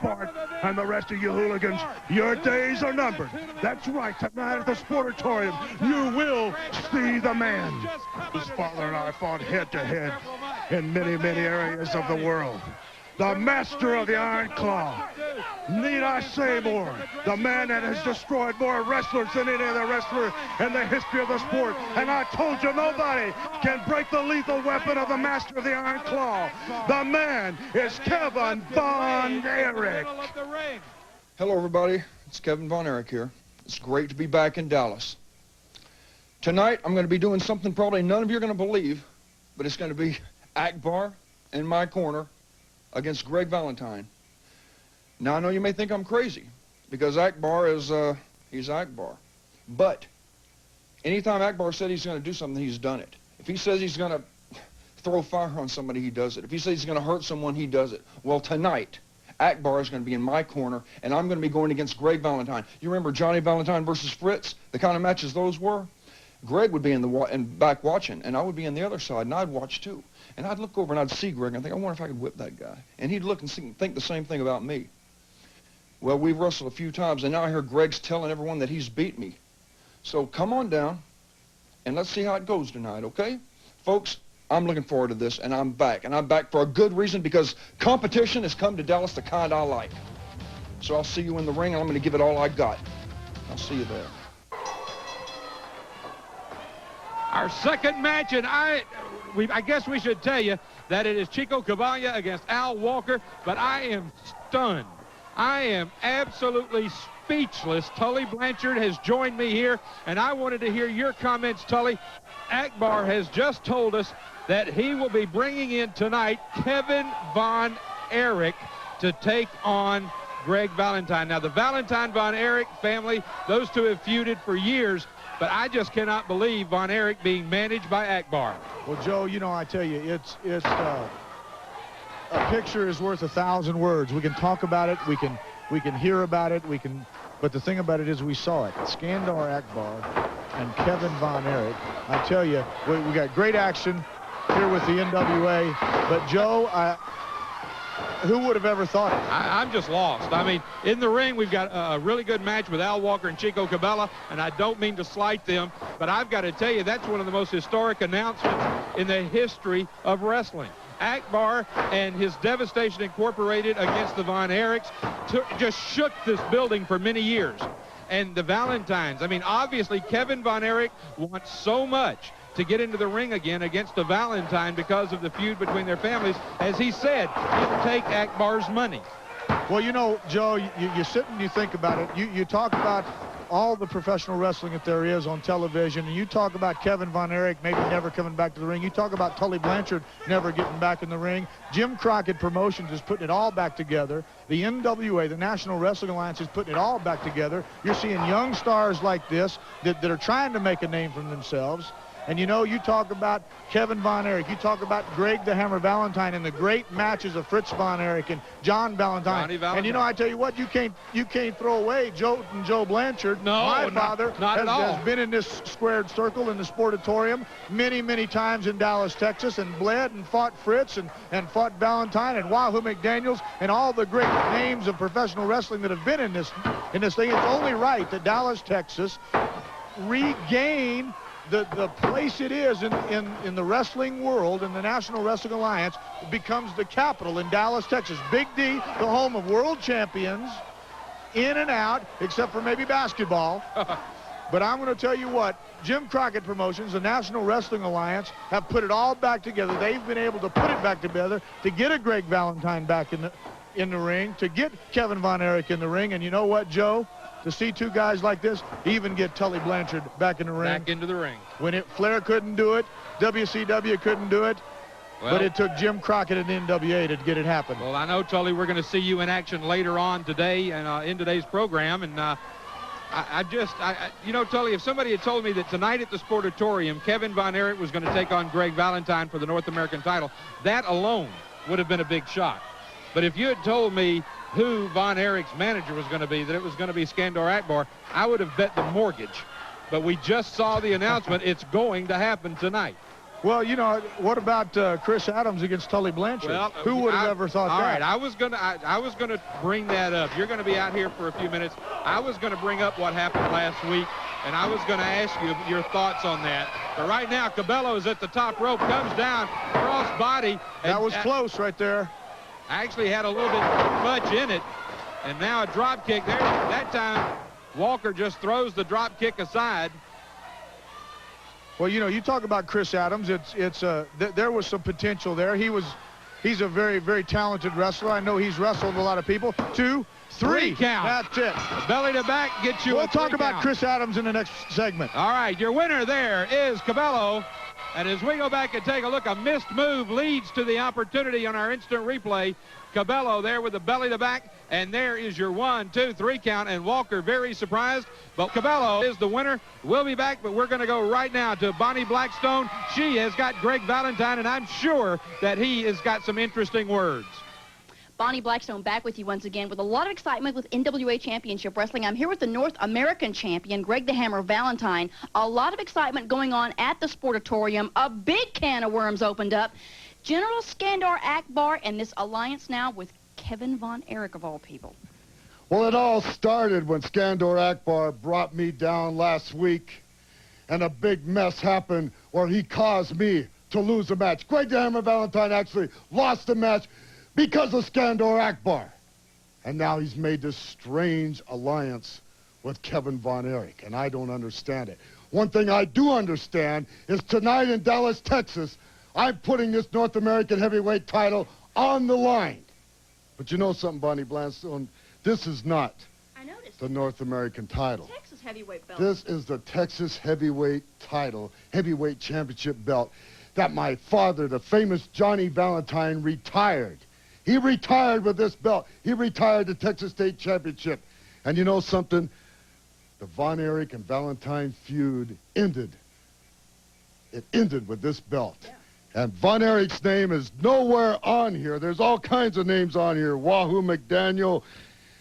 Bart and the rest of you hooligans, your days are numbered. That's right, tonight at the Sportatorium, you will see the man whose father and I fought head-to-head in many, many areas of the world. The master of the Iron Claw. Need I say more? The man that has destroyed more wrestlers than any other wrestler in the history of the sport. And I told you, nobody can break the lethal weapon of the master of the Iron Claw. The man is Kevin Von Erich. Hello, everybody. It's Kevin Von Erich here. It's great to be back in Dallas. Tonight, I'm going to be doing something probably none of you are going to believe, but it's going to be Akbar in my corner against Greg Valentine. Now, I know you may think I'm crazy, because Akbar is, he's Akbar. But anytime Akbar said he's going to do something, he's done it. If he says he's going to throw fire on somebody, he does it. If he says he's going to hurt someone, he does it. Well, tonight, Akbar is going to be in my corner, and I'm going to be going against Greg Valentine. You remember Johnny Valentine versus Fritz, the kind of matches those were? Greg would be in the back watching, and I would be on the other side, and I'd watch too. And I'd look over and I'd see Greg and I'd think, I wonder if I could whip that guy. And he'd look and think the same thing about me. Well, we've wrestled a few times, and now I hear Greg's telling everyone that he's beat me. So come on down, and let's see how it goes tonight, okay? Folks, I'm looking forward to this, and I'm back. And I'm back for a good reason, because competition has come to Dallas, the kind I like. So I'll see you in the ring, and I'm going to give it all I got. I'll see you there. Our second match, and I guess we should tell you that it is Chico Caballa against Al Walker, but I am stunned. I am absolutely speechless. Tully Blanchard has joined me here, and I wanted to hear your comments, Tully. Akbar has just told us that he will be bringing in tonight Kevin Von Erich to take on Greg Valentine. Now, the Valentine-Von Erich family, those two have feuded for years, but I just cannot believe Von Erich being managed by Akbar. Well, Joe, you know, I tell you, it's a picture is worth 1,000 words. We can talk about it, we can hear about it, but the thing about it is we saw it. Skandar Akbar and Kevin Von Erich. I tell you, we got great action here with the NWA, but Joe, who would have ever thought it? I'm just lost. I mean, in the ring, we've got a really good match with Al Walker and Chico Caballa, and I don't mean to slight them, but I've got to tell you, that's one of the most historic announcements in the history of wrestling. Akbar and his Devastation Incorporated against the Von Erichs just shook this building for many years. And the Valentines, I mean, obviously, Kevin Von Erich wants so much to get into the ring again against the Valentine because of the feud between their families. As he said, he'll take Akbar's money. Well, you know, Joe, you sit and you think about it. You talk about all the professional wrestling that there is on television, and you talk about Kevin Von Erich maybe never coming back to the ring. You talk about Tully Blanchard never getting back in the ring. Jim Crockett Promotions is putting it all back together. The NWA, the National Wrestling Alliance, is putting it all back together. You're seeing young stars like this that are trying to make a name for themselves. And, you know, you talk about Kevin Von Erich, you talk about Greg the Hammer Valentine and the great matches of Fritz Von Erich and John Valentine. And, you know, I tell you what, you can't throw away Joe Blanchard. No, my father has been in this squared circle in the Sportatorium many, many times in Dallas, Texas, and bled and fought Fritz and fought Valentine and Wahoo McDaniels and all the great names of professional wrestling that have been in this thing. It's only right that Dallas, Texas regain the place it is in the wrestling world, and the National Wrestling Alliance becomes the capital in Dallas, Texas. Big D, the home of world champions, in and out, except for maybe basketball. But I'm going to tell you what, Jim Crockett Promotions, the National Wrestling Alliance, have put it all back together. They've been able to put it back together to get a Greg Valentine back in the ring, to get Kevin Von Erich in the ring. And you know what, Joe? To see two guys like this, even get Tully Blanchard back in the ring. Back into the ring. When Flair couldn't do it, WCW couldn't do it, but it took Jim Crockett and NWA to get it happen. Well, I know, Tully, we're going to see you in action later on today and in today's program. And you know, Tully, if somebody had told me that tonight at the Sportatorium, Kevin Von Erich was going to take on Greg Valentine for the North American title, that alone would have been a big shock. But if you had told me who Von Erich's manager was going to be, that it was going to be Skandar Akbar, I would have bet the mortgage. But we just saw the announcement. It's going to happen tonight. Well, you know, what about Chris Adams against Tully Blanchard? Well, who would have ever thought that? All right, I was gonna bring that up. You're gonna be out here for a few minutes. I was gonna bring up what happened last week, and I was gonna ask you your thoughts on that. But right now, Cabello is at the top rope, comes down, cross body. That was close right there. Actually had a little bit too much in it, and now a drop kick there. That time, Walker just throws the drop kick aside. Well, you know, you talk about Chris Adams. There was some potential there. He's a very, very talented wrestler. I know he's wrestled a lot of people. 2, 3 count. That's it. Belly to back gets you. We'll a talk 3 about count. Chris Adams in the next segment. All right, your winner there is Cabello. And as we go back and take a look, a missed move leads to the opportunity on our instant replay. Cabello there with the belly to back, and there is your 1, 2, 3 count, and Walker very surprised, but Cabello is the winner. We'll be back, but we're going to go right now to Bonnie Blackstone. She has got Greg Valentine, and I'm sure that he has got some interesting words. Bonnie Blackstone back with you once again with a lot of excitement with NWA Championship Wrestling. I'm here with the North American champion, Greg the Hammer Valentine. A lot of excitement going on at the Sportatorium. A big can of worms opened up. General Skandar Akbar and this alliance now with Kevin Von Erich, of all people. Well, it all started when Skandar Akbar brought me down last week, and a big mess happened where he caused me to lose a match. Greg the Hammer Valentine actually lost the match because of Skandar Akbar. And now he's made this strange alliance with Kevin Von Erich, and I don't understand it. One thing I do understand is tonight in Dallas, Texas, I'm putting this North American heavyweight title on the line. But you know something, Bonnie Blackstone? This is not the North American title. Texas heavyweight belt. This is the Texas heavyweight title, heavyweight championship belt that my father, the famous Johnny Valentine, retired. He retired with this belt. He retired the Texas State Championship. And you know something? The Von Erich and Valentine feud ended. It ended with this belt. Yeah. And Von Erich's name is nowhere on here. There's all kinds of names on here. Wahoo McDaniel,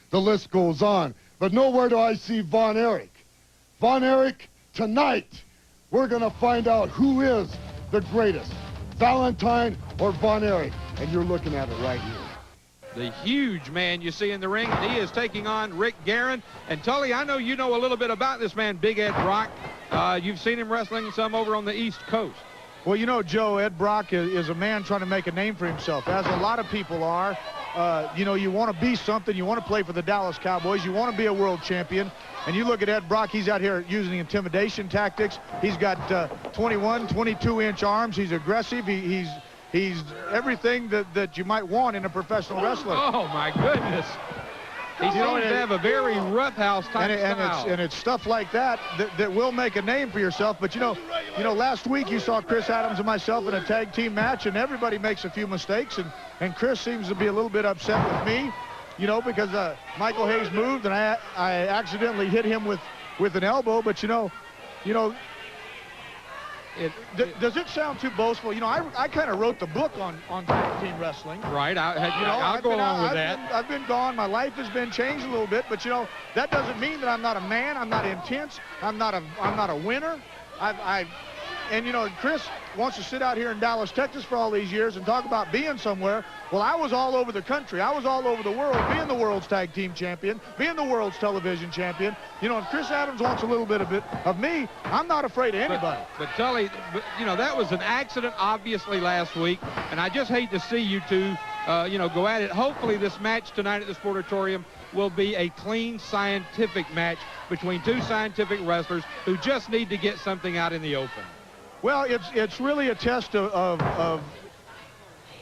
the list goes on. But nowhere do I see Von Erich. Von Erich, tonight, we're going to find out who is the greatest, Valentine or Von Erich. And you're looking at it right here. The huge man you see in the ring, he is taking on Rick Guerin. And Tully, I know you know a little bit about this man, Big Ed Brock. You've seen him wrestling some over on the East Coast. Well, you know, Joe, Ed Brock is a man trying to make a name for himself, as a lot of people are. You know, you want to be something. You want to play for the Dallas Cowboys. You want to be a world champion. And you look at Ed Brock, he's out here using intimidation tactics. He's got 21, 22-inch arms. He's aggressive. He's everything that you might want in a professional wrestler. Oh, my goodness. He seems to have a very roughhouse type style. And it's stuff like that will make a name for yourself. But, you know, last week you saw Chris Adams and myself in a tag team match, and everybody makes a few mistakes. And Chris seems to be a little bit upset with me, you know, because Michael Hayes moved, and I accidentally hit him with an elbow. But, you know, does it sound too boastful? You know, I kind of wrote the book on tag team wrestling. Right. I'll go along with that. I've been gone. My life has been changed a little bit, but you know that doesn't mean that I'm not a man. I'm not intense. I'm not a winner. And you know, Chris wants to sit out here in Dallas, Texas for all these years and talk about being somewhere. Well, I was all over the country. I was all over the world, being the world's tag team champion, being the world's television champion. You know, and Chris Adams wants a little bit of me. I'm not afraid of anybody. But Tully, you know, that was an accident, obviously, last week, and I just hate to see you two, you know, go at it. Hopefully this match tonight at the Sportatorium will be a clean, scientific match between two scientific wrestlers who just need to get something out in the open. Well, it's really a test of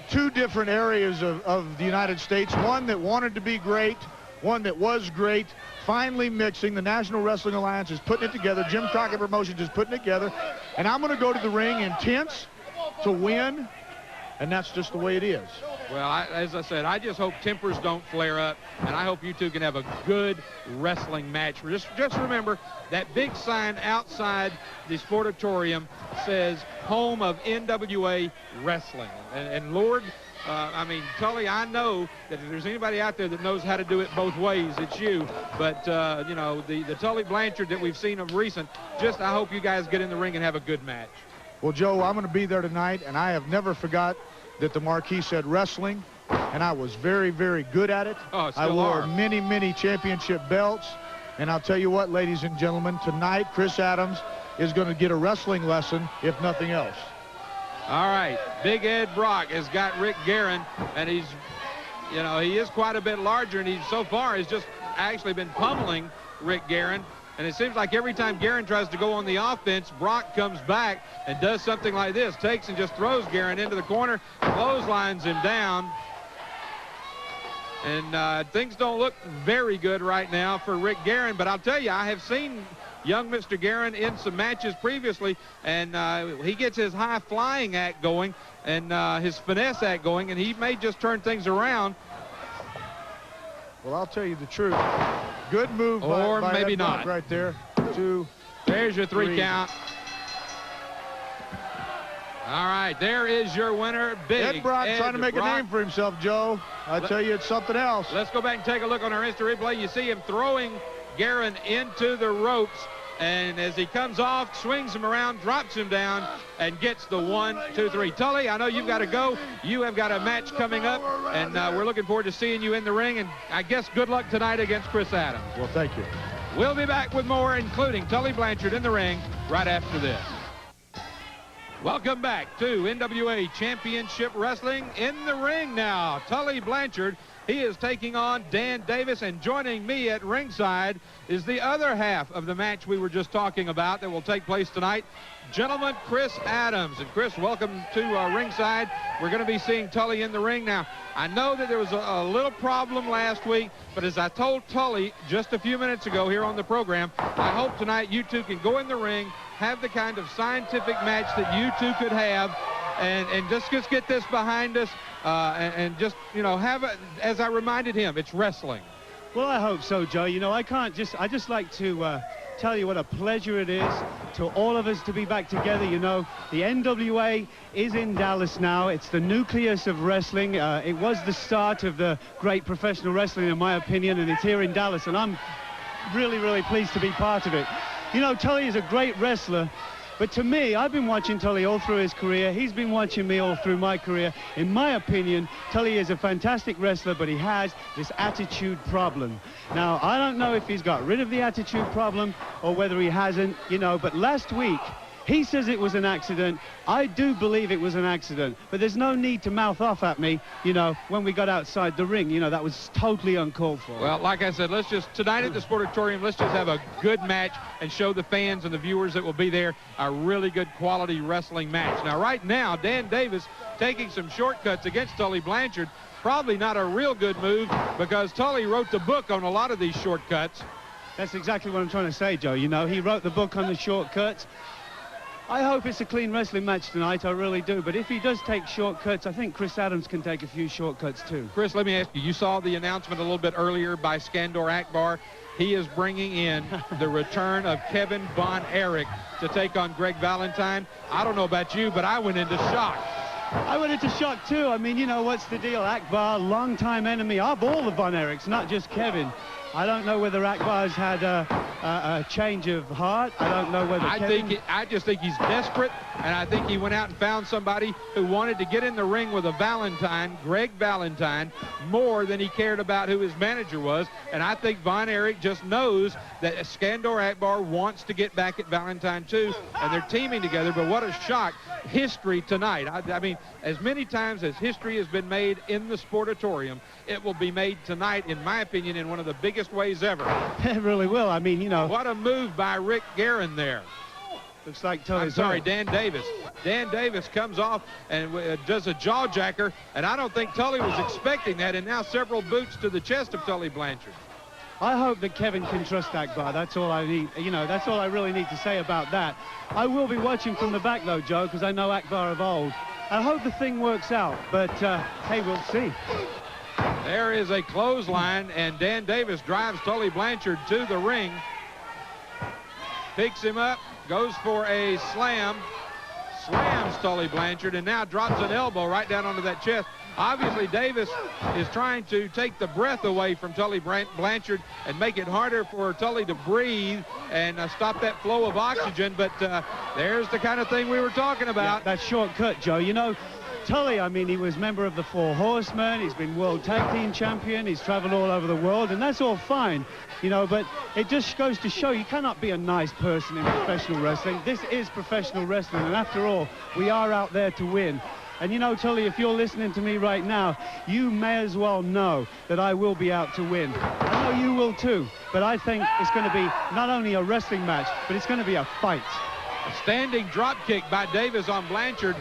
two different areas of the United States. One that wanted to be great, one that was great, finally mixing. The National Wrestling Alliance is putting it together. Jim Crockett Promotions is putting it together. And I'm going to go to the ring intense to win, and that's just the way it is. Well, as I said, I just hope tempers don't flare up, and I hope you two can have a good wrestling match. Just remember, that big sign outside the Sportatorium says home of NWA Wrestling. And Lord, I mean, Tully, I know that if there's anybody out there that knows how to do it both ways, it's you. But, you know, the Tully Blanchard that we've seen of recent, I hope you guys get in the ring and have a good match. Well, Joe, I'm going to be there tonight, and I have never forgot that the marquee said wrestling, and I was very, very good at it. Oh, I wore many, many championship belts. And I'll tell you what, ladies and gentlemen, tonight Chris Adams is going to get a wrestling lesson, if nothing else. All right, Big Ed Brock has got Rick Guerin, and he's, you know, he is quite a bit larger, and he so far has just actually been pummeling Rick Guerin. And it seems like every time Guerin tries to go on the offense, Brock comes back and does something like this, takes and just throws Guerin into the corner, clotheslines him down. And things don't look very good right now for Rick Guerin, but I'll tell you, I have seen young Mr. Guerin in some matches previously, and he gets his high-flying act going and his finesse act going, and he may just turn things around. Well, I'll tell you the truth. Good move by maybe Ed not. Brock right there. There's your three count. All right, there is your winner, Big Ed Brock trying to make Brock. a name for himself, Joe. I tell you, it's something else. Let's go back and take a look on our instant replay. You see him throwing Guerin into the ropes, and as he comes off, swings him around, drops him down, and gets the 1, 2, 3. Tully, I know you've got to go. You have got a match coming up, and we're looking forward to seeing you in the ring, and I guess good luck tonight against Chris Adams. Well, thank you. We'll be back with more, including Tully Blanchard in the ring right after this. Welcome back to NWA Championship Wrestling. In the ring now, Tully Blanchard. He is taking on Dan Davis, and joining me at ringside is the other half of the match we were just talking about that will take place tonight. Gentleman, Chris Adams. And Chris, welcome to ringside. We're going to be seeing Tully in the ring now. I know that there was a little problem last week, but as I told Tully just a few minutes ago here on the program, I hope tonight you two can go in the ring, have the kind of scientific match that you two could have, and just get this behind us, and just, you know, have it, as I reminded him, it's wrestling. Well, I hope so, Joe. You know, I just like to tell you what a pleasure it is to all of us to be back together. You know, the NWA is in Dallas now. It's the nucleus of wrestling. It was the start of the great professional wrestling, in my opinion, and it's here in Dallas, and I'm really, really pleased to be part of it. You know, Tully is a great wrestler, but to me, I've been watching Tully all through his career. He's been watching me all through my career. In my opinion, Tully is a fantastic wrestler, but he has this attitude problem. Now, I don't know if he's got rid of the attitude problem or whether he hasn't, you know, but last week, he says it was an accident. I do believe it was an accident, but there's no need to mouth off at me, you know, when we got outside the ring. You know, that was totally uncalled for. Well, like I said, let's just, tonight at the Sportatorium, let's just have a good match and show the fans and the viewers that will be there a really good quality wrestling match. Now, right now, Dan Davis taking some shortcuts against Tully Blanchard. Probably not a real good move because Tully wrote the book on a lot of these shortcuts. That's exactly what I'm trying to say, Joe. You know, he wrote the book on the shortcuts. I hope it's a clean wrestling match tonight, I really do. But if he does take shortcuts, I think Chris Adams can take a few shortcuts too. Chris, let me ask you, you saw the announcement a little bit earlier by Skandor Akbar. He is bringing in the return of Kevin Von Erich to take on Greg Valentine. I don't know about you, but I went into shock. I went into shock too. I mean, you know, what's the deal? Akbar, longtime enemy of all the Von Erichs, not just Kevin. I don't know whether Akbar's had a change of heart. I don't know whether I just think he's desperate, and I think he went out and found somebody who wanted to get in the ring with a Valentine, Greg Valentine, more than he cared about who his manager was. And I think Von Erich just knows that Skandor Akbar wants to get back at Valentine too, and they're teaming together. But what a shock. History tonight. I mean, as many times as history has been made in the Sportatorium, it will be made tonight, in my opinion, in one of the biggest ways ever. It really will. I mean, you know. What a move by Rick Guerin there. Looks like Tully's Dan Davis. Dan Davis comes off and does a jawjacker, and I don't think Tully was expecting that, and now several boots to the chest of Tully Blanchard. I hope that Kevin can trust Akbar. That's all I need. You know, that's all I really need to say about that. I will be watching from the back, though, Joe, because I know Akbar of old. I hope the thing works out, but, hey, we'll see. There is a clothesline, and Dan Davis drives Tully Blanchard to the ring. Picks him up, goes for a slam, slams Tully Blanchard, and now drops an elbow right down onto that chest. Obviously, Davis is trying to take the breath away from Tully Blanchard and make it harder for Tully to breathe and stop that flow of oxygen. But there's the kind of thing we were talking about. Yeah, that shortcut, Joe. You know, Tully, I mean, he was member of the Four Horsemen. He's been World Tag Team Champion. He's traveled all over the world, and that's all fine, you know, but it just goes to show you cannot be a nice person in professional wrestling. This is professional wrestling, and after all, we are out there to win. And you know, Tully, if you're listening to me right now, you may as well know that I will be out to win. I know you will too, but I think it's going to be not only a wrestling match, but it's going to be a fight. A standing drop kick by Davis on Blanchard,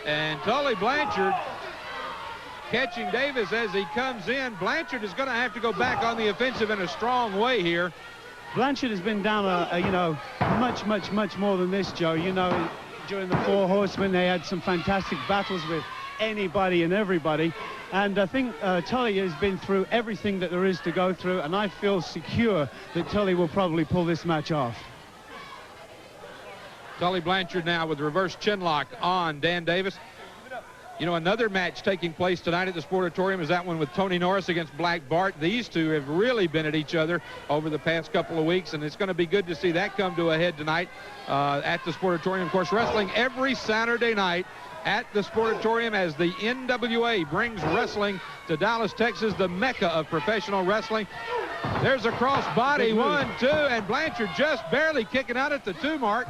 and Tully Blanchard catching Davis as he comes in. Blanchard is going to have to go back on the offensive in a strong way here. Blanchard has been down, you know, much more than this, Joe. You know, during the Four Horsemen, they had some fantastic battles with anybody and everybody. And I think Tully has been through everything that there is to go through, and I feel secure that Tully will probably pull this match off. Tully Blanchard now with reverse chinlock on Dan Davis. You know, another match taking place tonight at the Sportatorium is that one with Tony Norris against Black Bart. These two have really been at each other over the past couple of weeks, and it's going to be good to see that come to a head tonight at the Sportatorium. Of course, wrestling every Saturday night at the Sportatorium as the NWA brings wrestling to Dallas, Texas, the mecca of professional wrestling. There's a cross body, 1, 2, and Blanchard just barely kicking out at the 2 mark.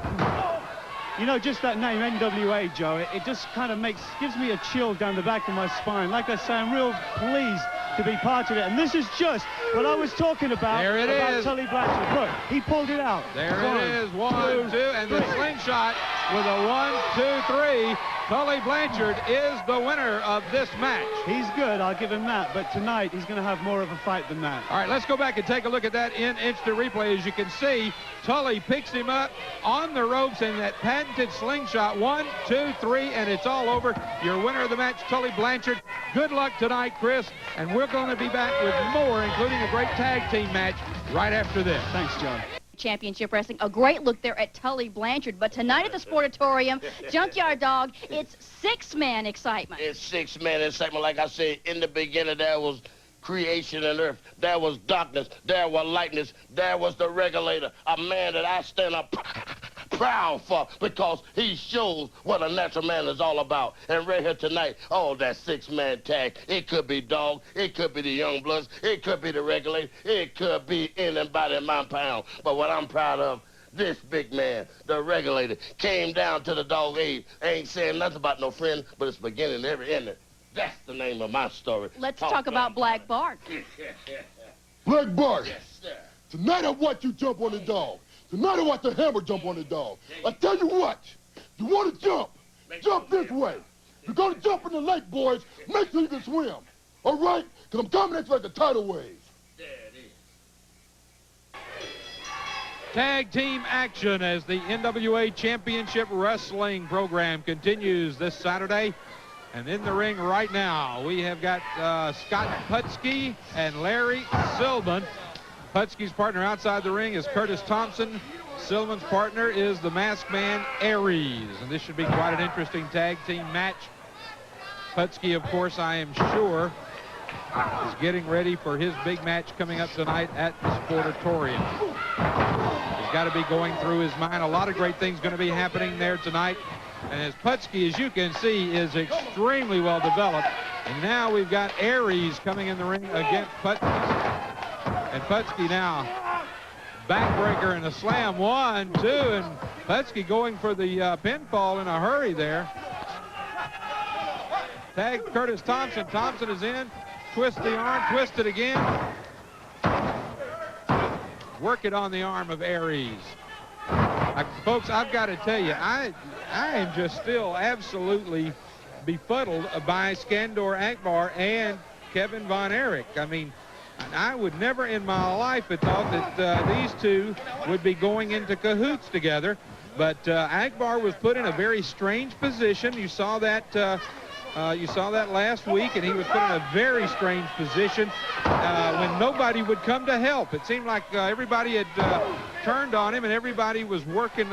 You know, just that name, NWA, Joe, it just kind of gives me a chill down the back of my spine. Like I say, I'm real pleased to be part of it. And this is just what I was talking about. There it is. Tully Blanchard. Look, he pulled it out. There it is. 1, 2, and the slingshot with a 1, 2, 3. Tully Blanchard is the winner of this match. He's good, I'll give him that, but tonight he's going to have more of a fight than that. All right, let's go back and take a look at that in instant replay. As you can see, Tully picks him up on the ropes in that patented slingshot. 1, 2, 3, and it's all over. Your winner of the match, Tully Blanchard. Good luck tonight, Chris, and we're going to be back with more, including a great tag team match right after this. Thanks, John. Championship Wrestling. A great look there at Tully Blanchard. But tonight at the Sportatorium, Junkyard Dog, it's 6-man excitement. It's 6-man excitement. Like I said, in the beginning, there was creation and earth. There was darkness. There was lightness. There was the regulator, a man that I stand up proud for because he shows what a natural man is all about. And right here tonight, oh, that 6-man tag. It could be Dog. It could be the Young Bloods. It could be the regulator. It could be anybody in my pound. But what I'm proud of, this big man, the regulator, came down to the Dog Age. Ain't saying nothing about no friend, but it's beginning every ending. That's the name of my story. Let's talk about Black Bart. Black Bart, Yes, sir. tonight I watch you jump on the Dog. Tonight I watch the Hammer jump on the Dog. I tell you what, you want to jump, jump this way. You're going to jump in the lake, boys. Make sure you can swim. All right? Because I'm coming at you like a tidal wave. There it is. Tag team action as the NWA Championship Wrestling program continues this Saturday. And in the ring right now, we have got Scott Putski and Larry Silman. Putski's partner outside the ring is Curtis Thompson. Silman's partner is the masked man, Aries. And this should be quite an interesting tag team match. Putski, of course, I am sure, is getting ready for his big match coming up tonight at the Sportatorium. He's got to be going through his mind. A lot of great things going to be happening there tonight. And as Putski, as you can see, is extremely well developed. And now we've got Aries coming in the ring against Putski. And Putski now backbreaker and a slam. 1, 2, and Putski going for the pinfall in a hurry there. Tag Curtis Thompson. Thompson is in. Twist the arm. Twist it again. Work it on the arm of Aries. Folks, I've got to tell you, I am just still absolutely befuddled by Skandor Akbar and Kevin Von Erich. I mean, I would never in my life have thought that these two would be going into cahoots together. But Akbar was put in a very strange position. You saw that last week, and he was put in a very strange position when nobody would come to help. It seemed like everybody had turned on him, and everybody was working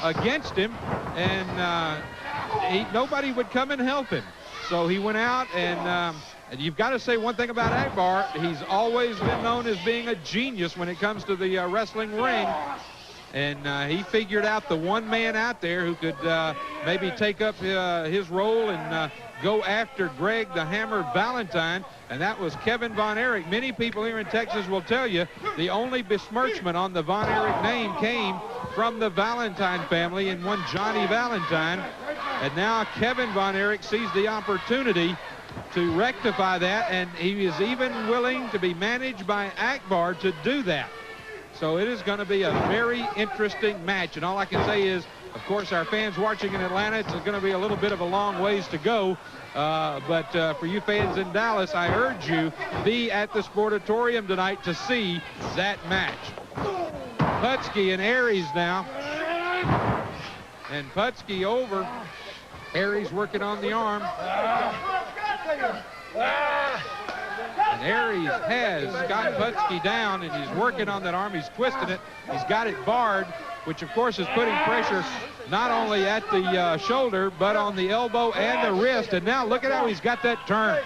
against him, and nobody would come and help him. So he went out, and you've got to say one thing about Akbar. He's always been known as being a genius when it comes to the wrestling ring. And he figured out the one man out there who could maybe take up his role and go after Greg the Hammer Valentine, and that was Kevin Von Erich. Many people here in Texas will tell you the only besmirchment on the Von Erich name came from the Valentine family and one Johnny Valentine. And now Kevin Von Erich sees the opportunity to rectify that, and he is even willing to be managed by Akbar to do that. So it is going to be a very interesting match, and all I can say is, of course, our fans watching in Atlanta, it's going to be a little bit of a long ways to go. But for you fans in Dallas, I urge you, be at the Sportatorium tonight to see that match. Putski and Aries now. And Putski over. Aries working on the arm. And Aries has got Putski down, and he's working on that arm. He's twisting it. He's got it barred, which of course is putting pressure not only at the shoulder, but on the elbow and the wrist. And now look at how he's got that turn.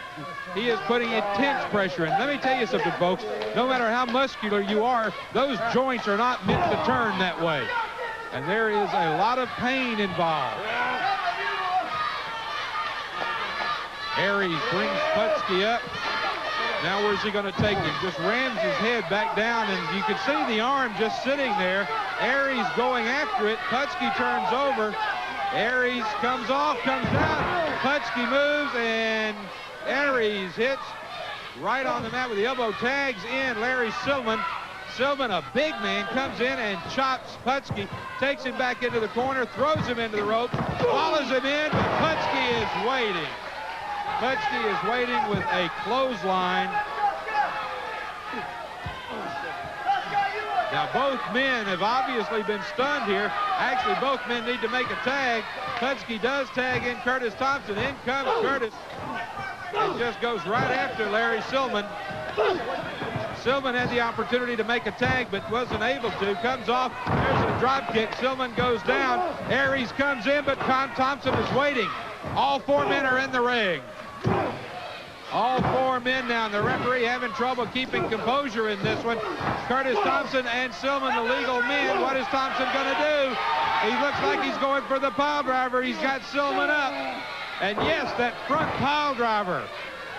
He is putting intense pressure. And let me tell you something, folks. No matter how muscular you are, those joints are not meant to turn that way. And there is a lot of pain involved. Aries brings Putski up. Now where's he going to take him? Just rams his head back down, and you can see the arm just sitting there. Aries going after it. Putski turns over. Aries comes off, comes down. Putski moves, and Aries hits right on the mat with the elbow. Tags in Larry Silman. Silman, a big man, comes in and chops Putski, takes him back into the corner, throws him into the ropes, follows him in, but Putski is waiting. Putski is waiting with a clothesline. Now both men have obviously been stunned here. Actually, both men need to make a tag. Putski does tag in Curtis Thompson. In comes Curtis. And just goes right after Larry Silman. Silman had the opportunity to make a tag, but wasn't able to. Comes off. There's a drop kick. Silman goes down. Aries comes in, but Thompson is waiting. All four men are in the ring. All four men now, and the referee having trouble keeping composure in this one. Curtis Thompson and Silman, the legal men. What is Thompson going to do? He looks like he's going for the pile driver. He's got Silman up. And yes, that front pile driver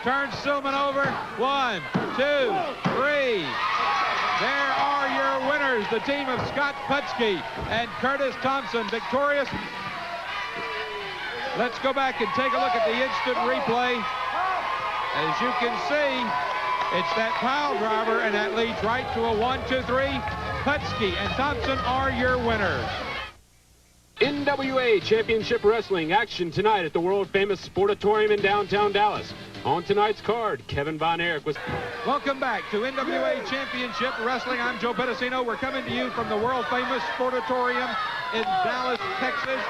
turns Silman over. 1, 2, 3. There are your winners, the team of Scott Putski and Curtis Thompson, victorious. Let's go back and take a look at the instant replay. As you can see, it's that pile driver, and that leads right to a 1, 2, 3. Putski and Thompson are your winners. NWA Championship Wrestling action tonight at the world-famous Sportatorium in downtown Dallas. On tonight's card, Kevin Von Erich was... Welcome back to NWA Championship Wrestling. I'm Joe Pedicino. We're coming to you from the world-famous Sportatorium in Dallas, Texas.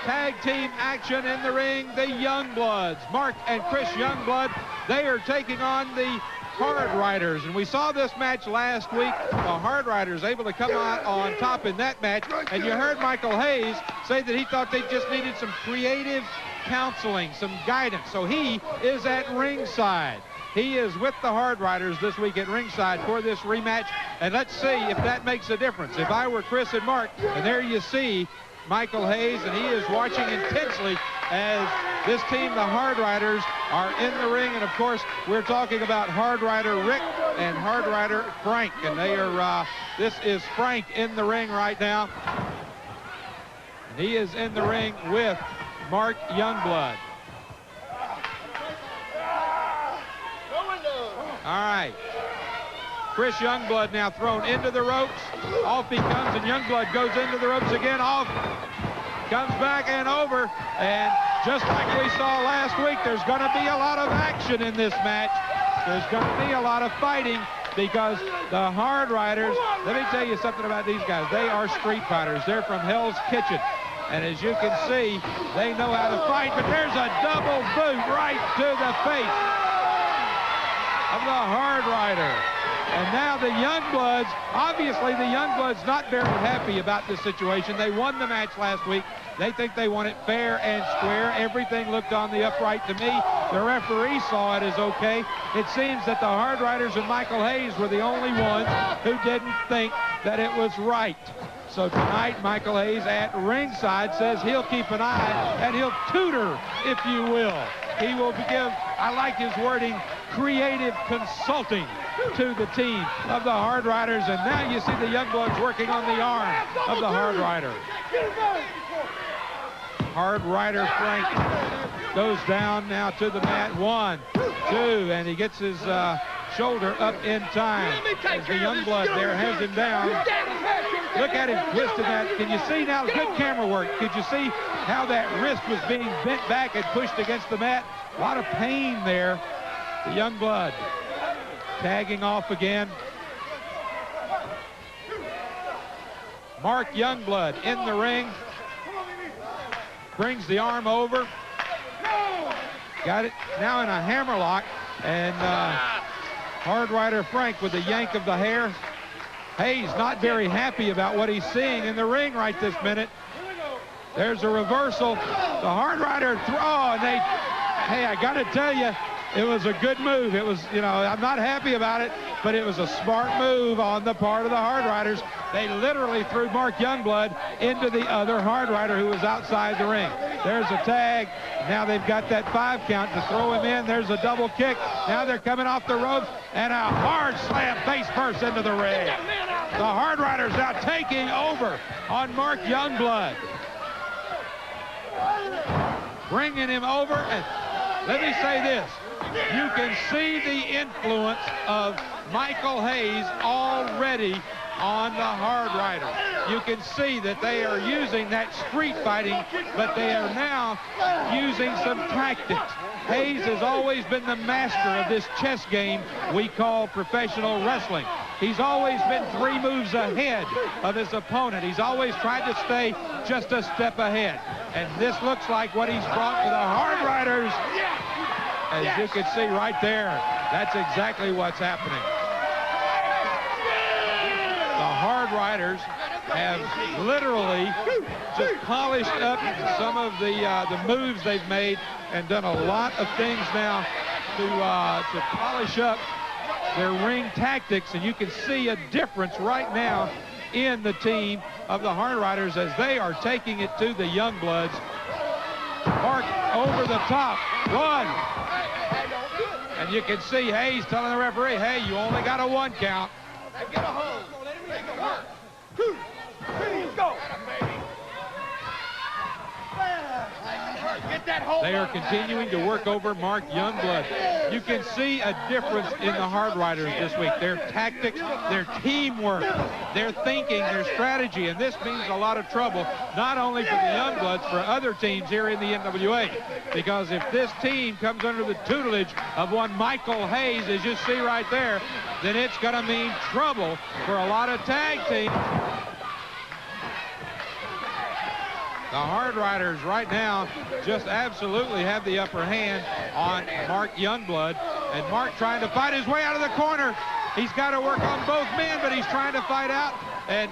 Tag team action in the ring. The Youngbloods, Mark and Chris Youngblood, they are taking on the Hard Riders. And we saw this match last week. The Hard Riders able to come out on top in that match. And you heard Michael Hayes say that he thought they just needed some creative counseling, some guidance. So he is at ringside. He is with the Hard Riders this week at ringside for this rematch. And let's see if that makes a difference. If I were Chris and Mark, and there you see Michael Hayes, and he is watching intensely as this team, the Hard Riders, are in the ring. And of course, we're talking about Hard Rider Rick and Hard Rider Frank. And they are, this is Frank in the ring right now. And he is in the ring with Mark Youngblood. All right. Chris Youngblood now thrown into the ropes. Off he comes, and Youngblood goes into the ropes again. Off. Comes back and over. And just like we saw last week, there's going to be a lot of action in this match. There's going to be a lot of fighting because the Hard Riders, let me tell you something about these guys. They are street fighters. They're from Hell's Kitchen. And as you can see, they know how to fight. But there's a double boot right to the face of the Hard Rider. And now the Youngbloods, obviously the Youngbloods not very happy about this situation. They won the match last week. They think they won it fair and square. Everything looked on the upright to me. The referee saw it as okay. It seems that the Hard Riders and Michael Hayes were the only ones who didn't think that it was right. So tonight, Michael Hayes at ringside says he'll keep an eye and he'll tutor, if you will. He will give, I like his wording, creative consulting to the team of the Hard Riders. And now you see the Youngbloods working on the arm of the Hard Rider. Hard Rider Frank goes down now to the mat. 1, 2, and he gets his shoulder up in time. As the Youngblood there has him down. Look at him twisting that. Can you see now? Good camera work. Could you see how that wrist was being bent back and pushed against the mat? A lot of pain there. The Youngblood tagging off again. Mark Youngblood in the ring. Brings the arm over. Got it now in a hammerlock. And Hard Rider Frank with a yank of the hair. Hayes not very happy about what he's seeing in the ring right this minute. There's a reversal. The Hard Rider throw, and hey, I got to tell you, it was a good move. It was, you know, I'm not happy about it, but it was a smart move on the part of the Hard Riders. They literally threw Mark Youngblood into the other Hard Rider who was outside the ring. There's a tag. Now they've got that 5 count to throw him in. There's a double kick. Now they're coming off the ropes, and a hard slam face first into the ring. The Hard Riders now taking over on Mark Youngblood. Bringing him over, and let me say this. You can see the influence of Michael Hayes already on the Hard Riders. You can see that they are using that street fighting, but they are now using some tactics. Hayes has always been the master of this chess game we call professional wrestling. He's always been 3 moves ahead of his opponent. He's always tried to stay just a step ahead. And this looks like what he's brought to the Hard Riders. As you can see right there, that's exactly what's happening. The Hard Riders have literally just polished up some of the moves they've made and done a lot of things now to polish up their ring tactics, and you can see a difference right now in the team of the Hard Riders as they are taking it to the Youngbloods. Mark over the top, 1. And you can see Hayes telling the referee, hey, you only got a 1 count. Get a hold. Let him make it work. 2, 3, go. They are continuing to work over Mark Youngblood. You can see a difference in the Hard Riders this week. Their tactics, their teamwork, their thinking, their strategy, and this means a lot of trouble, not only for the Youngbloods, for other teams here in the NWA. Because if this team comes under the tutelage of one Michael Hayes, as you see right there, then it's going to mean trouble for a lot of tag teams. The Hard Riders right now just absolutely have the upper hand on Mark Youngblood. And Mark trying to fight his way out of the corner. He's got to work on both men, but he's trying to fight out and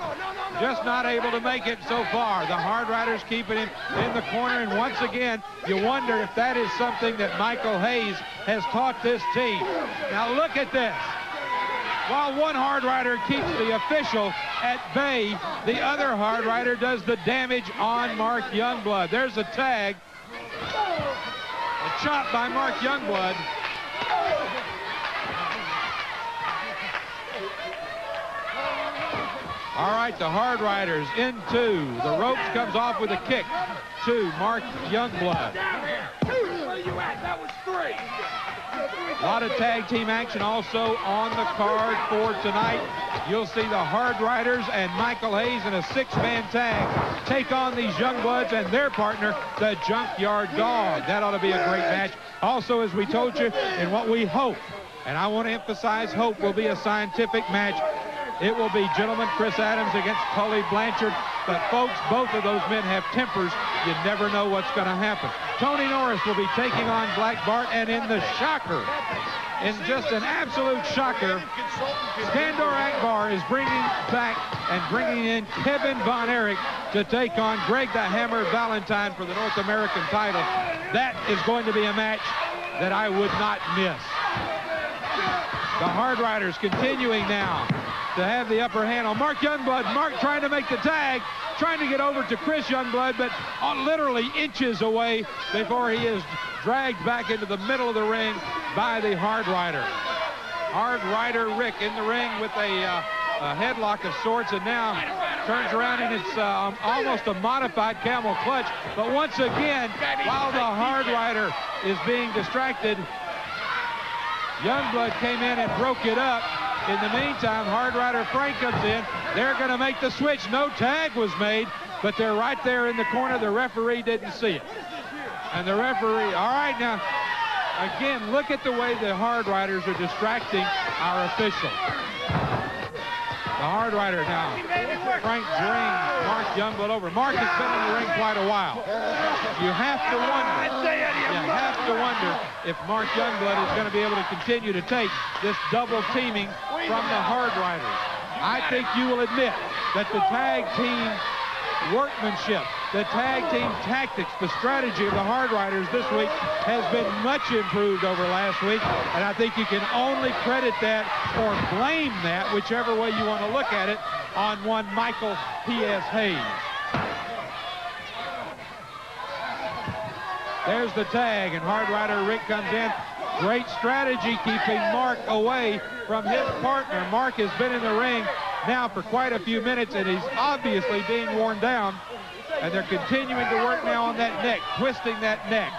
just not able to make it so far. The Hard Riders keeping him in the corner. And once again, you wonder if that is something that Michael Hayes has taught this team. Now look at this. While one Hard Rider keeps the official at bay, the other Hard Rider does the damage on Mark Youngblood. There's a tag. A chop by Mark Youngblood. All right, the Hard Riders into the ropes, comes off with a kick to Mark Youngblood. Where you at? That was 3. A lot of tag team action also on the card for tonight. You'll see the Hard Riders and Michael Hayes in a 6-man tag take on these Youngbloods and their partner, the Junkyard Dog. That ought to be a great match. Also, as we told you, and what we hope, and I want to emphasize hope, will be a scientific match. It will be gentleman Chris Adams against Tully Blanchard. But folks, both of those men have tempers. You never know what's going to happen. Tony Norris will be taking on Black Bart, and in the shocker, in just an absolute shocker, Skandor Akbar is bringing back and bringing in Kevin Von Erich to take on Greg the Hammer Valentine for the North American title. That is going to be a match that I would not miss. The Hard Riders continuing now to have the upper hand on Mark Youngblood. Mark trying to make the tag, trying to get over to Chris Youngblood, but literally inches away before he is dragged back into the middle of the ring by the Hard Rider. Hard Rider Rick in the ring with a headlock of sorts, and now turns around and it's almost a modified camel clutch. But once again, while the Hard Rider is being distracted, Youngblood came in and broke it up. In the meantime, Hard Rider Frank comes in. They're going to make the switch. No tag was made, but they're right there in the corner. The referee didn't see it. And the referee, all right, now, again, look at the way the Hard Riders are distracting our official. The Hard Rider now. Frank brings Mark Youngblood over. Mark has been in the ring quite a while. You have to wonder if Mark Youngblood is going to be able to continue to take this double teaming from the Hard Riders. I think you will admit that the tag team workmanship, the tag team tactics, the strategy of the Hard Riders this week has been much improved over last week, and I think you can only credit that or blame that, whichever way you want to look at it, on one Michael P.S. Hayes. There's the tag, and Hard Rider Rick comes in. Great strategy keeping Mark away from his partner. Mark has been in the ring now for quite a few minutes, and he's obviously being worn down. And they're continuing to work now on that neck, twisting that neck.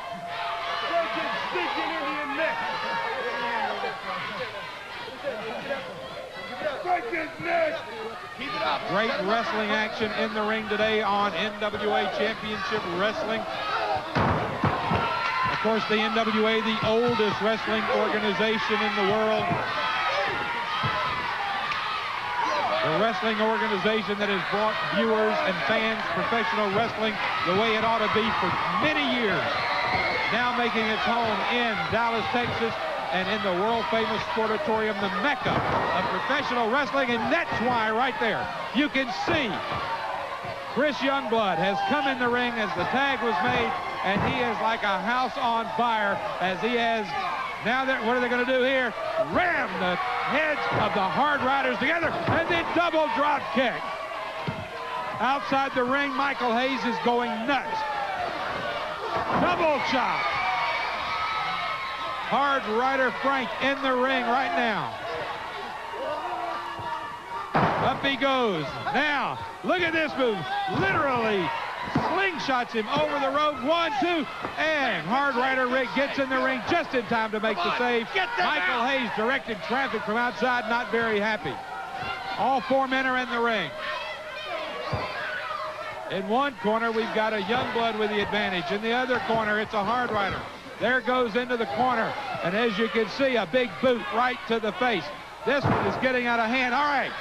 Keep it up. Great wrestling action in the ring today on NWA Championship Wrestling. Of course, the NWA, the oldest wrestling organization in the world. The wrestling organization that has brought viewers and fans professional wrestling the way it ought to be for many years. Now making its home in Dallas, Texas, and in the world-famous Sportatorium, the mecca of professional wrestling. And that's why right there you can see Chris Youngblood has come in the ring as the tag was made, and he is like a house on fire as he has. Now, what are they going to do here? Ram the heads of the Hard Riders together, and then double drop kick. Outside the ring, Michael Hayes is going nuts. Double chop. Hard Rider Frank in the ring right now. Up he goes. Now, look at this move. Literally slingshots him over the rope. 1, 2, and Hard Rider Rick gets in the ring just in time to make the save. Michael Hayes directing traffic from outside, not very happy. All four men are in the ring. In one corner, we've got a Youngblood with the advantage. In the other corner, it's a Hard Rider. There goes into the corner, and as you can see, a big boot right to the face. This one is getting out of hand. All right,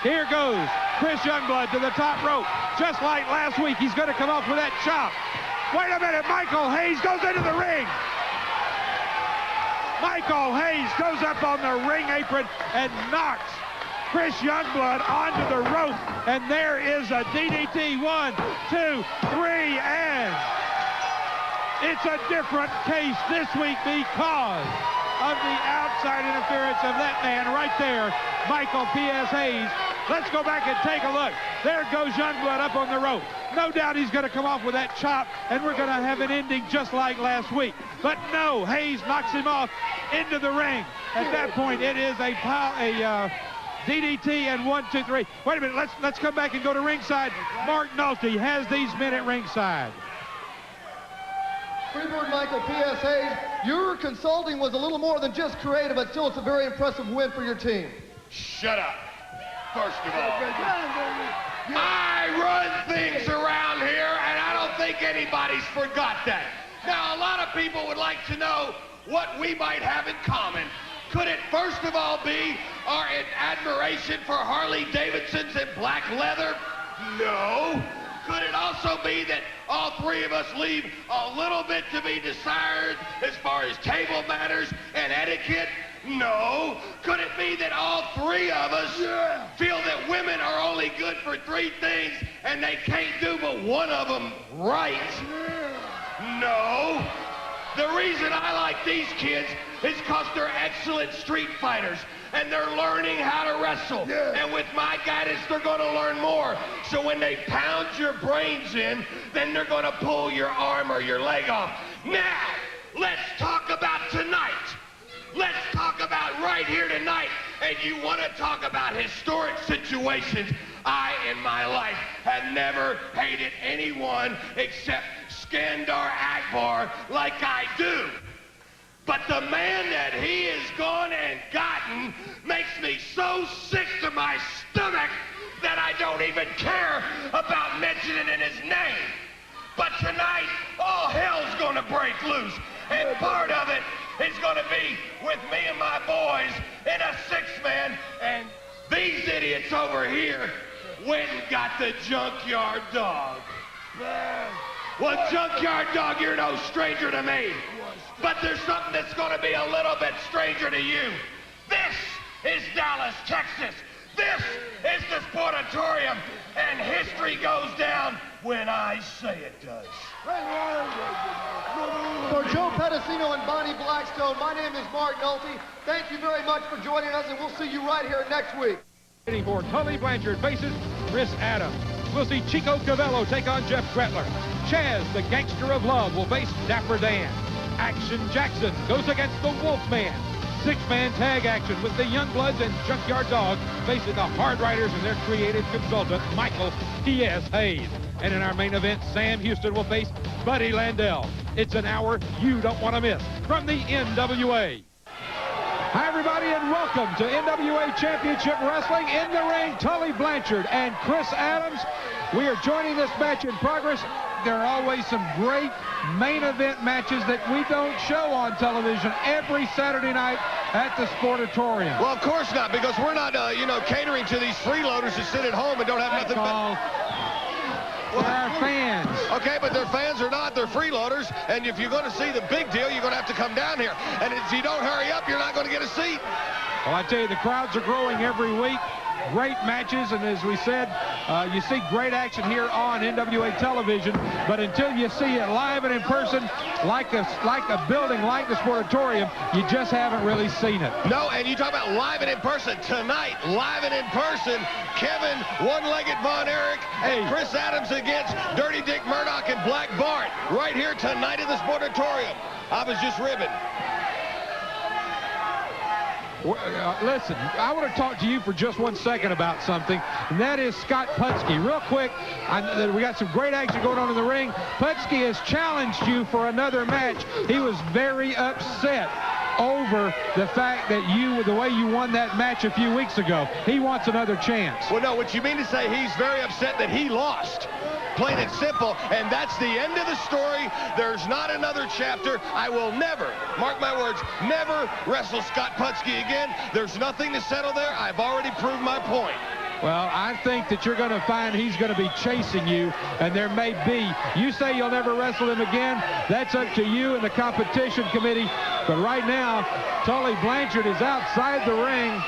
here goes Chris Youngblood to the top rope. Just like last week, he's going to come off with that chop. Wait a minute, Michael Hayes goes into the ring. Michael Hayes goes up on the ring apron and knocks Chris Youngblood onto the rope. And there is a DDT. 1, 2, 3, and it's a different case this week because of the outside interference of that man right there, Michael P.S. Hayes. Let's go back and take a look. There goes Youngblood up on the rope. No doubt he's going to come off with that chop, and we're going to have an ending just like last week. But no, Hayes knocks him off into the ring. At that point, it is a DDT and 1, 2, 3. Wait a minute, let's come back and go to ringside. Mark Nolte has these men at ringside. Freebird Michael P.S. Hayes, your consulting was a little more than just creative, but still it's a very impressive win for your team. Shut up. First of all, I run things around here, and I don't think anybody's forgot that. Now, a lot of people would like to know what we might have in common. Could it first of all be our admiration for Harley Davidsons and black leather? No. Could it also be that all three of us leave a little bit to be desired as far as table manners and etiquette? No. Could it be that all three of us feel that women are only good for three things and they can't do but one of them right? No. The reason I like these kids is because they're excellent street fighters and they're learning how to wrestle. And with my guidance, they're going to learn more. So when they pound your brains in, then they're going to pull your arm or your leg off. Now, let's talk about tonight. Let's talk about right here tonight. And you want to talk about historic situations. I, in my life, have never hated anyone except Skandar Akbar like I do. But the man that he has gone and gotten makes me so sick to my stomach that I don't even care about mentioning in his name. But tonight, all hell's going to break loose. And part of it is going to be with me and my boys in a six-man. And these idiots over here went and got the Junkyard Dog. Well, Junkyard Dog, you're no stranger to me. But there's something that's going to be a little bit stranger to you. This is Dallas, Texas. This is the Sportatorium. And history goes down when I say it does. For Joe Pedicino and Bonnie Blackstone, my name is Mark Nolte. Thank you very much for joining us, and we'll see you right here next week. For Tully Blanchard faces Chris Adams. We'll see Chico Cavello take on Jeff Gretler. Chaz, the Gangster of Love, will face Dapper Dan. Action Jackson goes against the Wolfman. Six-man tag action with the Youngbloods and Junkyard Dog facing the Hard Riders and their creative consultant, Michael T.S. Hayes. And in our main event, Sam Houston will face Buddy Landell. It's an hour you don't want to miss from the NWA. Hi, everybody, and welcome to NWA Championship Wrestling. In the ring, Tully Blanchard and Chris Adams. We are joining this match in progress. There are always some great main event matches that we don't show on television every Saturday night at the Sportatorium. Well, of course not, because we're not, catering to these freeloaders who sit at home and don't have nothing but... They're our fans. Okay, but their fans are not. They're freeloaders, and if you're going to see the big deal, you're going to have to come down here. And if you don't hurry up, you're not going to get a seat. Well, I tell you, the crowds are growing every week. Great matches, and as we said, you see great action here on NWA television, but until you see it live and in person, like a building like the Sportatorium, you just haven't really seen it. No, and you talk about live and in person. Tonight, live and in person, Kevin One-Legged Von Erich and Chris Adams against Dirty Dick Murdoch and Black Bart, right here tonight in the Sportatorium. I was just ribbing. Listen, I want to talk to you for just 1 second about something, and that is Scott Putski. Real quick, we got some great action going on in the ring. Putski has challenged you for another match. He was very upset over the fact that the way you won that match a few weeks ago. He wants another chance. Well, no, what you mean to say he's very upset that he lost. Plain and simple, and that's the end of the story. There's not another chapter. I will never, mark my words, never wrestle Scott Putski again. There's nothing to settle there. I've already proved my point. Well, I think that you're going to find he's going to be chasing you, and there may be. You say you'll never wrestle him again. That's up to you and the competition committee. But right now, Tully Blanchard is outside the ring.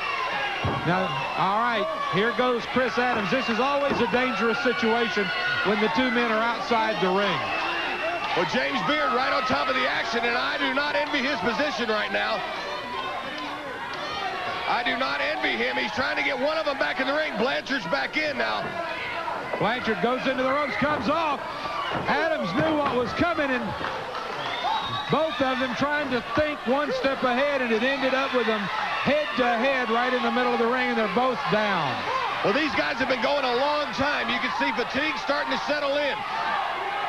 Now, all right, here goes Chris Adams. This is always a dangerous situation when the two men are outside the ring. Well, James Beard right on top of the action, and I do not envy his position right now. I do not envy him. He's trying to get one of them back in the ring. Blanchard's back in now. Blanchard goes into the ropes, comes off. Adams knew what was coming, and both of them trying to think one step ahead, and it ended up with them head-to-head right in the middle of the ring, and they're both down. Well, these guys have been going a long time. You can see fatigue starting to settle in.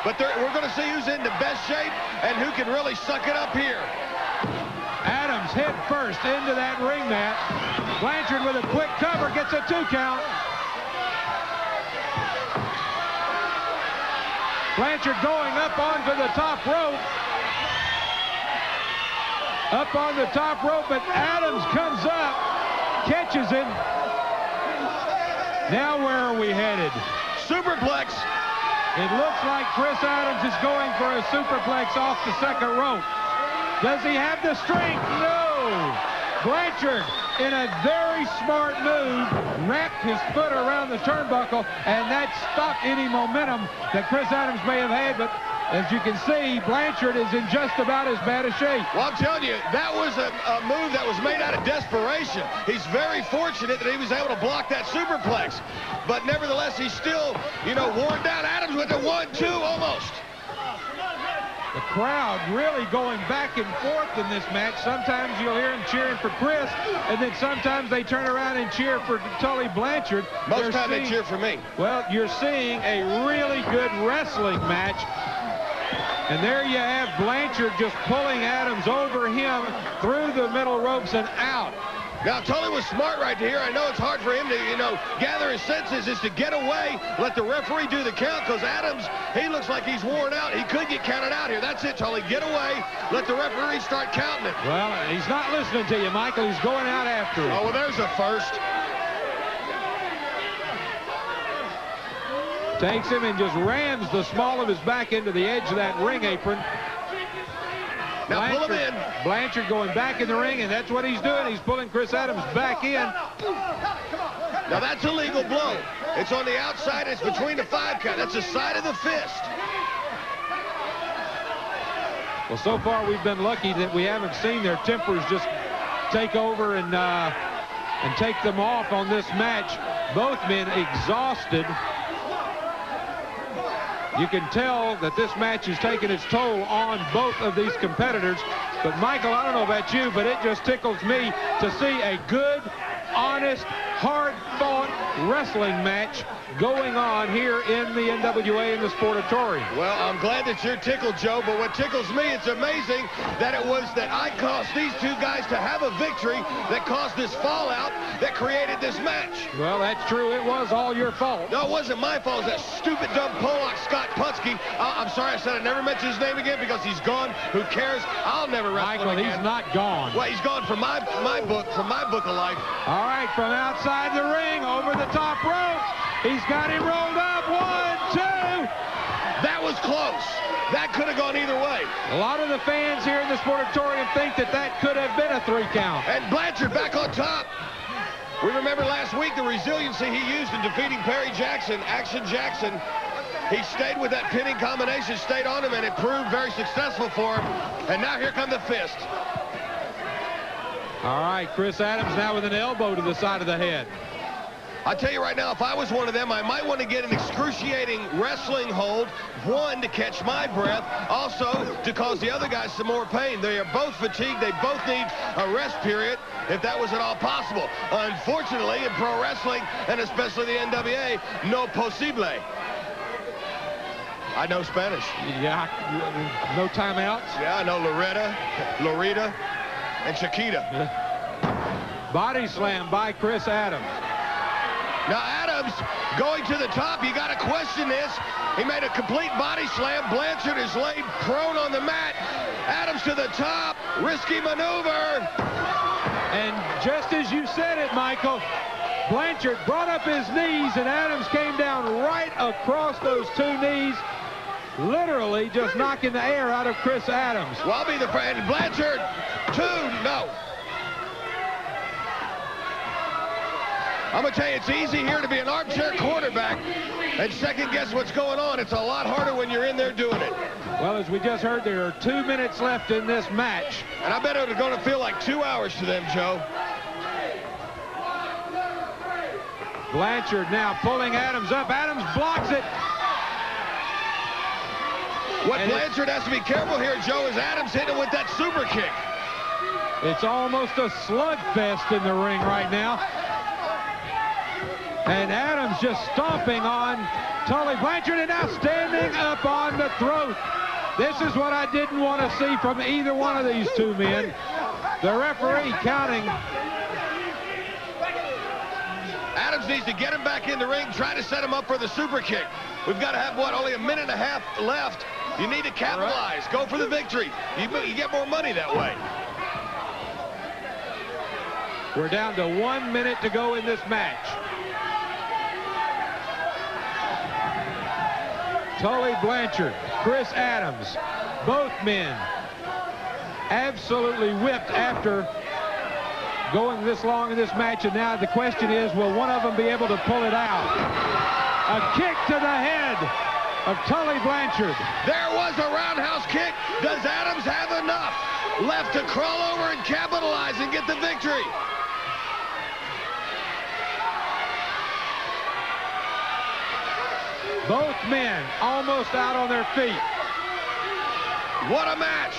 But we're going to see who's in the best shape and who can really suck it up here. Adams head first into that ring mat. Blanchard with a quick cover gets a 2 count. Blanchard going up onto the top rope. Up on the top rope, but Adams comes up, catches him. Now where are we headed? Superplex. It looks like Chris Adams is going for a superplex off the second rope. Does he have the strength? No. Blanchard, in a very smart move, wrapped his foot around the turnbuckle, and that stopped any momentum that Chris Adams may have had. But as you can see, Blanchard is in just about as bad a shape. Well, I'm telling you, that was a move that was made out of desperation. He's very fortunate that he was able to block that superplex. But nevertheless, he's still, you know, worn down. Adams with a 1-2 almost. The crowd really going back and forth in this match. Sometimes you'll hear them cheering for Chris, and then sometimes they turn around and cheer for Tully Blanchard. Most time they cheer for me. Well, you're seeing a really good wrestling match. And there you have Blanchard just pulling Adams over him through the middle ropes and out. Now, Tully was smart right here. I know it's hard for him to, you know, gather his senses, is to get away, let the referee do the count, because Adams, he looks like he's worn out. He could get counted out here. That's it, Tully. Get away. Let the referee start counting it. Well, he's not listening to you, Michael. He's going out after him. Oh, well, there's a first. Takes him and just rams the small of his back into the edge of that ring apron. Now pull him in. Blanchard going back in the ring, and that's what he's doing. He's pulling Chris Adams back in. Now that's a legal blow. It's on the outside. It's between the 5 count. That's the side of the fist. Well, so far we've been lucky that we haven't seen their tempers just take over and take them off on this match. Both men exhausted. You can tell that this match is taking its toll on both of these competitors. But, Michael, I don't know about you, but it just tickles me to see a good, honest, hard-fought wrestling match going on here in the NWA in the Sportatorium. Well, I'm glad that you're tickled, Joe, but what tickles me, it's amazing that it was that I caused these two guys to have a victory that caused this fallout that created this match. Well, that's true. It was all your fault. No, it wasn't my fault. It was that stupid, dumb Pollock, Scott Putsky. I'm sorry I said I'd never mention his name again because he's gone. Who cares? I'll never wrestle him again. He's not gone. Well, he's gone from my book of life. All right, from outside the ring, over the top rope. He's got him rolled up. 1, 2. That was close. That could have gone either way. A lot of the fans here in the Sportatorium think that that could have been a 3 count. And Blanchard back on top. We remember last week the resiliency he used in defeating Perry Jackson, Action Jackson. He stayed with that pinning combination, stayed on him, and it proved very successful for him. And now here come the fist. All right, Chris Adams now with an elbow to the side of the head. I tell you right now, if I was one of them, I might want to get an excruciating wrestling hold. One, to catch my breath. Also, to cause the other guys some more pain. They are both fatigued. They both need a rest period, if that was at all possible. Unfortunately, in pro wrestling, and especially the NWA, no posible. I know Spanish. Yeah, no timeouts. Yeah, I know Loretta, and Chiquita. Body slam by Chris Adams. Now Adams going to the top. You got to question this. He made a complete body slam. Blanchard is laid prone on the mat. Adams to the top. Risky maneuver. And just as you said it, Michael, Blanchard brought up his knees and Adams came down right across those 2 knees, literally just knocking the air out of Chris Adams. Well, I'll be the friend. Blanchard, 2, no. I'm going to tell you, it's easy here to be an armchair quarterback and second guess what's going on. It's a lot harder when you're in there doing it. Well, as we just heard, there are 2 minutes left in this match. And I bet it's going to feel like 2 hours to them, Joe. Blanchard now pulling Adams up. Adams blocks it. What Blanchard has to be careful here, Joe, is Adams hitting with that super kick. It's almost a slugfest in the ring right now. And Adams just stomping on Tully Blanchard and now standing up on the throat. This is what I didn't want to see from either one of these 2 men. The referee counting. Adams needs to get him back in the ring, try to set him up for the super kick. We've got to have, what, only a minute and a half left. You need to capitalize. Go for the victory. You get more money that way. We're down to 1 minute to go in this match. Tully Blanchard, Chris Adams, both men absolutely whipped after going this long in this match, and now the question is, will one of them be able to pull it out? A kick to the head of Tully Blanchard. There was a roundhouse kick. Does Adams have enough left to crawl over and capitalize and get the victory? Both men almost out on their feet. What a match.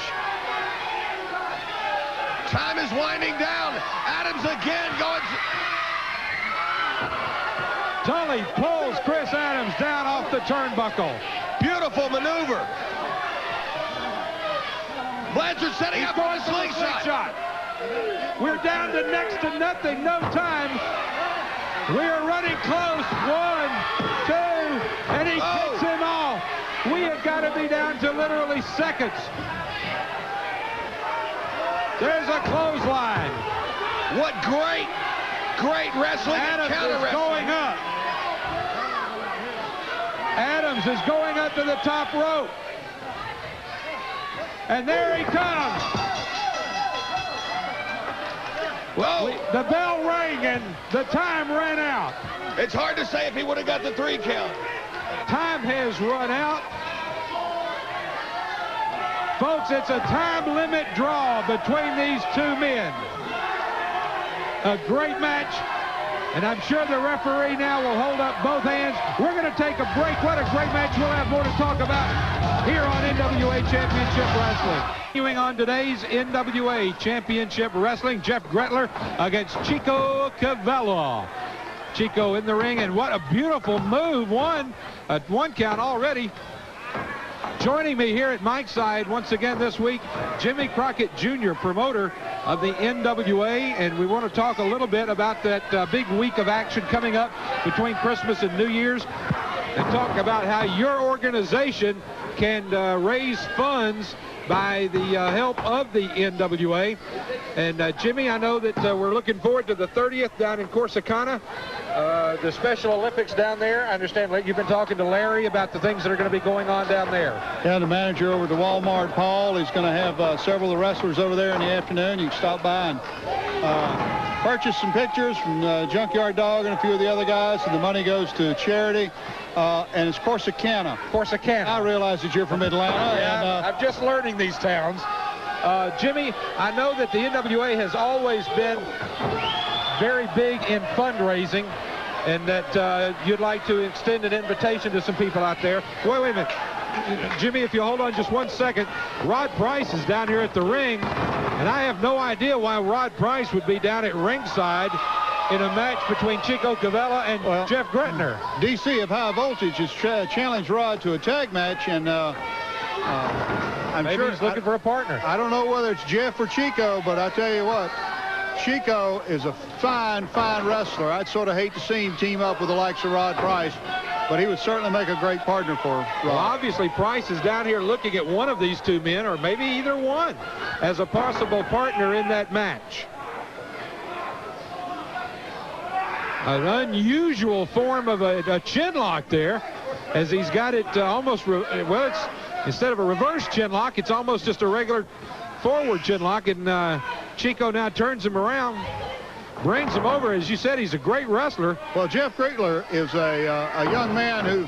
Time is winding down. Adams again going. Tully pulls Chris Adams down off the turnbuckle. Beautiful maneuver. Blanchard setting up for a slingshot. We're down to next to nothing. No time. We are running close. 1, 2, and he kicks him off. We have got to be down to literally seconds. There's a clothesline. What great wrestling and counter wrestling. Going up. Adams is going up to the top rope. And there he comes. Whoa. The bell rang and the time ran out. It's hard to say if he would have got the 3 count. Time has run out. Folks, it's a time limit draw between these two men. A great match, and I'm sure the referee now will hold up both hands. We're going to take a break. What a great match. We'll have more to talk about here on NWA Championship Wrestling. Continuing on today's NWA Championship Wrestling, Jeff Gretler against Chico Cavallo. Chico in the ring, and what a beautiful move. One count already. Joining me here at Mike's side once again this week, Jimmy Crockett Jr., promoter of the NWA, and we want to talk a little bit about that big week of action coming up between Christmas and New Year's, and talk about how your organization can raise funds by the help of the NWA. And Jimmy, I know that we're looking forward to the 30th down in Corsicana, the Special Olympics down there. I understand you've been talking to Larry about the things that are going to be going on down there. Yeah, the manager over at the Walmart, Paul, is going to have several of the wrestlers over there in the afternoon. You can stop by and purchase some pictures from Junkyard Dog and a few of the other guys, and the money goes to charity. And it's Corsicana. Corsicana. I realize that you're from Atlanta. Yeah, and, I'm just learning these towns. Jimmy, I know that the NWA has always been very big in fundraising, and that you'd like to extend an invitation to some people out there. Wait a minute. Jimmy, if you hold on just 1 second, Rod Price is down here at the ring, and I have no idea why Rod Price would be down at ringside in a match between Chico Cavallo and Jeff Gretner. DC of High Voltage has challenged Rod to a tag match, and I'm Maybe sure he's looking for a partner. I don't know whether it's Jeff or Chico, but I tell you what, Chico is a fine wrestler. I'd sort of hate to see him team up with the likes of Rod Price, but he would certainly make a great partner for Rod. Well, obviously Price is down here looking at one of these two men, or maybe either one, as a possible partner in that match. An unusual form of a chin lock there, as he's got it almost, well, it's instead of a reverse chin lock, it's almost just a regular forward chin lock, and Chico now turns him around, brings him over. As you said, he's a great wrestler. Well, Jeff Gretler is a young man who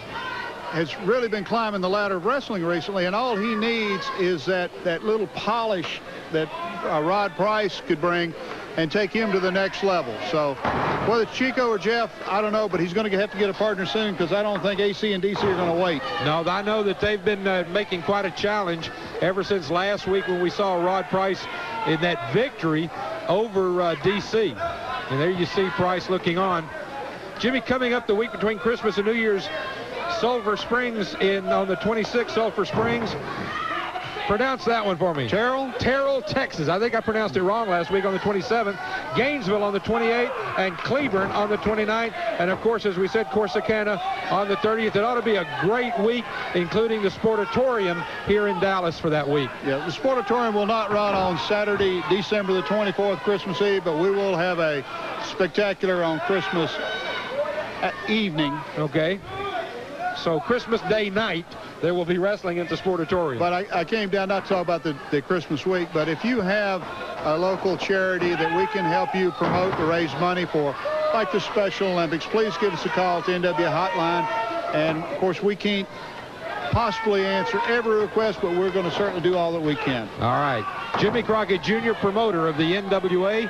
has really been climbing the ladder of wrestling recently, and all he needs is that little polish that Rod Price could bring and take him to the next level. So whether it's Chico or Jeff, I don't know, but he's going to have to get a partner soon, because I don't think AC and DC are going to wait. No, I know that they've been making quite a challenge ever since last week when we saw Rod Price in that victory over DC. And there you see Price looking on. Jimmy, coming up the week between Christmas and New Year's, Sulphur Springs on the 26th, Sulphur Springs. Pronounce that one for me. Terrell? Terrell, Texas. I think I pronounced it wrong last week on the 27th. Gainesville on the 28th, and Cleburne on the 29th. And, of course, as we said, Corsicana on the 30th. It ought to be a great week, including the Sportatorium here in Dallas for that week. Yeah, the Sportatorium will not run on Saturday, December the 24th, Christmas Eve, but we will have a spectacular on Christmas evening. Okay. So Christmas Day night, there will be wrestling at the Sportatorium. But I came down not to talk about the Christmas week, but if you have a local charity that we can help you promote to raise money for, like the Special Olympics, please give us a call at the NWA hotline. And, of course, we can't possibly answer every request, but we're going to certainly do all that we can. All right. Jimmy Crockett, Jr., promoter of the NWA.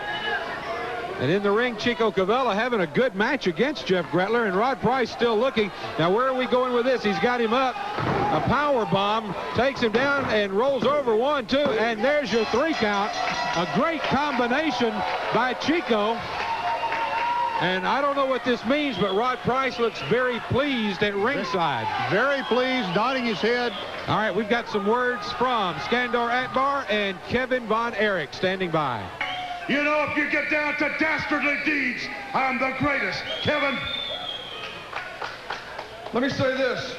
And in the ring, Chico Cavella having a good match against Jeff Gretler, and Rod Price still looking. Now, where are we going with this? He's got him up. A power bomb takes him down and rolls over 1, 2, and there's your 3 count. A great combination by Chico. And I don't know what this means, but Rod Price looks very pleased at ringside. Very pleased, nodding his head. All right, we've got some words from Skandor Akbar and Kevin Von Erich standing by. You know, if you get down to dastardly deeds, I'm the greatest. Kevin. Let me say this.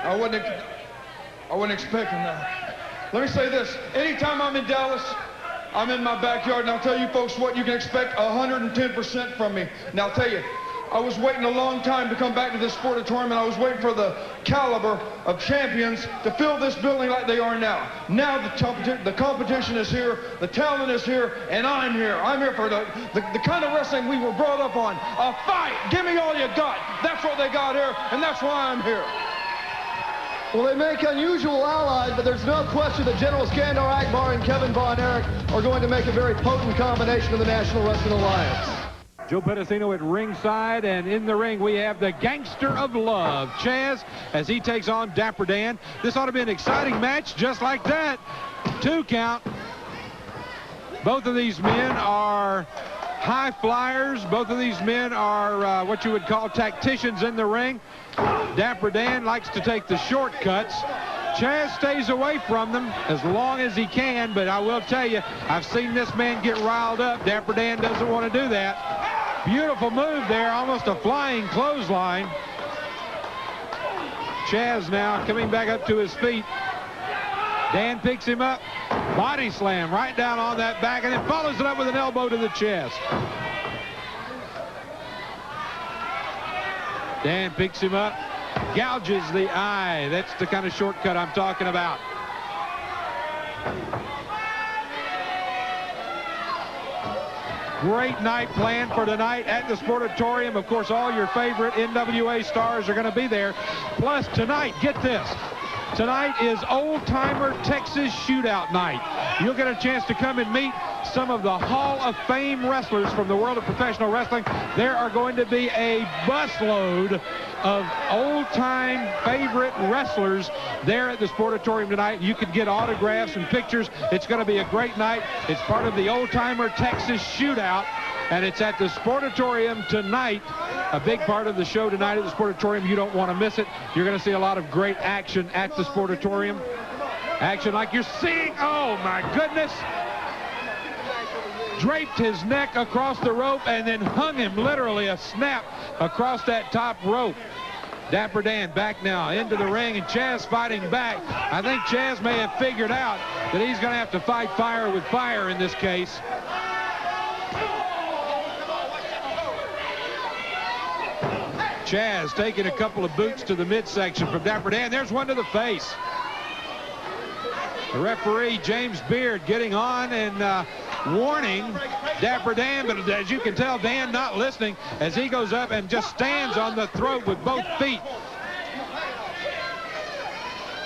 I wasn't expecting that. Let me say this. Anytime I'm in Dallas, I'm in my backyard, and I'll tell you folks what you can expect 110% from me. Now, I'll tell you, I was waiting a long time to come back to this sportatorium, and I was waiting for the caliber of champions to fill this building like they are now. Now the competition is here, the talent is here, and I'm here. I'm here for the kind of wrestling we were brought up on. A fight. Give me all you got. That's what they got here, and that's why I'm here. Well, they make unusual allies, but there's no question that General Skandor Akbar and Kevin Von Erich are going to make a very potent combination of the National Wrestling Alliance. Joe Pedicino at ringside, and in the ring we have the Gangster of Love, Chaz, as he takes on Dapper Dan. This ought to be an exciting match just like that. 2 count. Both of these men are high flyers. Both of these men are what you would call tacticians in the ring. Dapper Dan likes to take the shortcuts. Chaz stays away from them as long as he can, but I will tell you, I've seen this man get riled up. Dapper Dan doesn't want to do that. Beautiful move there, almost a flying clothesline. Chaz now coming back up to his feet. Dan picks him up, body slam right down on that back, and then follows it up with an elbow to the chest. Dan picks him up, gouges the eye. That's the kind of shortcut I'm talking about. Great night planned for tonight at the Sportatorium. Of course, all your favorite NWA stars are going to be there. Plus, tonight, get this. Tonight is old-timer Texas shootout night. You'll get a chance to come and meet some of the Hall of Fame wrestlers from the world of professional wrestling. There are going to be a busload of old-time favorite wrestlers there at the Sportatorium tonight. You can get autographs and pictures. It's going to be a great night. It's part of the old-timer Texas shootout, and it's at the Sportatorium tonight. A big part of the show tonight at the Sportatorium. You don't want to miss it. You're going to see a lot of great action at the Sportatorium. Action like you're seeing. Oh, my goodness. Draped his neck across the rope and then hung him literally a snap across that top rope. Dapper Dan back now into the ring, and Chaz fighting back. I think Chaz may have figured out that he's going to have to fight fire with fire in this case. Chaz taking a couple of boots to the midsection from Dapper Dan. There's one to the face. The referee, James Beard, getting on and warning Dapper Dan, but as you can tell, Dan not listening as he goes up and just stands on the throat with both feet.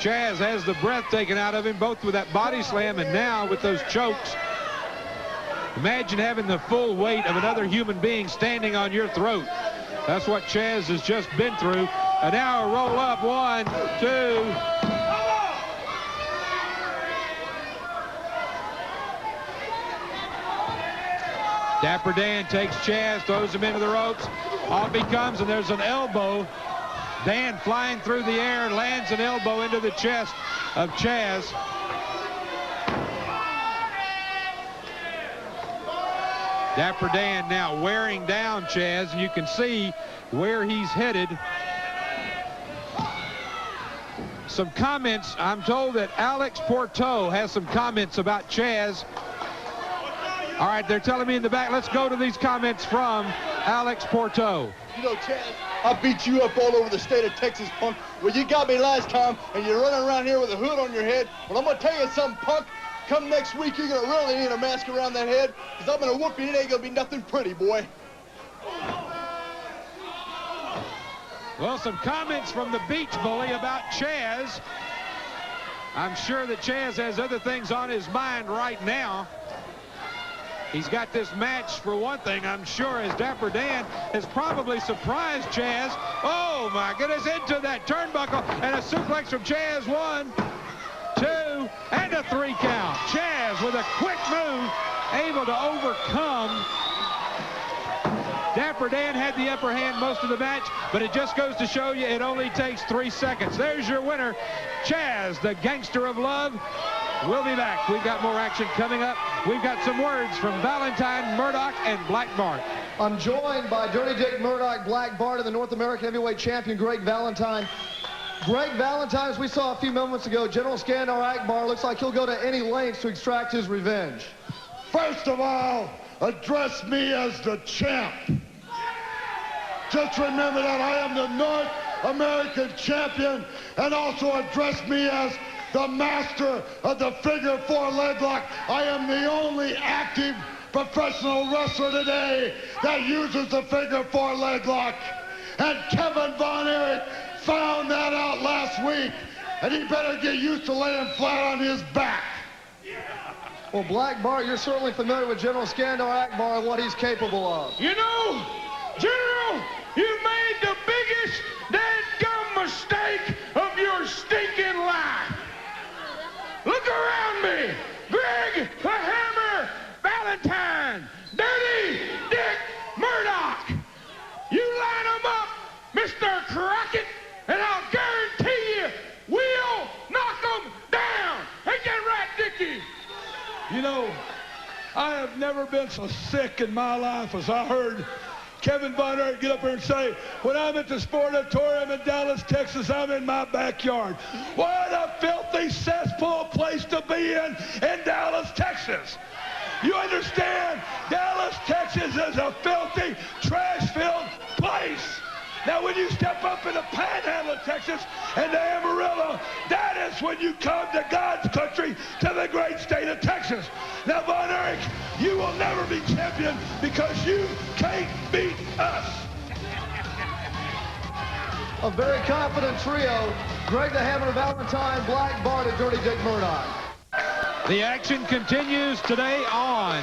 Chaz has the breath taken out of him, both with that body slam and now with those chokes. Imagine having the full weight of another human being standing on your throat. That's what Chaz has just been through. And now a roll up, 1, 2. Dapper Dan takes Chaz, throws him into the ropes. Off he comes, and there's an elbow. Dan flying through the air, lands an elbow into the chest of Chaz. Dapper Dan now wearing down Chaz, and you can see where he's headed. Some comments. I'm told that Alex Porto has some comments about Chaz. All right, they're telling me in the back. Let's go to these comments from Alex Porto. You know, Chaz, I beat you up all over the state of Texas, punk. Well, you got me last time, and you're running around here with a hood on your head. Well, I'm going to tell you something, punk. Come next week, you're going to really need a mask around that head, because I'm going to whoop you. It ain't going to be nothing pretty, boy. Well, some comments from the Beach Bully about Chaz. I'm sure that Chaz has other things on his mind right now. He's got this match, for one thing, I'm sure, as Dapper Dan has probably surprised Chaz. Oh, my goodness, into that turnbuckle, and a suplex from Chaz. 1, 2, and a 3 count. Chaz with a quick move, able to overcome. Dapper Dan had the upper hand most of the match, but it just goes to show you it only takes 3 seconds. There's your winner, Chaz, the Gangster of Love. We'll be back. We've got more action coming up. We've got some words from Valentine, Murdoch, and Black Bart. I'm joined by Dirty Dick Murdoch, Black Bart, and the North American Heavyweight Champion, Greg Valentine. Greg Valentine, as we saw a few moments ago, General Skandar Akbar looks like he'll go to any lengths to extract his revenge. First of all, address me as the champ. Just remember that I am the North American champion, and also address me as the master of the figure 4 leg lock. I am the only active professional wrestler today that uses the figure 4 leg lock. And Kevin Von Erich found that out last week, and he better get used to laying flat on his back. Well, Black Bart, you're certainly familiar with General Skandar Akbar and what he's capable of. You know, General, you made the biggest dadgum mistake of your stinking life. Look around me. Greg the Hammer Valentine, Dirty Dick Murdoch. You line them up, Mr. Crockett, and I'll guarantee you we'll knock them down. Ain't that right, Dickie? You know, I have never been so sick in my life as I heard Kevin Von Erich get up here and say, when I'm at the Sportatorium in Dallas, Texas, I'm in my backyard. What a filthy cesspool place to be in Dallas, Texas. You understand? Dallas, Texas is a filthy, trash-filled place. Now, when you step up in the Panhandle of Texas and the Amarillo, that is when you come to God's country, to the great state of Texas. Now, Von Erich, you will never be champion because you can't beat us. A very confident trio, Greg the Hammer Valentine, Black Bart, and Dirty Dick Murdoch. The action continues today on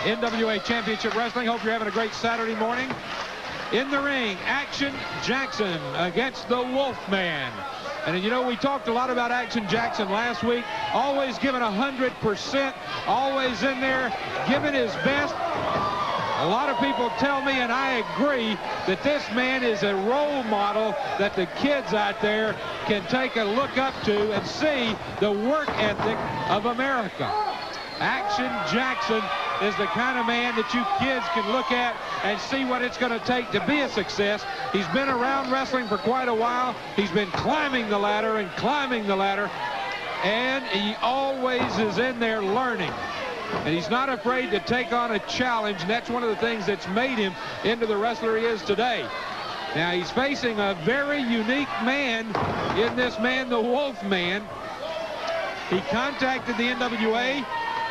NWA Championship Wrestling. Hope you're having a great Saturday morning. In the ring, Action Jackson against the Wolfman. And you know, we talked a lot about Action Jackson last week. Always giving 100%, always in there, giving his best. A lot of people tell me, and I agree, that this man is a role model that the kids out there can take a look up to and see the work ethic of America. Action Jackson is the kind of man that you kids can look at and see what it's going to take to be a success. He's been around wrestling for quite a while. He's been climbing the ladder and climbing the ladder, and he always is in there learning. And he's not afraid to take on a challenge, and that's one of the things that's made him into the wrestler he is today. Now, he's facing a very unique man in this man, the Wolfman. He contacted the NWA,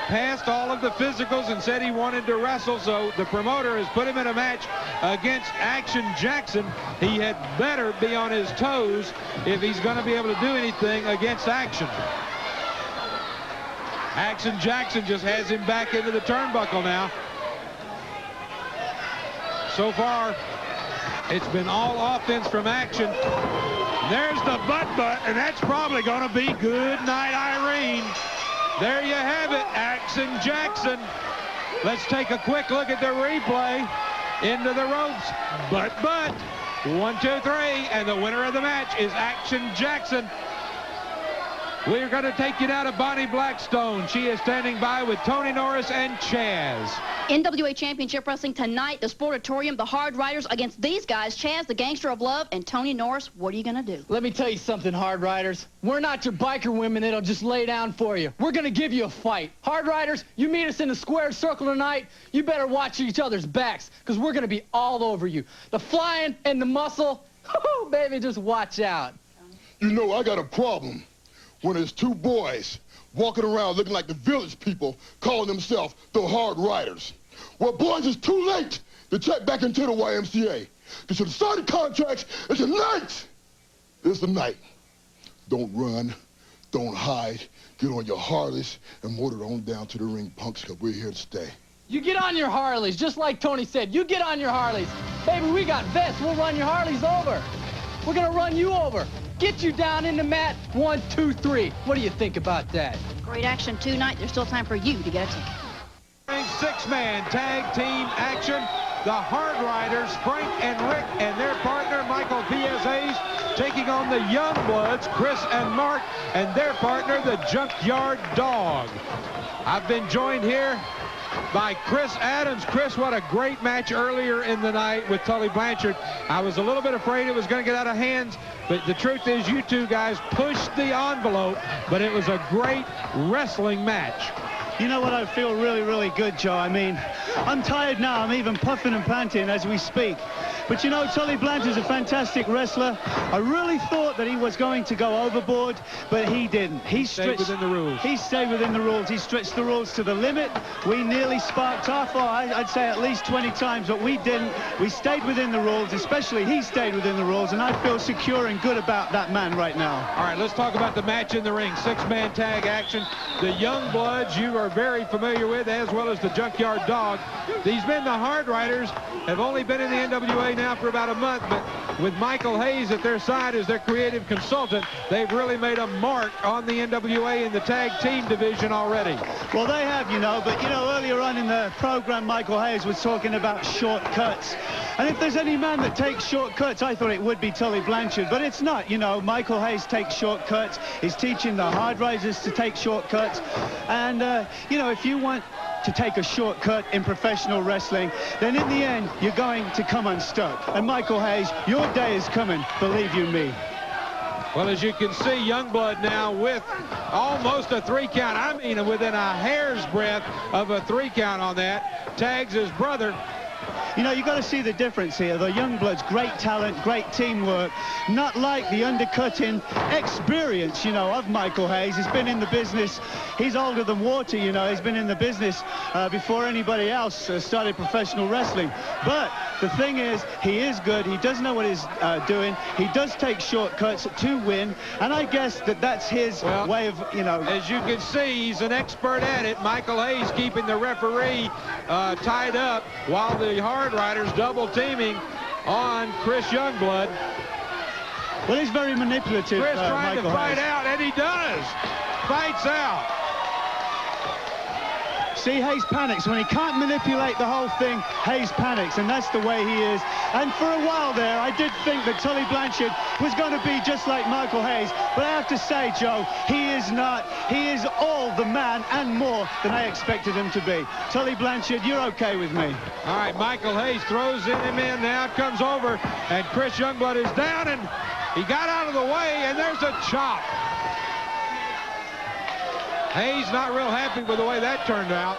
passed all of the physicals, and said he wanted to wrestle, so the promoter has put him in a match against Action Jackson. He had better be on his toes if he's going to be able to do anything against Action. Action Jackson just has him back into the turnbuckle now. So far, it's been all offense from Action. There's the butt, and that's probably going to be good night, Irene. There you have it, Action Jackson. Let's take a quick look at the replay. Into the ropes, butt. 1, 2, 3, and the winner of the match is Action Jackson. We're going to take you now to Bonnie Blackstone. She is standing by with Tony Norris and Chaz. NWA Championship Wrestling tonight, the Sportatorium, the Hard Riders against these guys, Chaz, the Gangster of Love, and Tony Norris. What are you going to do? Let me tell you something, Hard Riders. We're not your biker women that'll just lay down for you. We're going to give you a fight. Hard Riders, you meet us in the square circle tonight, you better watch each other's backs, because we're going to be all over you. The flying and the muscle, oh, baby, just watch out. You know, I got a problem. When there's two boys, walking around looking like the village people, calling themselves the Hard Riders. Well, boys, it's too late to check back into the YMCA. They should have started contracts, and tonight is the night. Don't run, don't hide, get on your Harleys and motor on down to the ring, punks, because we're here to stay. You get on your Harleys, just like Tony said. You get on your Harleys. Baby, we got vests. We'll run your Harleys over. We're going to run you over. Get you down in the mat. 1, 2, 3. What do you think about that? Great action tonight. There's still time for you to get a ticket. Six-man tag team action. The Hard Riders, Frank and Rick, and their partner, Michael P.S. Hayes, taking on the Young Bloods, Chris and Mark, and their partner, the Junkyard Dog. I've been joined here by Chris Adams. Chris, what a great match earlier in the night with Tully Blanchard. I was a little bit afraid it was going to get out of hands, but the truth is you two guys pushed the envelope, but it was a great wrestling match. You know what? I feel really, really good, Joe. I mean, I'm tired now. I'm even puffing and panting as we speak. But you know, Tully Blanchard's a fantastic wrestler. I really thought that he was going to go overboard, but he didn't. He stayed within the rules. He stayed within the rules. He stretched the rules to the limit. We nearly sparked off, I'd say at least 20 times, but we didn't. We stayed within the rules, especially he stayed within the rules, and I feel secure and good about that man right now. All right, let's talk about the match in the ring. Six-man tag action. The Young Bloods you are very familiar with, as well as the Junkyard Dog. These men, the Hard Riders, have only been in the NWA now for about a month, but with Michael Hayes at their side as their creative consultant, they've really made a mark on the NWA in the tag team division already. Well, they have, you know, but, you know, earlier on in the program, Michael Hayes was talking about shortcuts. And if there's any man that takes shortcuts, I thought it would be Tully Blanchard, but it's not. You know, Michael Hayes takes shortcuts. He's teaching the Hard Riders to take shortcuts. And, you know, if you want to take a shortcut in professional wrestling, then in the end, you're going to come unstuck. And Michael Hayes, your day is coming, believe you me. Well, as you can see, Youngblood now with almost a 3 count. I mean, within a hair's breadth of a 3 count on that. Tags his brother. You know, you got to see the difference here. The Youngbloods, great talent, great teamwork, not like the undercutting experience, you know, of Michael Hayes. He's been in the business. He's older than water, you know. He's been in the business before anybody else started professional wrestling. But the thing is, he is good. He does know what he's doing. He does take shortcuts to win. And I guess that that's his way of, you know. As you can see, he's an expert at it. Michael Hayes keeping the referee tied up while the Hard Riders double teaming on Chris Youngblood. Well, he's very manipulative. Chris trying Michael to fight Hayes. out, and he does. Fights out. See, Hayes panics. When he can't manipulate the whole thing, Hayes panics, and that's the way he is. And for a while there, I did think that Tully Blanchard was going to be just like Michael Hayes. But I have to say, Joe, he is not. He is all the man and more than I expected him to be. Tully Blanchard, you're okay with me. All right, Michael Hayes throws him in. Now it comes over, and Chris Youngblood is down, and he got out of the way, and there's a chop. Hayes not real happy with the way that turned out.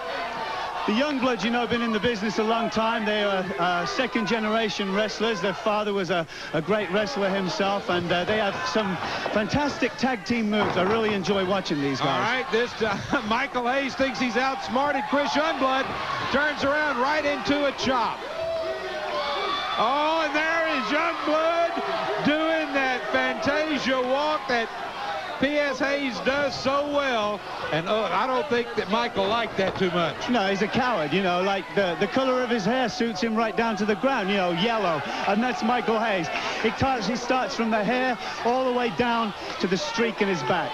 The Youngbloods, you know, have been in the business a long time. They are second-generation wrestlers. Their father was a great wrestler himself, and they have some fantastic tag team moves. I really enjoy watching these guys. All right, this Michael Hayes thinks he's outsmarted Chris Youngblood. Turns around right into a chop. Oh, and there is Youngblood doing that Fantasia walk that P.S. Hayes does so well, and I don't think that Michael liked that too much. No, he's a coward, you know, like the color of his hair suits him right down to the ground, you know, yellow, and that's Michael Hayes. He starts from the hair all the way down to the streak in his back.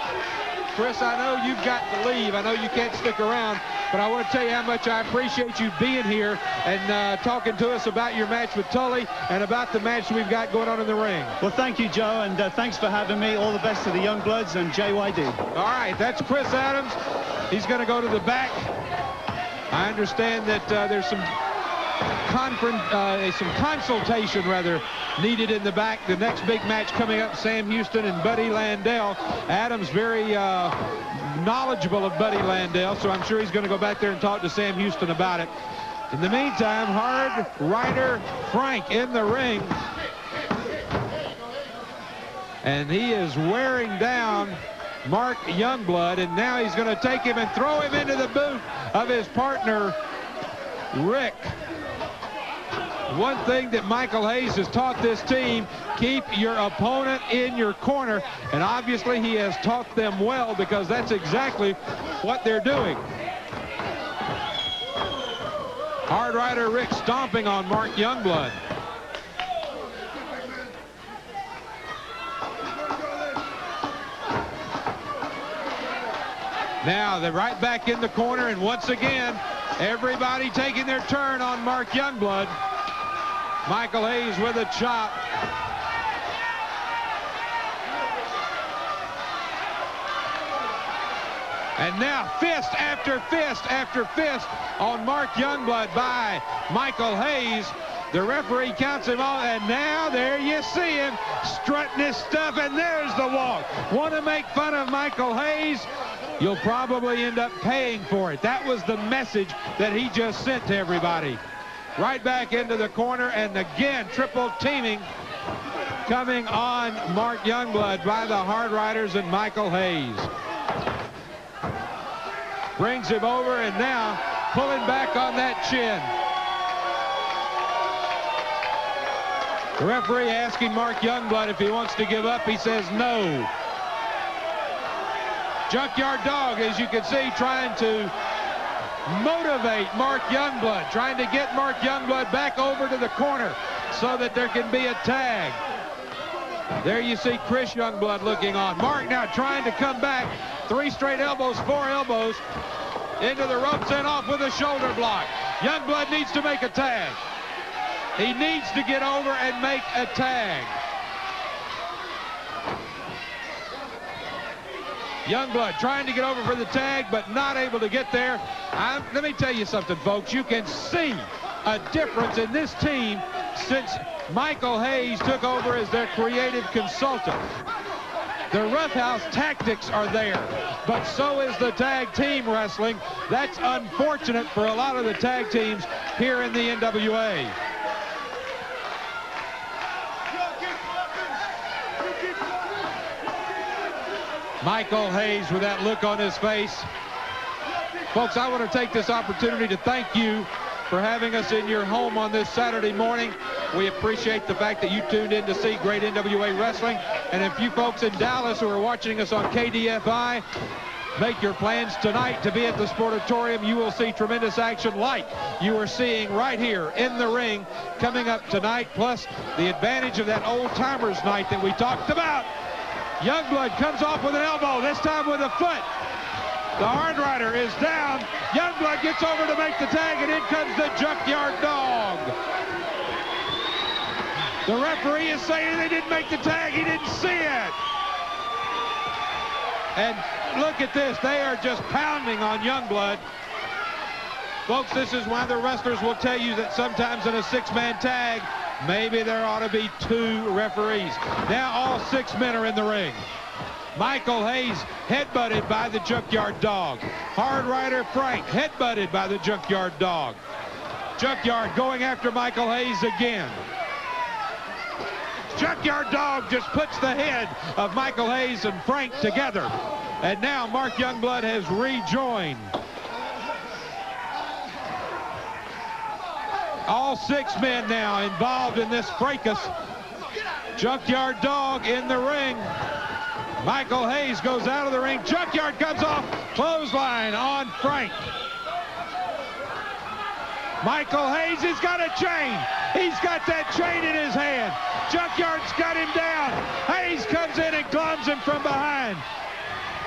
Chris, I know you've got to leave. I know you can't stick around, but I want to tell you how much I appreciate you being here and talking to us about your match with Tully and about the match we've got going on in the ring. Well, thank you, Joe, and thanks for having me. All the best to the Youngbloods and JYD. All right, that's Chris Adams. He's going to go to the back. I understand that there's some consultation rather needed in the back. The next big match coming up, Sam Houston and Buddy Landell. Adams very knowledgeable of Buddy Landell, so I'm sure he's going to go back there and talk to Sam Houston about it. In the meantime, Hard Rider Frank in the ring, and he is wearing down Mark Youngblood, and now he's going to take him and throw him into the boot of his partner, Rick. One thing that Michael Hayes has taught this team, keep your opponent in your corner, and obviously he has taught them well because that's exactly what they're doing. Hard Rider Rick stomping on Mark Youngblood. Now they're right back in the corner, and once again, everybody taking their turn on Mark Youngblood. Michael Hayes with a chop. And now fist after fist after fist on Mark Youngblood by Michael Hayes. The referee counts him off, and now there you see him strutting his stuff, and there's the walk. Want to make fun of Michael Hayes? You'll probably end up paying for it. That was the message that he just sent to everybody. Right back into the corner, and again, triple teaming coming on Mark Youngblood by the Hard Riders and Michael Hayes. Brings him over, and now pulling back on that chin. The referee asking Mark Youngblood if he wants to give up. He says no. Junkyard Dog, as you can see, trying to motivate Mark Youngblood, trying to get Mark Youngblood back over to the corner so that there can be a tag. There you see Chris Youngblood looking on. Mark now trying to come back. 3 straight elbows, 4 elbows into the ropes and off with a shoulder block. Youngblood needs to make a tag. He needs to get over and make a tag. Youngblood trying to get over for the tag, but not able to get there. Let me tell you something, folks. You can see a difference in this team since Michael Hayes took over as their creative consultant. The roughhouse tactics are there, but so is the tag team wrestling. That's unfortunate for a lot of the tag teams here in the NWA. Michael Hayes with that look on his face. Folks, I want to take this opportunity to thank you for having us in your home on this Saturday morning. We appreciate the fact that you tuned in to see great NWA wrestling. And if you folks in Dallas who are watching us on KDFI, make your plans tonight to be at the Sportatorium. You will see tremendous action like you are seeing right here in the ring coming up tonight, plus the advantage of that old-timers night that we talked about. Youngblood comes off with an elbow, this time with a foot. The Hard Rider is down. Youngblood gets over to make the tag, and in comes the Junkyard Dog. The referee is saying they didn't make the tag. He didn't see it. And look at this. They are just pounding on Youngblood. Folks, this is why the wrestlers will tell you that sometimes in a 6-man tag, maybe there ought to be 2 referees. Now all 6 men are in the ring. Michael Hayes headbutted by the Junkyard Dog. Hard Rider Frank headbutted by the Junkyard Dog. Junkyard going after Michael Hayes again. Junkyard Dog just puts the head of Michael Hayes and Frank together. And now Mark Youngblood has rejoined. All 6 men now involved in this fracas. Junkyard Dog in the ring. Michael Hayes goes out of the ring. Junkyard comes off. Clothesline on Frank. Michael Hayes has got a chain. He's got that chain in his hand. Junkyard's got him down. Hayes comes in and gloves him from behind.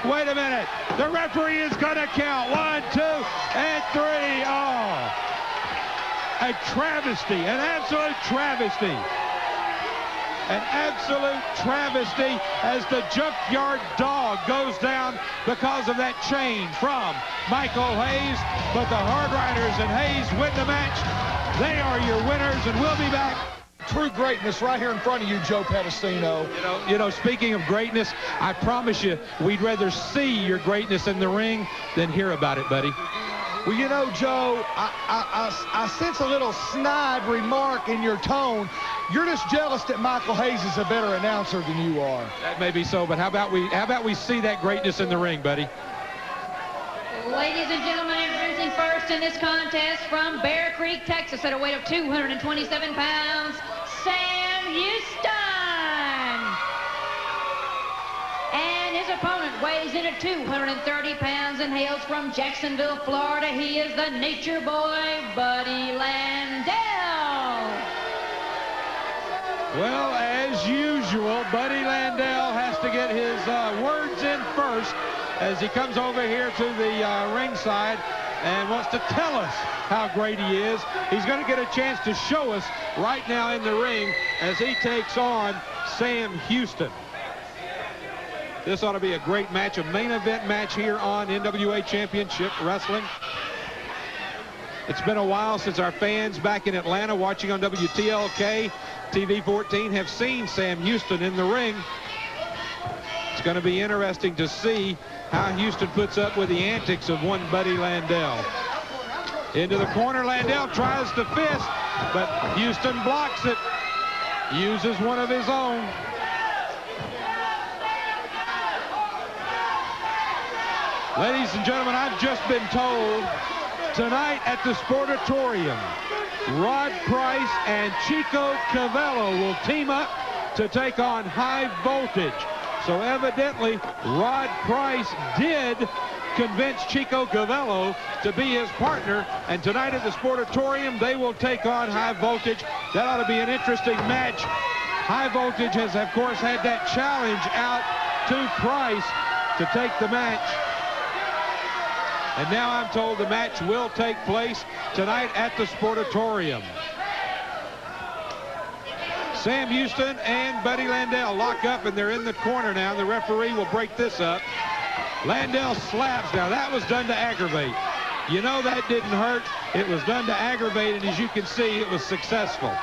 Wait a minute. The referee is going to count. 1, 2, and 3. Oh. A travesty, an absolute travesty. An absolute travesty as the Junkyard Dog goes down because of that chain from Michael Hayes. But the Hard Riders and Hayes win the match. They are your winners, and we'll be back. True greatness right here in front of you, Joe Pedicino. You know, speaking of greatness, I promise you, we'd rather see your greatness in the ring than hear about it, buddy. Well, you know, Joe, I sense a little snide remark in your tone. You're just jealous that Michael Hayes is a better announcer than you are. That may be so, but how about we see that greatness in the ring, buddy? Ladies and gentlemen, introducing first in this contest from Bear Creek, Texas, at a weight of 227 pounds, Sam Houston. And his opponent weighs in at 230 pounds and hails from Jacksonville, Florida. He is the Nature Boy, Buddy Landell. Well, as usual, Buddy Landell has to get his words in first as he comes over here to the ringside and wants to tell us how great he is. He's going to get a chance to show us right now in the ring as he takes on Sam Houston. This ought to be a great match, a main event match here on NWA Championship Wrestling. It's been a while since our fans back in Atlanta watching on WTLK TV 14 have seen Sam Houston in the ring. It's going to be interesting to see how Houston puts up with the antics of one Buddy Landell. Into the corner, Landell tries to fist, but Houston blocks it, uses one of his own. Ladies and gentlemen, I've just been told tonight at the Sportatorium, Rod Price and Chico Cavallo will team up to take on High Voltage. So evidently, Rod Price did convince Chico Cavallo to be his partner, and tonight at the Sportatorium, they will take on High Voltage. That ought to be an interesting match. High Voltage has, of course, had that challenge out to Price to take the match. And now I'm told the match will take place tonight at the Sportatorium. Sam Houston and Buddy Landell lock up, and they're in the corner now. The referee will break this up. Landell slaps. Now, that was done to aggravate. You know that didn't hurt. It was done to aggravate, and as you can see, it was successful.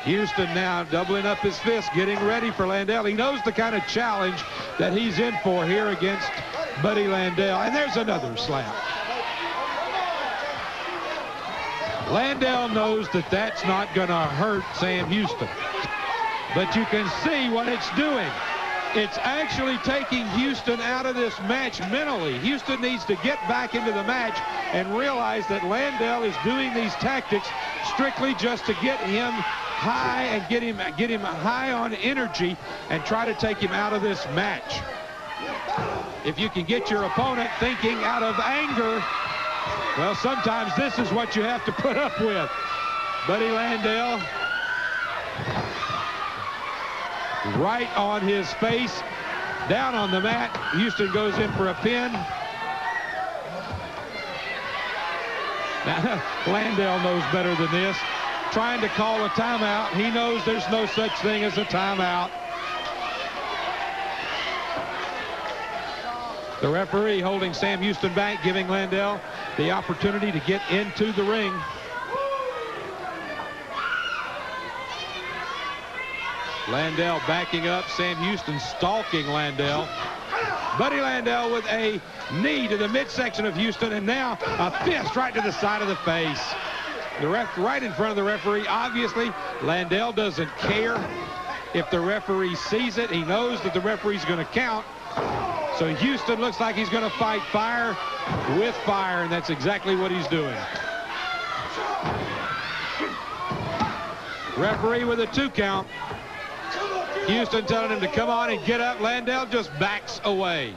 Houston now doubling up his fist, getting ready for Landell. He knows the kind of challenge that he's in for here against Buddy Landell. And there's another slap. Landell knows that that's not going to hurt Sam Houston. But you can see what it's doing. It's actually taking Houston out of this match mentally. Houston needs to get back into the match and realize that Landell is doing these tactics strictly just to get him high and get him high on energy and try to take him out of this match. If you can get your opponent thinking out of anger, well, sometimes this is what you have to put up with. Buddy Landell right on his face, down on the mat. Houston goes in for a pin. Now, Landell knows better than this. Trying to call a timeout. He knows there's no such thing as a timeout. The referee holding Sam Houston back, giving Landell the opportunity to get into the ring. Landell backing up. Sam Houston stalking Landell. Buddy Landell with a knee to the midsection of Houston, and now a fist right to the side of the face. The ref right in front of the referee. Obviously, Landell doesn't care if the referee sees it. He knows that the referee's going to count. So Houston looks like he's going to fight fire with fire, and that's exactly what he's doing. Referee with a 2 count. Houston telling him to come on and get up. Landell just backs away.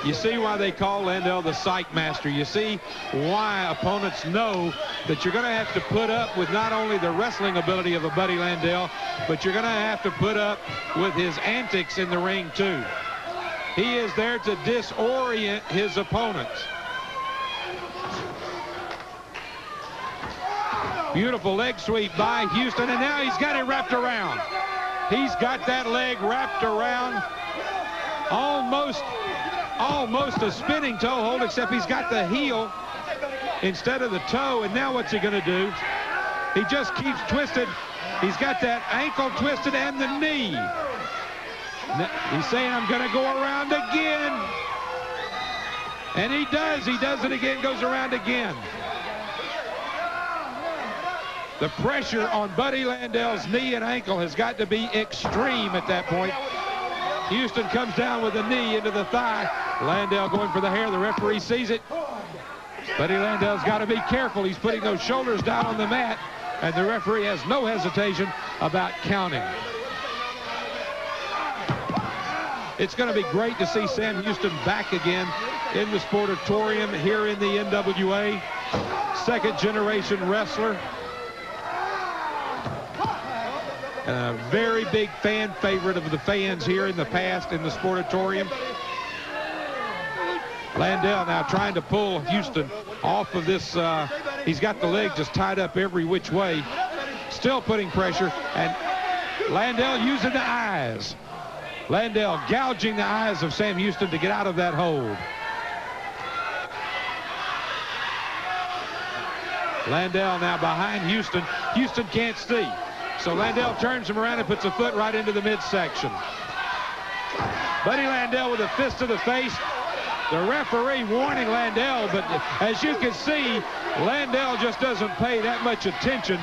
You see why they call Landell the psych master. You see why opponents know that you're going to have to put up with not only the wrestling ability of a Buddy Landell, but you're going to have to put up with his antics in the ring too. He is there to disorient his opponents. Beautiful leg sweep by Houston, and now he's got it wrapped around. He's got that leg wrapped around, almost a spinning toe hold, except he's got the heel instead of the toe. And now what's he going to do? He just keeps twisted. He's got that ankle twisted and the knee. He's saying, I'm going to go around again. And he does. He does it again, goes around again. The pressure on Buddy Landell's knee and ankle has got to be extreme at that point. Houston comes down with a knee into the thigh. Landell going for the hair. The referee sees it. Buddy Landell's got to be careful. He's putting those shoulders down on the mat, and the referee has no hesitation about counting. It's going to be great to see Sam Houston back again in the Sportatorium here in the NWA. Second-generation wrestler. A very big fan favorite of the fans here in the past in the Sportatorium. Landell now trying to pull Houston off of this. He's got the leg just tied up every which way. Still putting pressure. And Landell using the eyes. Landell gouging the eyes of Sam Houston to get out of that hold. Landell now behind Houston. Houston can't see. So Landell turns him around and puts a foot right into the midsection. Buddy Landell with a fist to the face. The referee warning Landell, but as you can see, Landell just doesn't pay that much attention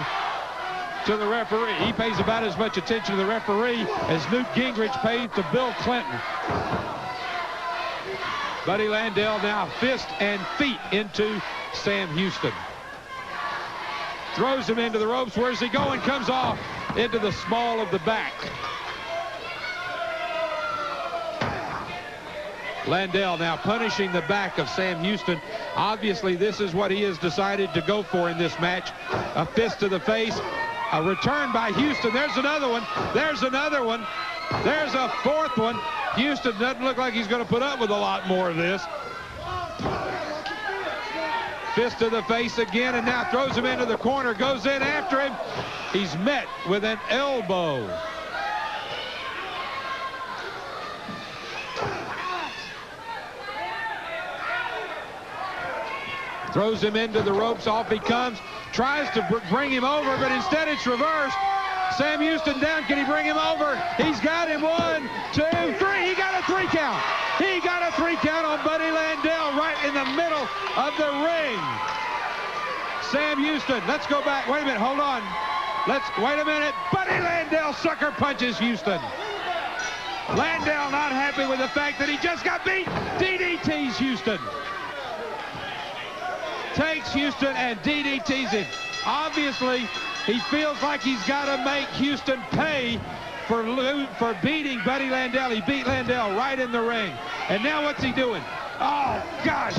to the referee. He pays about as much attention to the referee as Newt Gingrich paid to Bill Clinton. Buddy Landell now fist and feet into Sam Houston. Throws him into the ropes. Where's he going? Comes off into the small of the back. Landell now punishing the back of Sam Houston. Obviously, this is what he has decided to go for in this match. A fist to the face. A return by Houston. There's another one. There's another one. There's a fourth one. Houston doesn't look like he's going to put up with a lot more of this. Fist to the face again, and now throws him into the corner, goes in after him. He's met with an elbow. Throws him into the ropes, off he comes, tries to bring him over, but instead it's reversed. Sam Houston down, can he bring him over? He's got him, 1, 2, 3, he got a 3 count. He got a 3 count on Buddy Landell right in the middle of the ring. Sam Houston, let's go back, wait a minute, hold on. Wait a minute, Buddy Landell sucker punches Houston. Landell not happy with the fact that he just got beat, DDTs Houston. Takes Houston and DDTs him. Obviously, he feels like he's got to make Houston pay for beating Buddy Landell. He beat Landell right in the ring. And now what's he doing? Oh, gosh.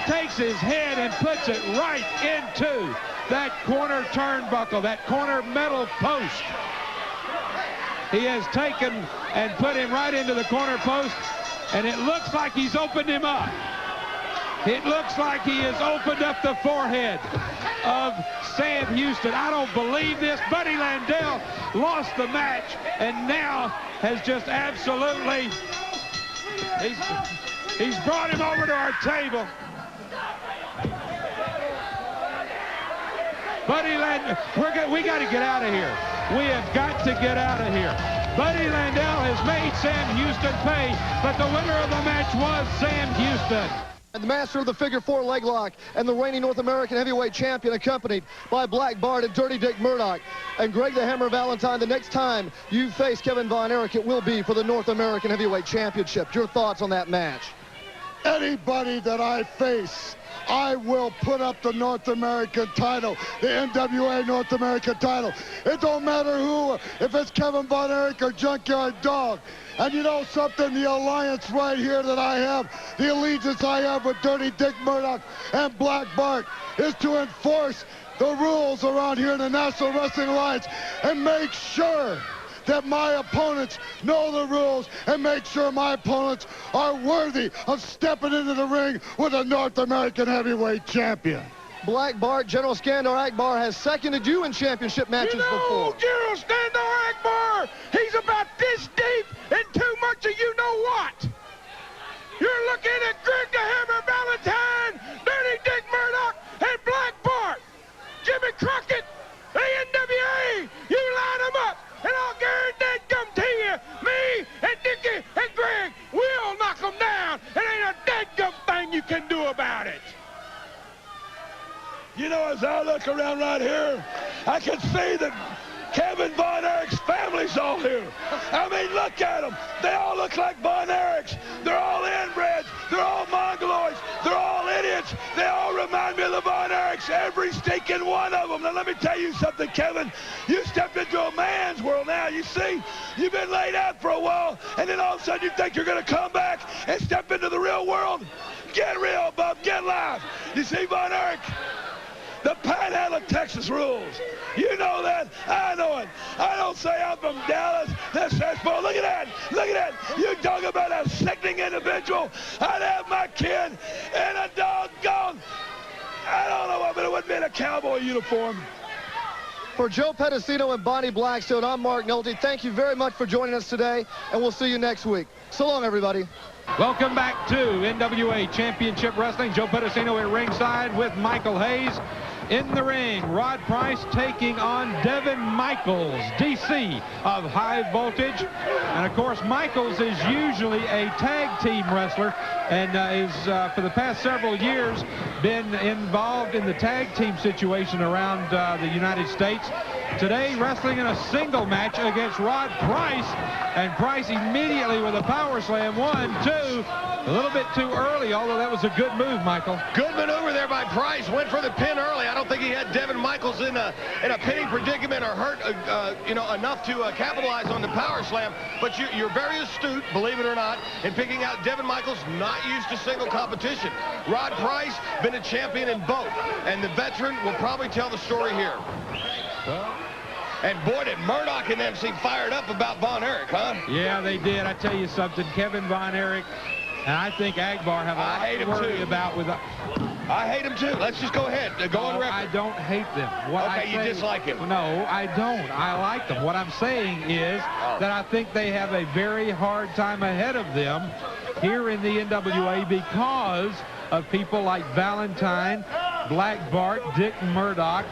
Takes his head and puts it right into that corner turnbuckle, that corner metal post. He has taken and put him right into the corner post, and it looks like he's opened him up. It looks like he has opened up the forehead of Sam Houston. I don't believe this. Buddy Landell lost the match and now has just absolutely, he's brought him over to our table. Buddy Landell, we got to get out of here. We have got to get out of here. Buddy Landell has made Sam Houston pay, but the winner of the match was Sam Houston. And the master of the figure 4 leg lock and the reigning North American heavyweight champion, accompanied by Black Bart and Dirty Dick Murdoch and Greg the Hammer Valentine. The next time you face Kevin Von Erich, it will be for the North American heavyweight championship. Your thoughts on that match? Anybody that I face, I will put up the North American title, the NWA North American title. It don't matter who, if it's Kevin Von Erich or Junkyard Dog. And you know something, the alliance right here that I have, the allegiance I have with Dirty Dick Murdoch and Black Bart is to enforce the rules around here in the National Wrestling Alliance and make sure that my opponents know the rules and make sure my opponents are worthy of stepping into the ring with a North American heavyweight champion. Black Bart, General Skandar Akbar has seconded you in championship matches before. General Skandar Akbar, he's about this deep in too much of you-know-what. You're looking at Greg the Hammer Valentine, Dirty Dick Murdoch, and Black Bart. Jimmy Crockett, the NWA, you line them up, and I'll guarantee to you, me and Dickie and Greg, we'll knock them down. It ain't a dead gum thing you can do You know, as I look around right here, I can see that Kevin Von Erich's family's all here. I mean, look at them. They all look like Von Erichs. They're all inbreds. They're all mongoloids. They're all idiots. They all remind me of the Von Erichs, every stinking one of them. Now, let me tell you something, Kevin. You stepped into a man's world now. You see, you've been laid out for a while, and then all of a sudden you think you're going to come back and step into the real world. Get real, bub. Get live. You see, Von Erich? The Panhandle of Texas rules. You know that. I know it. I don't say I'm from Dallas. This says, boy, look at that. Look at that. You talk about a sickening individual. I'd have my kid in a doggone, I don't know, but it wouldn't be in a cowboy uniform. For Joe Pedicino and Bonnie Blackstone, I'm Mark Nolte. Thank you very much for joining us today, and we'll see you next week. So long, everybody. Welcome back to NWA Championship Wrestling. Joe Pedicino at ringside with Michael Hayes. In the ring, Rod Price taking on Devin Michaels, DC of High Voltage. And, of course, Michaels is usually a tag team wrestler and is, for the past several years, been involved in the tag team situation around the United States. Today, wrestling in a single match against Rod Price. And Price immediately with a power slam. 1, 2. A little bit too early, although that was a good move, Michael. Good maneuver there by Price. Went for the pin early. I don't think he had Devin Michaels in a pinning predicament or hurt, enough to capitalize on the power slam. But you're very astute, believe it or not, in picking out Devin Michaels, not used to single competition. Rod Price, been a champion in both. And the veteran will probably tell the story here. And boy, did Murdoch and them seem fired up about Von Erich, huh? Yeah, they did. I tell you something, Kevin Von Erich, and I think Akbar have a lot to worry about with. I hate him too. Let's just go ahead. Go on record. I don't hate them. Okay, you dislike him. No, I don't. I like them. What I'm saying is that I think they have a very hard time ahead of them here in the NWA because of people like Valentine, Black Bart, Dick Murdoch,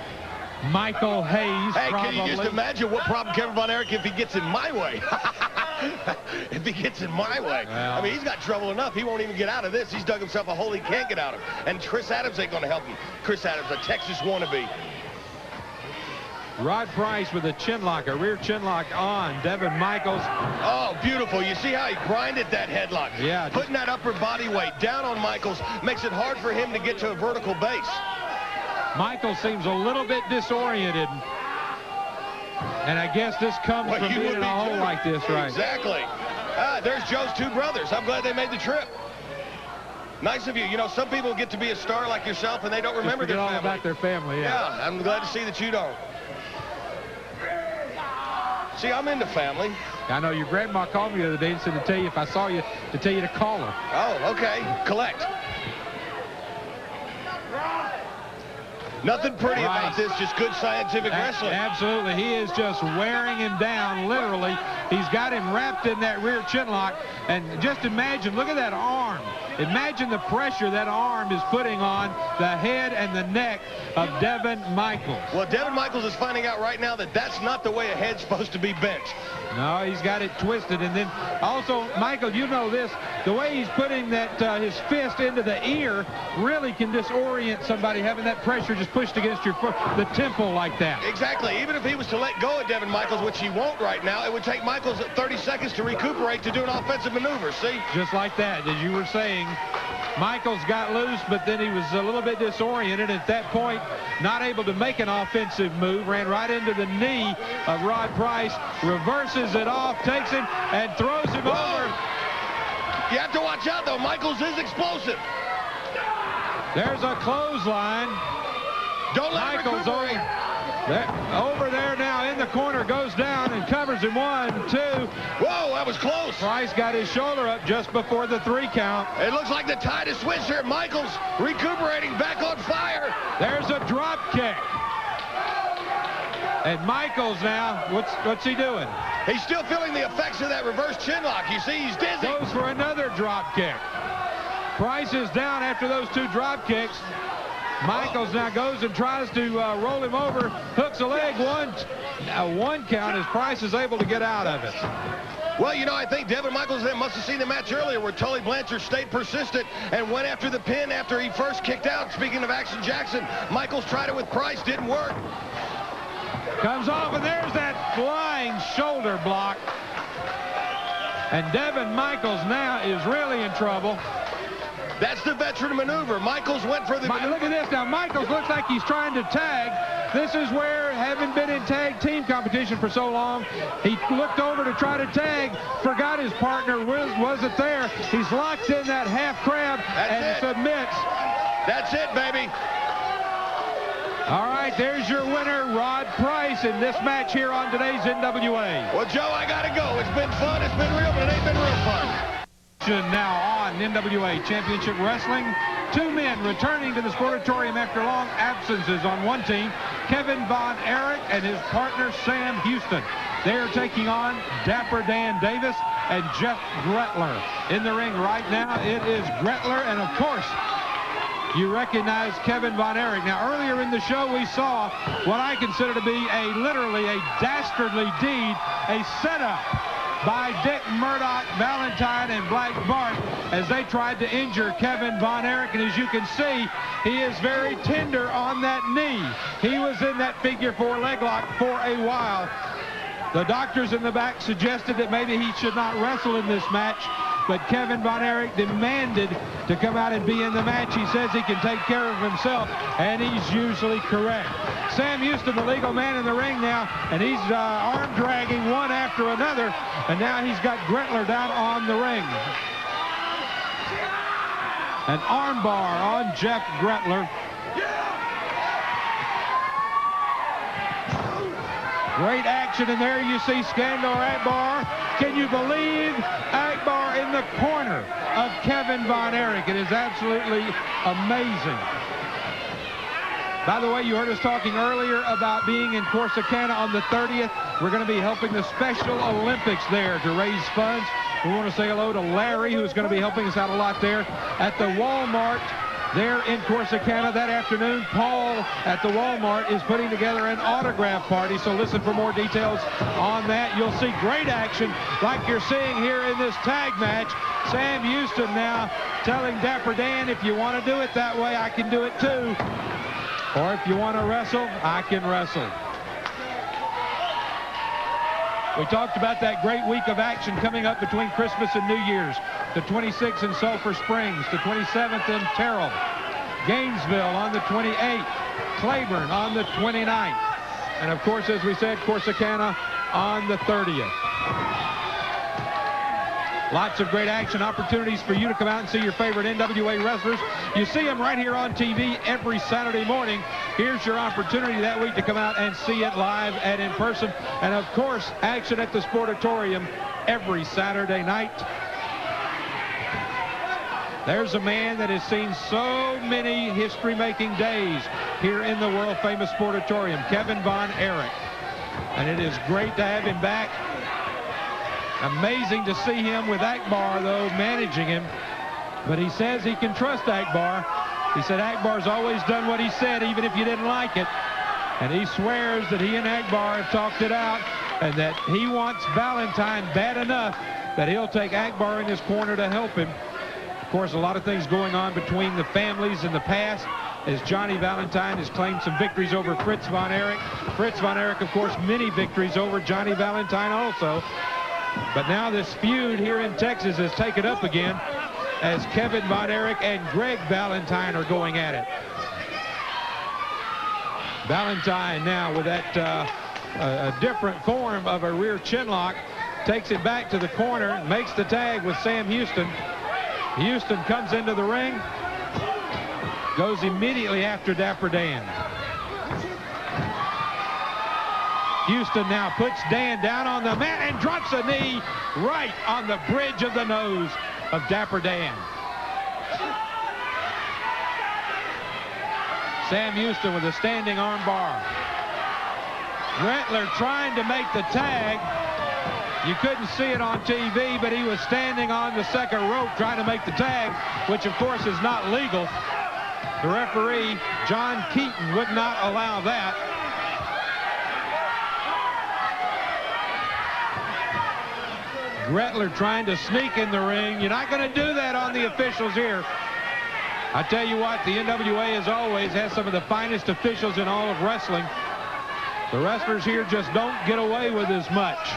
Michael Hayes. Hey, probably. can you just imagine what problem Kevin Von Erich if he gets in my way? If he gets in my way. Well, I mean, he's got trouble enough. He won't even get out of this. He's dug himself a hole he can't get out of. And Chris Adams ain't going to help him. Chris Adams, a Texas wannabe. Rod Price with a chin lock, a rear chin lock on Devin Michaels. Oh, beautiful. You see how he grinded that headlock? Yeah. Putting that upper body weight down on Michaels makes it hard for him to get to a vertical base. Michael seems a little bit disoriented. And I guess this comes from being in a hole like this, right? Exactly. There's Joe's two brothers. I'm glad they made the trip. Nice of you. You know, some people get to be a star like yourself and they don't remember their family. All about their family, yeah. Yeah, I'm glad to see that you don't. See, I'm into family. I know your grandma called me the other day and said to tell you if I saw you, to tell you to call her. Oh, okay. Collect. Nothing pretty about this, just good scientific wrestling. Absolutely. He is just wearing him down, literally. He's got him wrapped in that rear chin lock. And just imagine, look at that arm. Imagine the pressure that arm is putting on the head and the neck of Devin Michaels. Well, Devin Michaels is finding out right now that that's not the way a head's supposed to be bent. No, he's got it twisted. And then also, Michael, you know this, the way he's putting that his fist into the ear really can disorient somebody, having that pressure just pushed against your foot, the temple like that. Exactly. Even if he was to let go of Devin Michaels, which he won't right now, it would take Michaels 30 seconds to recuperate to do an offensive maneuver, see? Just like that, as you were saying. Michaels got loose, but then he was a little bit disoriented. At that point, not able to make an offensive move, ran right into the knee of Rod Price, reverses it off, takes him, and throws him over. You have to watch out, though. Michaels is explosive. There's a clothesline. Don't let Michaels over there now in the corner, goes down and covers him. 1, 2. Whoa, that was close. Price got his shoulder up just before the 3 count. It looks like the tide is switched here. Michaels recuperating, back on fire. There's a drop kick. And Michaels now, what's he doing? He's still feeling the effects of that reverse chin lock. You see, he's dizzy. Goes for another drop kick. Price is down after those 2 drop kicks. Michaels now goes and tries to roll him over, hooks a leg, 1 count as Price is able to get out of it. Well, you know, I think Devin Michaels must have seen the match earlier where Tully Blanchard stayed persistent and went after the pin after he first kicked out. Speaking of Action Jackson, Michaels tried it with Price, didn't work. Comes off, and there's that flying shoulder block. And Devin Michaels now is really in trouble. That's the veteran maneuver. Michaels went for the maneuver. Look at this now. Michaels looks like he's trying to tag. This is where, having been in tag team competition for so long, he looked over to try to tag, forgot his partner wasn't there. He's locked in that half crab and submits. That's it, baby. All right, there's your winner, Rod Price, in this match here on today's NWA. Well, Joe, I got to go. It's been fun. It's been real, but it ain't been real fun. Now on NWA Championship Wrestling, two men returning to the Sportatorium after long absences on one team, Kevin Von Erich and his partner Sam Houston. They are taking on Dapper Dan Davis and Jeff Gretler. In the ring right now, it is Gretler, and of course, you recognize Kevin Von Erich. Now, earlier in the show, we saw what I consider to be literally a dastardly deed, a setup by Dick Murdoch, Valentine, and Black Bart as they tried to injure Kevin Von Erich. And as you can see, he is very tender on that knee. He was in that figure 4 leg lock for a while. The doctors in the back suggested that maybe he should not wrestle in this match, but Kevin Von Erich demanded to come out and be in the match. He says he can take care of himself, and he's usually correct. Sam Houston, the legal man in the ring now, and he's arm dragging one after another, and now he's got Gretler down on the ring. An arm bar on Jeff Gretler. Great action, and there you see Skandor Akbar. Can you believe Akbar in the corner of Kevin Von Erich? It is absolutely amazing. By the way, you heard us talking earlier about being in Corsicana on the 30th. We're going to be helping the Special Olympics there to raise funds. We want to say hello to Larry, who's going to be helping us out a lot there at the Walmart there in Corsicana that afternoon. Paul at the Walmart is putting together an autograph party, so listen for more details on that. You'll see great action like you're seeing here in this tag match. Sam Houston now telling Dapper Dan, if you want to do it that way, I can do it too. Or if you want to wrestle, I can wrestle. We talked about that great week of action coming up between Christmas and New Year's. The 26th in Sulphur Springs, the 27th in Terrell, Gainesville on the 28th, Claiborne on the 29th, and of course, as we said, Corsicana on the 30th. Lots of great action opportunities for you to come out and see your favorite NWA wrestlers. You see them right here on TV every Saturday morning. Here's your opportunity that week to come out and see it live and in person. And of course, action at the Sportatorium every Saturday night. There's a man that has seen so many history-making days here in the world-famous Sportatorium, Kevin Von Erich. And it is great to have him back. Amazing to see him with Akbar, though, managing him. But he says he can trust Akbar. He said Akbar's always done what he said, even if you didn't like it. And he swears that he and Akbar have talked it out and that he wants Valentine bad enough that he'll take Akbar in his corner to help him. Of course, a lot of things going on between the families in the past, as Johnny Valentine has claimed some victories over Fritz Von Erich. Fritz Von Erich, of course, many victories over Johnny Valentine also. But now this feud here in Texas has taken up again as Kevin Von Erich and Greg Valentine are going at it. Valentine now with that a different form of a rear chin lock, takes it back to the corner, makes the tag with Sam Houston. Houston comes into the ring, goes immediately after Dapper Dan. Houston now puts Dan down on the mat and drops a knee right on the bridge of the nose of Dapper Dan. Sam Houston with a standing arm bar. Gretler trying to make the tag. You couldn't see it on TV, but he was standing on the second rope trying to make the tag, which of course is not legal. The referee, John Keaton, would not allow that. Gretler trying to sneak in the ring. You're not going to do that on the officials here. I tell you what, the NWA, as always, has some of the finest officials in all of wrestling. The wrestlers here just don't get away with as much.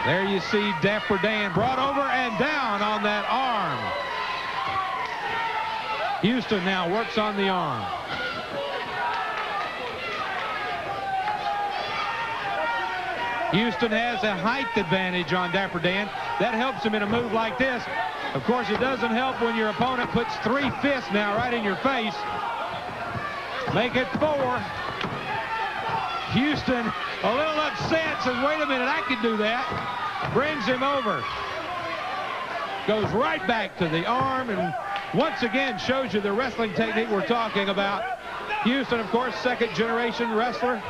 There you see Dapper Dan brought over and down on that arm. Houston now works on the arm. Houston has a height advantage on Dapper Dan. That helps him in a move like this. Of course, it doesn't help when your opponent puts 3 fists now right in your face. Make it 4. Houston a little upset, says, wait a minute, I can do that. Brings him over. Goes right back to the arm and once again shows you the wrestling technique we're talking about. Houston, of course, second-generation wrestler.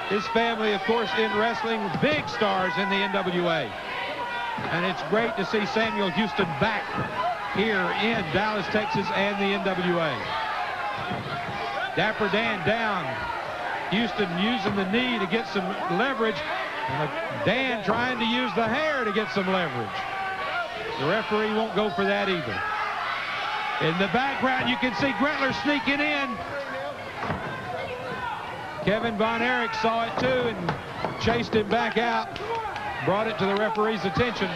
His family, of course, in wrestling, big stars in the NWA. And it's great to see Samuel Houston back here in Dallas, Texas, and the NWA. Dapper Dan down. Houston using the knee to get some leverage. And Dan trying to use the hair to get some leverage. The referee won't go for that either. In the background, you can see Gretler sneaking in. Kevin Von Erich saw it too and chased him back out. Brought it to the referee's attention.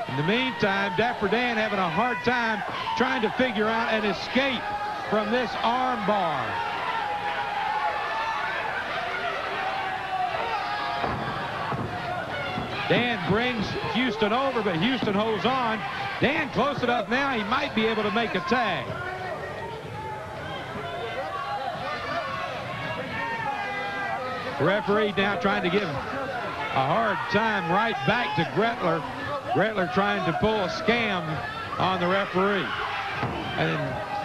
In the meantime, Dapper Dan having a hard time trying to figure out an escape from this arm bar. Dan brings Houston over, but Houston holds on. Dan close enough now, he might be able to make a tag. Referee now trying to give him a hard time right back to Gretler. Gretler trying to pull a scam on the referee. And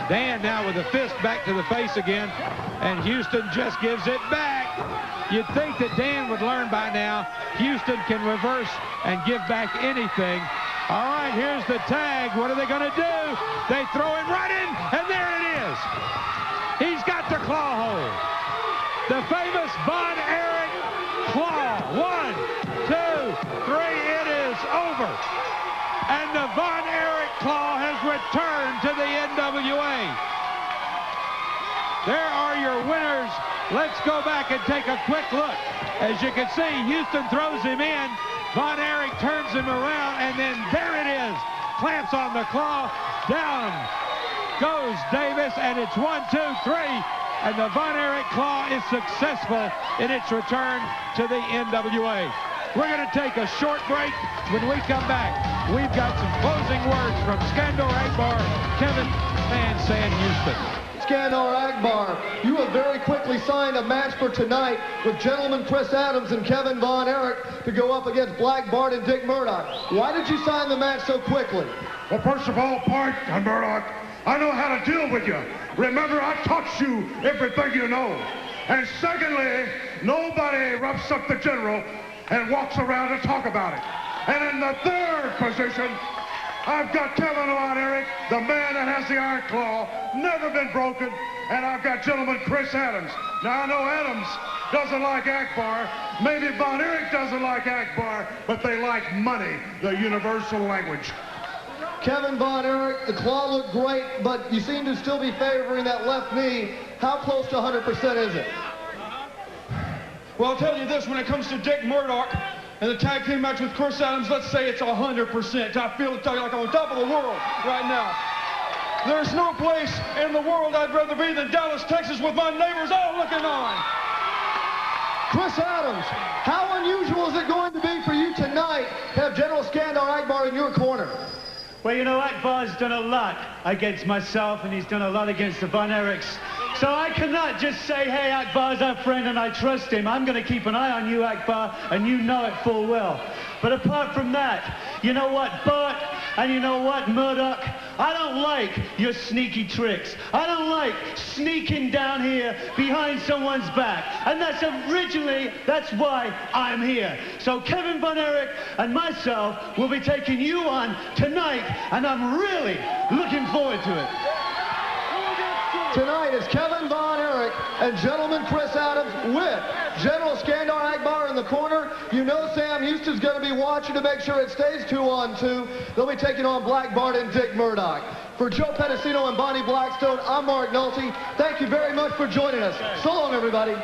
Dan now with a fist back to the face again, and Houston just gives it back. You'd think that Dan would learn by now. Houston can reverse and give back anything. All right, here's the tag. What are they going to do? They throw him right in, and there it is. He's got the claw hold. The famous Von Erich claw. 1, 2, 3, it is over. And the Von Erich claw has returned to the NWA. There are your winners. Let's go back and take a quick look. As you can see, Houston throws him in. Von Erich turns him around, and then there it is. Clamps on the claw. Down goes Davis, and it's 1, 2, 3. And the Von Erich claw is successful in its return to the NWA. We're going to take a short break. When we come back, we've got some closing words from Skandor Akbar, Kevin, and Sam Houston. Skandor Akbar, you have very quickly signed a match for tonight with gentleman Chris Adams and Kevin Von Erich to go up against Black Bart and Dick Murdoch. Why did you sign the match so quickly? Well, first of all, Bart and Murdoch, I know how to deal with you. Remember, I taught you everything you know. And secondly, nobody roughs up the general and walks around to talk about it. And in the third position, I've got Kevin Von Erich, the man that has the iron claw, never been broken, and I've got gentleman Chris Adams. Now, I know Adams doesn't like Akbar, maybe Von Erich doesn't like Akbar, but they like money, the universal language. Kevin Von Erich, the claw looked great, but you seem to still be favoring that left knee. How close to 100% is it? Well, I'll tell you this, when it comes to Dick Murdoch and the tag team match with Chris Adams, let's say it's 100%. I feel like I'm on top of the world right now. There's no place in the world I'd rather be than Dallas, Texas, with my neighbors all looking on. Chris Adams, how unusual is it going to be for you tonight to have General Skandor Akbar in your corner? Well, you know, Akbar's done a lot against myself, and he's done a lot against the Von Erichs. So I cannot just say, hey, Akbar's our friend and I trust him. I'm going to keep an eye on you, Akbar, and you know it full well. But apart from that, you know what, Bart, and you know what, Murdoch? I don't like your sneaky tricks. I don't like sneaking down here behind someone's back. And that's why I'm here. So Kevin Von Erich and myself will be taking you on tonight, and I'm really looking forward to it. Tonight is Kevin Von Erich and gentleman Chris Adams with General Skandar Akbar in the corner. You know Sam Houston's going to be watching to make sure it stays 2-on-2. They'll be taking on Black Bart and Dick Murdoch. For Joe Pedicino and Bonnie Blackstone, I'm Mark Nolte. Thank you very much for joining us. So long, everybody.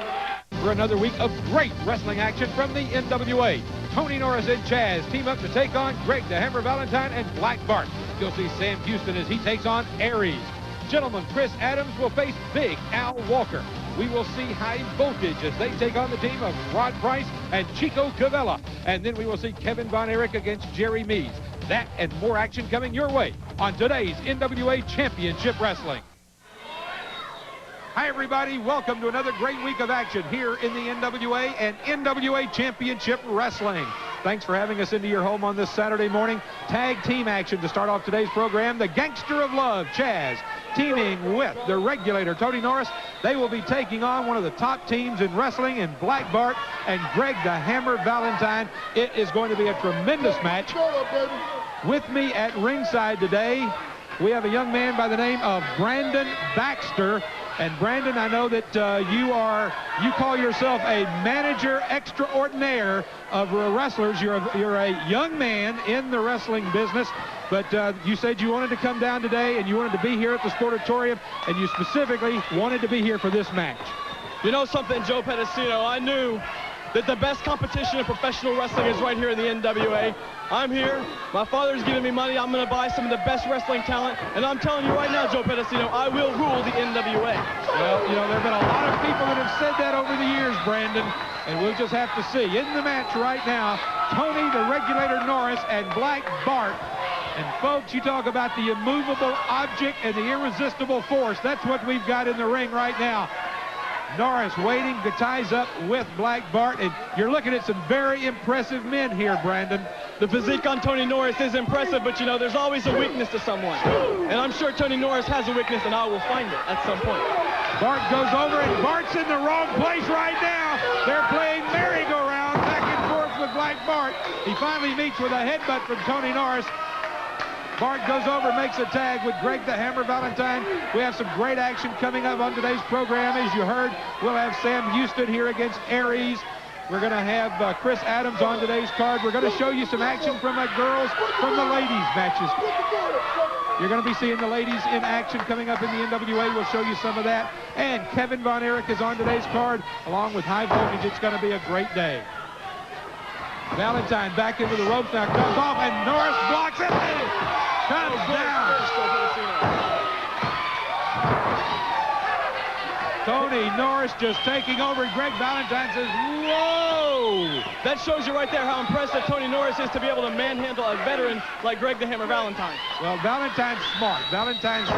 For another week of great wrestling action from the NWA. Tony Norris and Chaz team up to take on Greg the Hammer Valentine and Black Bart. You'll see Sam Houston as he takes on Aries. Gentleman Chris Adams will face Big Al Walker. We will see High Voltage as they take on the team of Rod Price and Chico Cavella. And then we will see Kevin Von Erich against Jerry Mees. That and more action coming your way on today's NWA Championship Wrestling. Hi, everybody. Welcome to another great week of action here in the NWA and NWA Championship Wrestling. Thanks for having us into your home on this Saturday morning. Tag team action to start off today's program. The Gangster of Love, Chaz, teaming with the Regulator, Tony Norris. They will be taking on one of the top teams in wrestling in Black Bart and Greg the Hammer Valentine. It is going to be a tremendous match. With me at ringside today, we have a young man by the name of Brandon Baxter. And Brandon, I know that you call yourself a manager extraordinaire of wrestlers. You're a young man in the wrestling business, but you said you wanted to come down today and you wanted to be here at the Sportatorium, and you specifically wanted to be here for this match. You know something, Joe Pedicino, I knew that the best competition in professional wrestling is right here in the NWA. I'm here. My father's giving me money. I'm going to buy some of the best wrestling talent. And I'm telling you right now, Joe Pedicino, I will rule the NWA. Well, you know, there have been a lot of people that have said that over the years, Brandon. And we'll just have to see. In the match right now, Tony the Regulator Norris and Black Bart. And folks, you talk about the immovable object and the irresistible force. That's what we've got in the ring right now. Norris waiting to ties up with Black Bart, and you're looking at some very impressive men here, Brandon. The physique on Tony Norris is impressive, but you know, there's always a weakness to someone. And I'm sure Tony Norris has a weakness, and I will find it at some point. Bart goes over, and Bart's in the wrong place right now. They're playing merry-go-round back and forth with Black Bart. He finally meets with a headbutt from Tony Norris. Bart goes over, makes a tag with Greg the Hammer Valentine. We have some great action coming up on today's program. As you heard, we'll have Sam Houston here against Aries. We're going to have Chris Adams on today's card. We're going to show you some action from the girls, from the ladies' matches. You're going to be seeing the ladies in action coming up in the NWA. We'll show you some of that. And Kevin Von Erich is on today's card, along with High Voltage. It's going to be a great day. Valentine back into the ropes now, comes off, and Norris blocks it. Comes down. Tony Norris just taking over. Greg Valentine says, whoa! That shows you right there how impressive Tony Norris is to be able to manhandle a veteran like Greg the Hammer Valentine. Well, Valentine's smart. Valentine's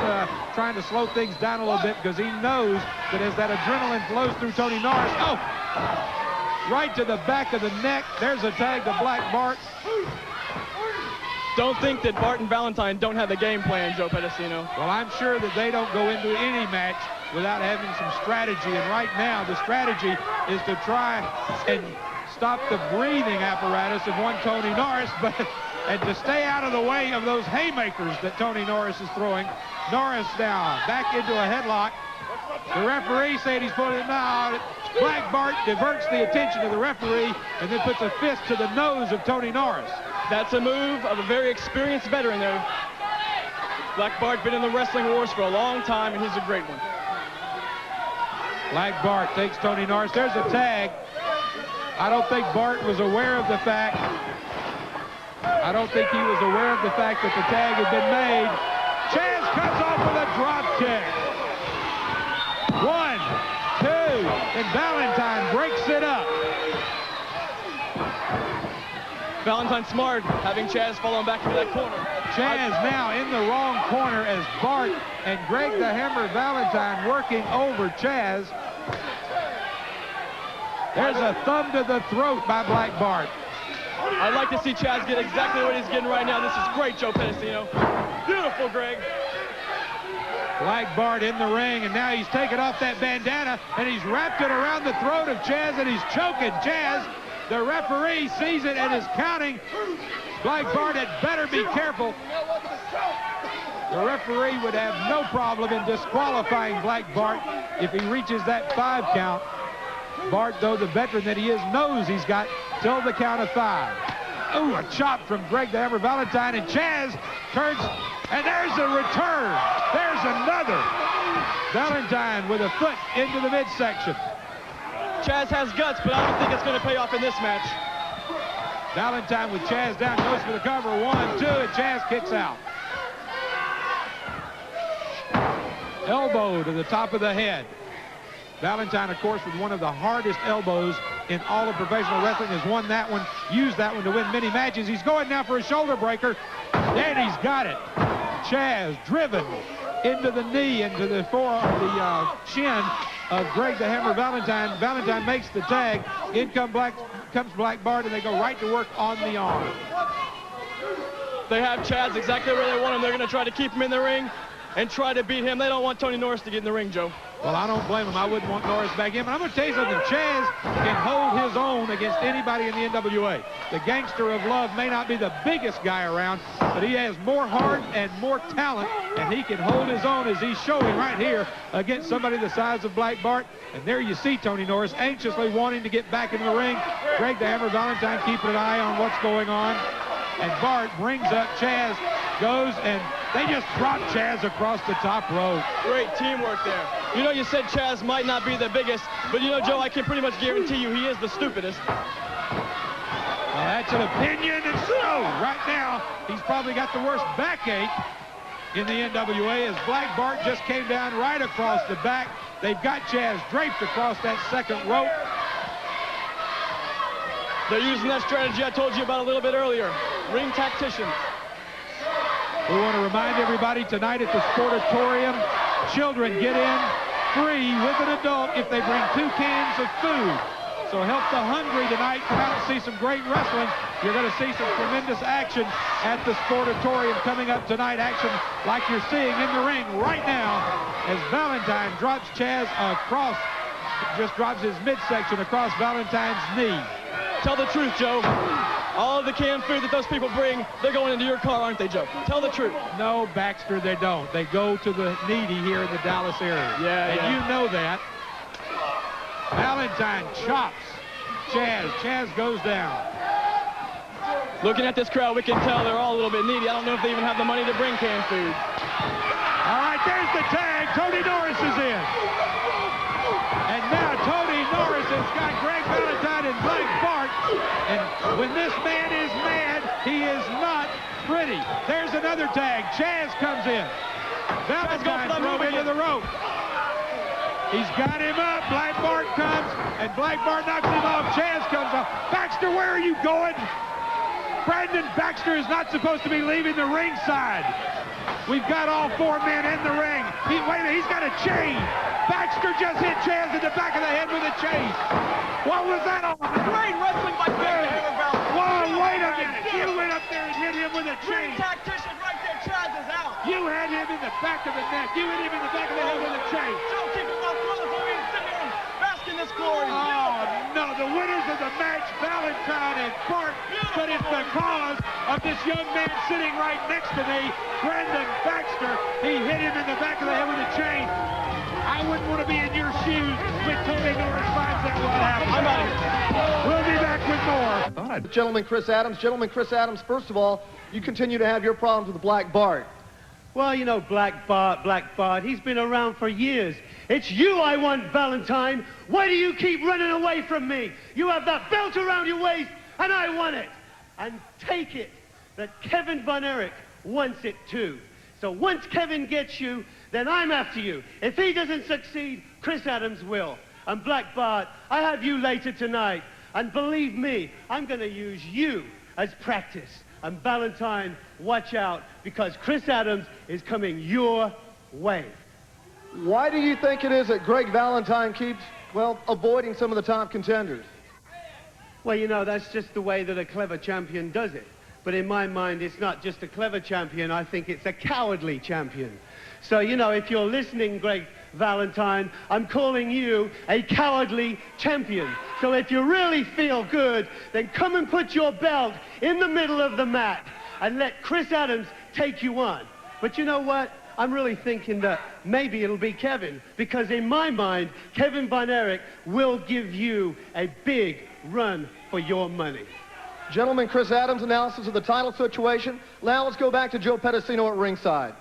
trying to slow things down a little bit because he knows that as that adrenaline flows through Tony Norris, right to the back of the neck. There's a tag to Black Bart. Don't think that Bart and Valentine don't have the game plan, Joe Pedicino. Well, I'm sure that they don't go into any match without having some strategy. And right now, the strategy is to try and stop the breathing apparatus of one Tony Norris, and to stay out of the way of those haymakers that Tony Norris is throwing. Norris now back into a headlock. The referee said he's putting it now. Black Bart diverts the attention of the referee and then puts a fist to the nose of Tony Norris. That's a move of a very experienced veteran there. Black Bart been in the wrestling wars for a long time, and he's a great one. Black Bart takes Tony Norris. There's a tag. I don't think Bart was aware of the fact. I don't think he was aware of the fact that the tag had been made. Chaz cuts off with a drop kick. 1, 2, and Valentine breaks it up. Valentine smart, having Chaz falling back into that corner. Chaz now in the wrong corner as Bart and Greg the Hammer Valentine working over Chaz. There's a thumb to the throat by Black Bart. I'd like to see Chaz get exactly what he's getting right now. This is great, Joe Pedicino. Beautiful, Greg. Black Bart in the ring, and now he's taken off that bandana, and he's wrapped it around the throat of Chaz, and he's choking Chaz. The referee sees it and is counting. Black Bart had better be careful. The The referee would have no problem in disqualifying Black Bart if he reaches that 5 count. Bart, though the veteran that he is, knows he's got till the count of 5. Ooh, a chop from Greg the Hammer Valentine, and Chaz turns, and there's a return. There's another. Valentine with a foot into the midsection. Chaz has guts, but I don't think it's going to pay off in this match. Valentine with Chaz down, goes for the cover. 1, 2, and Chaz kicks out. Elbow to the top of the head. Valentine, of course, with one of the hardest elbows in all of professional wrestling, has won that one, used that one to win many matches. He's going now for a shoulder breaker, and he's got it. Chaz driven into the knee, into the shin of Greg the Hammer Valentine. Valentine makes the tag. In comes Black Bart, and they go right to work on the arm. They have Chaz exactly where they want him. They're going to try to keep him in the ring and try to beat him. They don't want Tony Norris to get in the ring, Joe. Well, I don't blame him. I wouldn't want Norris back in. But I'm going to tell you something. Chaz can hold his own against anybody in the NWA. The Gangster of Love may not be the biggest guy around, but he has more heart and more talent, and he can hold his own, as he's showing right here against somebody the size of Black Bart. And there you see Tony Norris anxiously wanting to get back in the ring. Greg the Hammer Valentine keeping an eye on what's going on. And Bart brings up Chaz, goes, and they just drop Chaz across the top rope. Great teamwork there. You know, you said Chaz might not be the biggest, but you know, Joe, I can pretty much guarantee you he is the stupidest. Well, that's an opinion, and so right now he's probably got the worst backache in the NWA, as Black Bart just came down right across the back. They've got Chaz draped across that second rope. They're using that strategy I told you about a little bit earlier. Ring tacticians. We want to remind everybody tonight at the Sportatorium, children get in free with an adult if they bring 2 cans of food. So help the hungry tonight. Come out and see some great wrestling. You're going to see some tremendous action at the Sportatorium coming up tonight. Action like you're seeing in the ring right now as Valentine drops Chaz across, just drops his midsection across Valentine's knee. Tell the truth, Joe. All of the canned food that those people bring, they're going into your car, aren't they, Joe? Tell the truth. No, Baxter, they don't. They go to the needy here in the Dallas area. Yeah, and you know that. Valentine chops Chaz. Chaz goes down. Looking at this crowd, we can tell they're all a little bit needy. I don't know if they even have the money to bring canned food. All right, there's the tag. Tony Norris is in. And now Tony Norris has got Greg Valentine and Black Bart. And when this man is mad, he is not pretty. There's another tag. Chaz comes in. Valentine drove into the rope. He's got him up. Black Bart comes, and Black Bart knocks him off. Chaz comes off. Baxter, where are you going? Brandon Baxter is not supposed to be leaving the ringside. We've got all 4 men in the ring. Wait a minute, he's got a chain. Baxter just hit Chaz in the back of the head with a chain. What was that all about? Great wrestling by Greg the Hammer Valentine. Whoa, wait a minute. You went up there and hit him with a chain. Ring tactician right there. Chaz is out. You had him in the back of the neck. You hit him in the back of the head with a chain. Joe, keep him off close so we can sit here and bask in this glory. Oh, no. The winners of the match, Valentine and Bart. But it's because of this young man sitting right next to me, Brandon Baxter. He hit him in the back of the head with a chain. I wouldn't want to be in your shoes when Tony Norris finds out what happened. I'm out of here. We'll be back with more. Gentleman Chris Adams. Gentleman Chris Adams, first of all, you continue to have your problems with Black Bart. Well, you know, Black Bart, he's been around for years. It's you I want, Valentine. Why do you keep running away from me? You have that belt around your waist, and I want it. And take it that Kevin Von Erich wants it too. So once Kevin gets you, then I'm after you. If he doesn't succeed, Chris Adams will. And Black Bart, I have you later tonight. And believe me, I'm going to use you as practice. And Valentine, watch out, because Chris Adams is coming your way. Why do you think it is that Greg Valentine keeps, well, avoiding some of the top contenders? Well, you know, that's just the way that a clever champion does it. But in my mind, it's not just a clever champion. I think it's a cowardly champion. So, you know, if you're listening, Greg Valentine, I'm calling you a cowardly champion. So if you really feel good, then come and put your belt in the middle of the mat and let Chris Adams take you on. But you know what? I'm really thinking that maybe it'll be Kevin, because in my mind, Kevin Von Erich will give you a big run for your money. Gentlemen, Chris Adams' analysis of the title situation. Now let's go back to Joe Pedicino at ringside.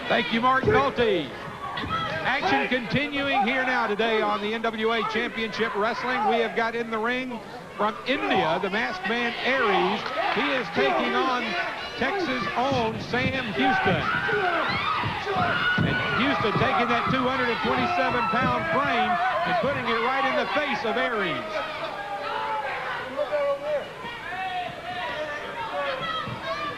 Thank you, Mark Nolte. Action continuing here now today on the NWA Championship Wrestling. We have got in the ring from India, the masked man Aries. He is taking on Texas' own Sam Houston. And Houston taking that 227-pound frame and putting it right in the face of Aries.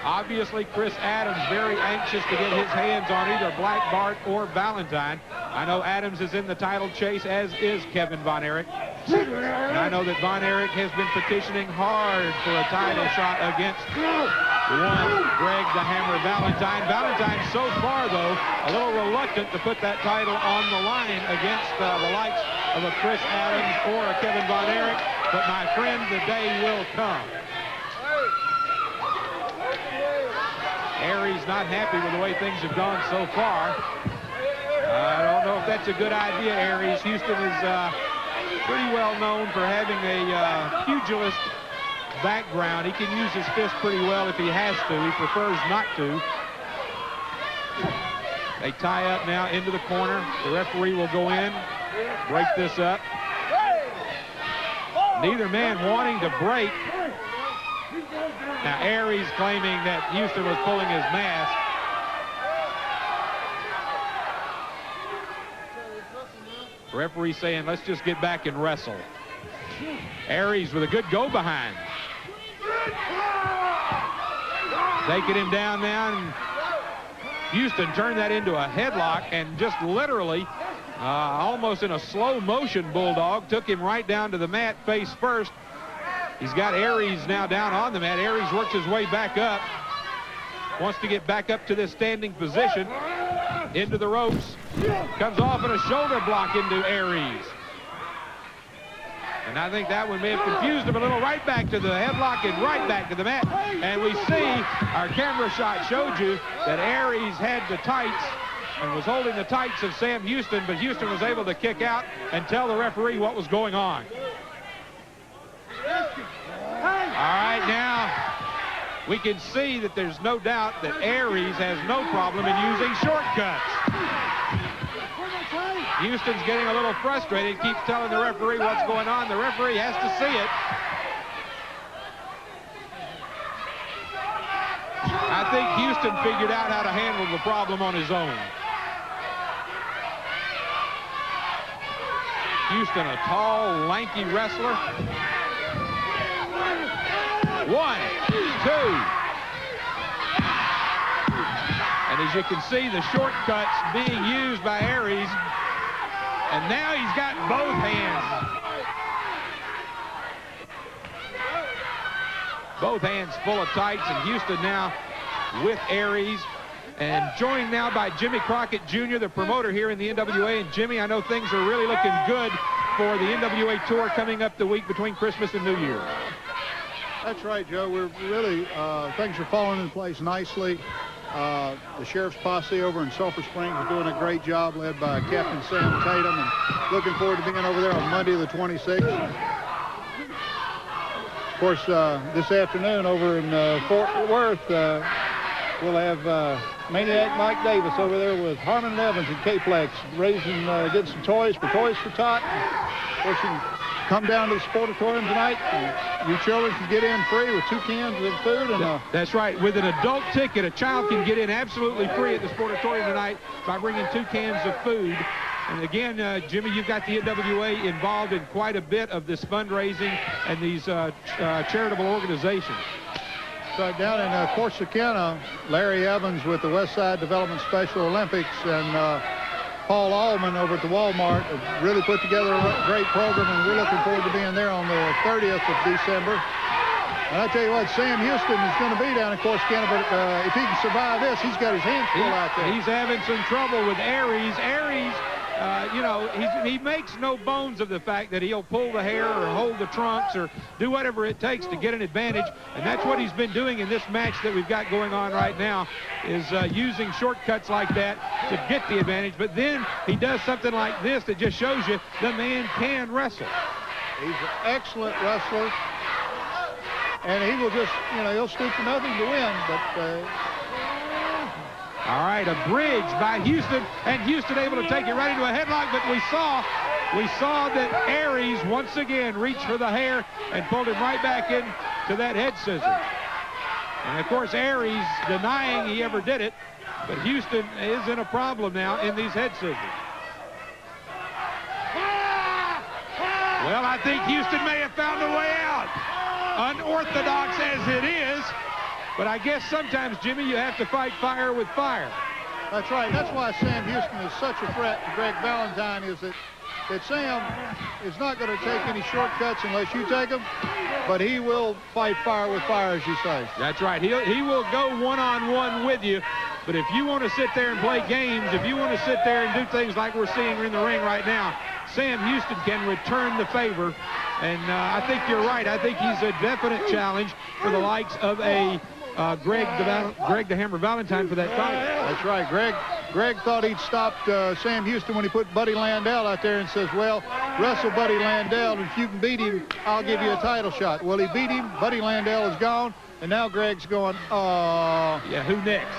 Obviously, Chris Adams very anxious to get his hands on either Black Bart or Valentine. I know Adams is in the title chase, as is Kevin Von Erich. And I know that Von Erich has been petitioning hard for a title shot against one Greg the Hammer Valentine. Valentine so far, though, a little reluctant to put that title on the line against the likes of a Chris Adams or a Kevin Von Erich. But my friend, the day will come. Aries not happy with the way things have gone so far. I don't know if that's a good idea, Aries. Houston is pretty well known for having a pugilist background. He can use his fist pretty well if he has to. He prefers not to. They tie up now into the corner. The referee will go in, break this up. Neither man wanting to break. Now, Aries claiming that Houston was pulling his mask. Referee saying, let's just get back and wrestle. Aries with a good go behind. Taking him down now, and Houston turned that into a headlock and just literally, almost in a slow motion bulldog, took him right down to the mat face first. He's got Aries now down on the mat. Aries works his way back up. Wants to get back up to this standing position. Into the ropes. Comes off in a shoulder block into Aries. And I think that one may have confused him a little. Right back to the headlock and right back to the mat. And we see, our camera shot showed you that Aries had the tights and was holding the tights of Sam Houston, but Houston was able to kick out and tell the referee what was going on. All right, now we can see that there's no doubt that Aries has no problem in using shortcuts. Houston's getting a little frustrated, keeps telling the referee what's going on. The referee has to see it. I think Houston figured out how to handle the problem on his own. Houston, a tall, lanky wrestler. 1, 2. And as you can see, the shortcuts being used by Aries. And now he's got both hands. Both hands full of tights, and Houston now with Aries. And joined now by Jimmy Crockett Jr., the promoter here in the NWA. And Jimmy, I know things are really looking good for the NWA tour coming up the week between Christmas and New Year. That's right, Joe. We're really, things are falling in place nicely. The Sheriff's Posse over in Sulphur Springs is doing a great job, led by Captain Sam Tatum, and looking forward to being over there on Monday the 26th. Of course, this afternoon over in Fort Worth, we'll have Maniac Mike Davis over there with Harmon and Evans and K-Plex, raising, getting some toys for Tot. Of course, you can come down to the Sportatorium tonight. You children can get in free with 2 cans of food. And that's right. With an adult ticket, a child can get in absolutely free at the Sportatorium tonight by bringing 2 cans of food. And again, Jimmy, you've got the NWA involved in quite a bit of this fundraising and these charitable organizations. So down in Corsicana, Larry Evans with the West Side Development Special Olympics and Paul Allman over at the Walmart have really put together a great program, and we're looking forward to being there on the 30th of December. And I tell you what, Sam Houston is going to be down in Corsicana, but if he can survive this, he's got his hands full out there. He's having some trouble with Aries. Aries you know, he makes no bones of the fact that he'll pull the hair or hold the trunks or do whatever it takes to get an advantage, and that's what he's been doing in this match that we've got going on right now, is using shortcuts like that to get the advantage. But then he does something like this that just shows you the man can wrestle. He's an excellent wrestler, and he will just, you know, he'll stoop to nothing to win, but... All right, a bridge by Houston, and Houston able to take it right into a headlock, but we saw that Aries once again reached for the hair and pulled him right back into that head scissor. And of course, Aries denying he ever did it, but Houston is in a problem now in these head scissors. Well, I think Houston may have found a way out. Unorthodox as it is, but I guess sometimes, Jimmy, you have to fight fire with fire. That's right. That's why Sam Houston is such a threat to Greg Valentine, is that Sam is not going to take any shortcuts unless you take them, but he will fight fire with fire, as you say. That's right. He will go one-on-one with you, but if you want to sit there and play games, if you want to sit there and do things like we're seeing in the ring right now, Sam Houston can return the favor, and I think you're right. I think he's a definite challenge for the likes of a Greg the Hammer Valentine for that title. That's right. Greg thought he'd stopped Sam Houston when he put Buddy Landell out there and says, well, wrestle Buddy Landell, and if you can beat him, I'll give you a title shot. Well, he beat him. Buddy Landell is gone, and now Greg's going, yeah, who next?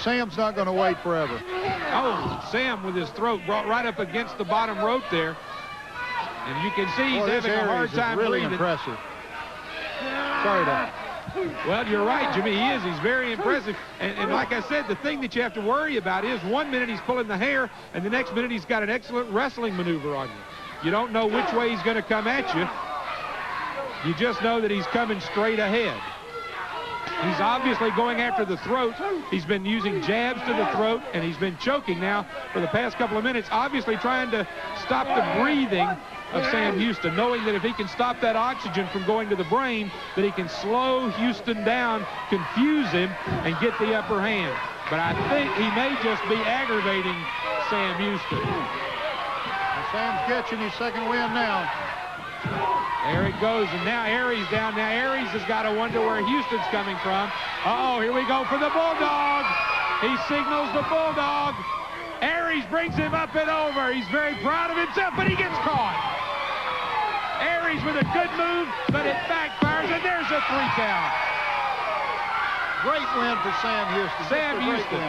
Sam's not going to wait forever. Oh, Sam with his throat brought right up against the bottom rope there. And you can see he's having a hard time really breathing. Impressive. Sorry, Doc. Well, you're right, Jimmy. He is. He's very impressive. And like I said, the thing that you have to worry about is 1 minute he's pulling the hair, and the next minute he's got an excellent wrestling maneuver on you. You don't know which way he's going to come at you. You just know that he's coming straight ahead. He's obviously going after the throat. He's been using jabs to the throat, and he's been choking now for the past couple of minutes, obviously trying to stop the breathing of Sam Houston, knowing that if he can stop that oxygen from going to the brain, that he can slow Houston down, confuse him, and get the upper hand. But I think he may just be aggravating Sam Houston. And Sam's catching his second win now. There it goes, and now Aries down. Now Aries has got to wonder where Houston's coming from. Uh-oh, here we go for the Bulldog. He signals the Bulldog. Aries brings him up and over. He's very proud of himself, but he gets caught. Aries with a good move, but it backfires, and there's a 3 count. Great win for Sam Houston. Sam Houston.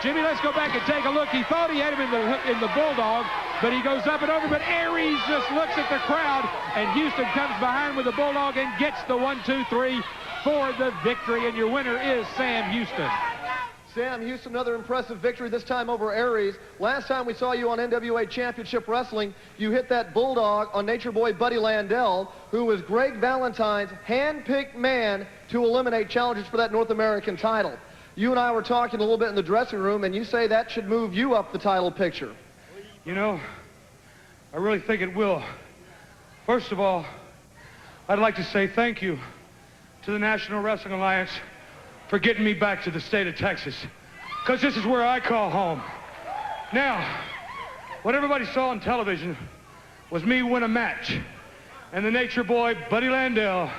Jimmy, let's go back and take a look. He thought he had him in the Bulldog, but he goes up and over, but Aries just looks at the crowd, and Houston comes behind with the Bulldog and gets the 1, 2, 3 for the victory, and your winner is Sam Houston. Sam Houston, another impressive victory, this time over Aries. Last time we saw you on NWA Championship Wrestling, you hit that Bulldog on Nature Boy Buddy Landell, who was Greg Valentine's hand-picked man to eliminate challengers for that North American title. You and I were talking a little bit in the dressing room, and you say that should move you up the title picture. You know, I really think it will. First of all, I'd like to say thank you to the National Wrestling Alliance for getting me back to the state of Texas, because this is where I call home. Now, what everybody saw on television was me win a match, and the Nature Boy, Buddy Landell,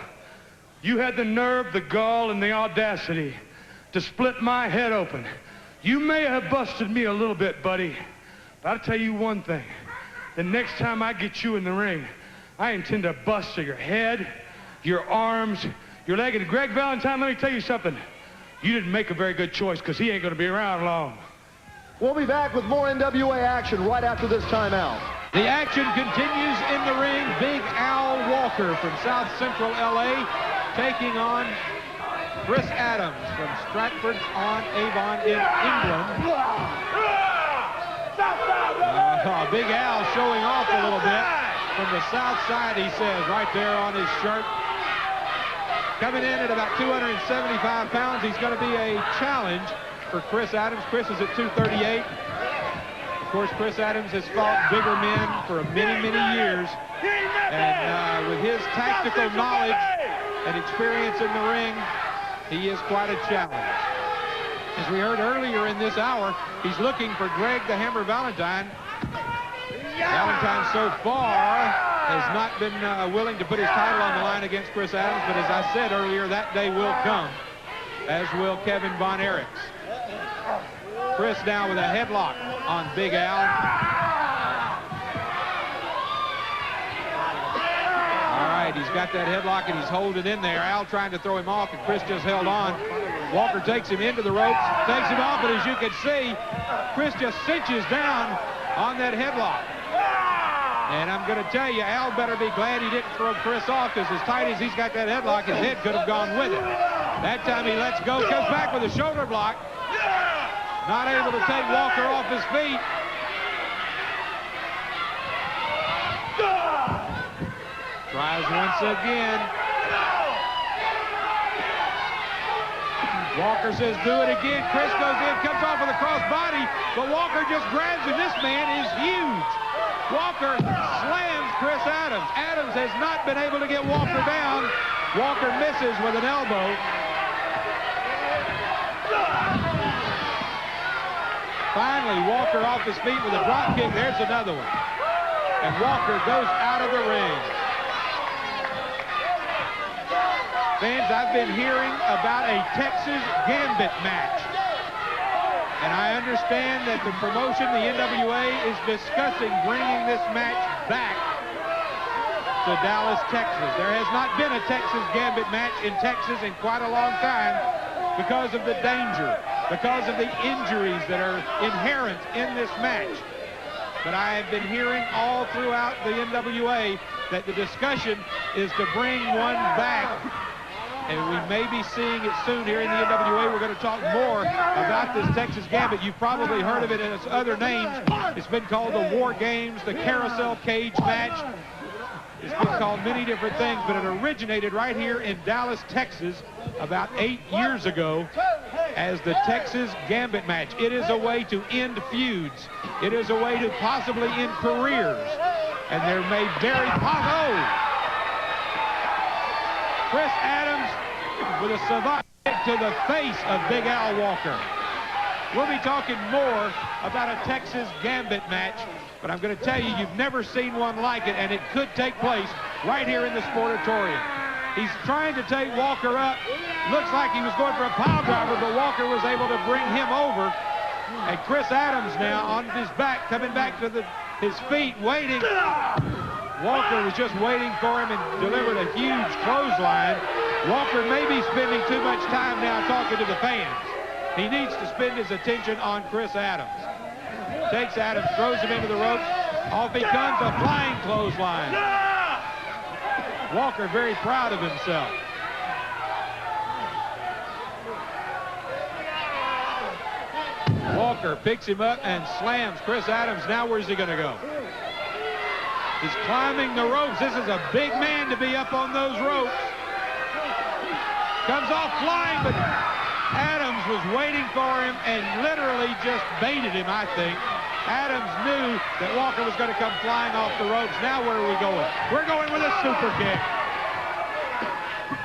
you had the nerve, the gall, and the audacity to split my head open. You may have busted me a little bit, buddy, but I'll tell you one thing. The next time I get you in the ring, I intend to bust your head, your arms, your leg. And Greg Valentine, let me tell you something. You didn't make a very good choice, because he ain't going to be around long. We'll be back with more NWA action right after this timeout. The action continues in the ring. Big Al Walker from South Central L.A. taking on Chris Adams from Stratford-on-Avon in England. Big Al showing off a little bit from the south side, he says, right there on his shirt. Coming in at about 275 pounds, he's going to be a challenge for Chris Adams. Chris is at 238. Of course, Chris Adams has fought bigger men for many, many years. And with his tactical knowledge and experience in the ring, he is quite a challenge. As we heard earlier in this hour, he's looking for Greg the Hammer Valentine. Valentine so far has not been willing to put his title on the line against Chris Adams, but as I said earlier, that day will come, as will Kevin Von Erichs. Chris now with a headlock on Big Al. All right, he's got that headlock and he's holding in there. Al trying to throw him off, and Chris just held on. Walker takes him into the ropes, takes him off, but as you can see, Chris just cinches down on that headlock. And I'm going to tell you, Al better be glad he didn't throw Chris off, because as tight as he's got that headlock, his head could have gone with it. That time he lets go, comes back with a shoulder block. Not able to take Walker off his feet. Tries once again. Walker says, do it again. Chris goes in, comes off with a cross body, but Walker just grabs him. This man is huge. Walker slams Chris Adams. Adams has not been able to get Walker down. Walker misses with an elbow. Finally, Walker off his feet with a drop kick. There's another one. And Walker goes out of the ring. Fans, I've been hearing about a Texas Gambit match. And I understand that the promotion, the NWA, is discussing bringing this match back to Dallas, Texas. There has not been a Texas Gambit match in Texas in quite a long time because of the danger, because of the injuries that are inherent in this match. But I have been hearing all throughout the NWA that the discussion is to bring one back. And we may be seeing it soon here in the NWA. We're going to talk more about this Texas Gambit. You've probably heard of it in its other names. It's been called the War Games, the Carousel Cage Match. It's been called many different things, but it originated right here in Dallas, Texas, about 8 years ago as the Texas Gambit match. It is a way to end feuds. It is a way to possibly end careers. And there may very possibly... Chris Adams with a savant kick to the face of Big Al Walker. We'll be talking more about a Texas Gambit match, but I'm going to tell you, you've never seen one like it, and it could take place right here in the Sportatorium. He's trying to take Walker up. Looks like he was going for a pile driver, but Walker was able to bring him over. And Chris Adams now on his back, coming back to his feet, waiting. Walker was just waiting for him and delivered a huge clothesline. Walker may be spending too much time now talking to the fans. He needs to spend his attention on Chris Adams. Takes Adams, throws him into the ropes. Off he comes, a flying clothesline. Walker very proud of himself. Walker picks him up and slams Chris Adams. Now where's he going to go? He's climbing the ropes. This is a big man to be up on those ropes. Comes off flying, but Adams was waiting for him and literally just baited him, I think. Adams knew that Walker was going to come flying off the ropes. Now where are we going? We're going with a super kick.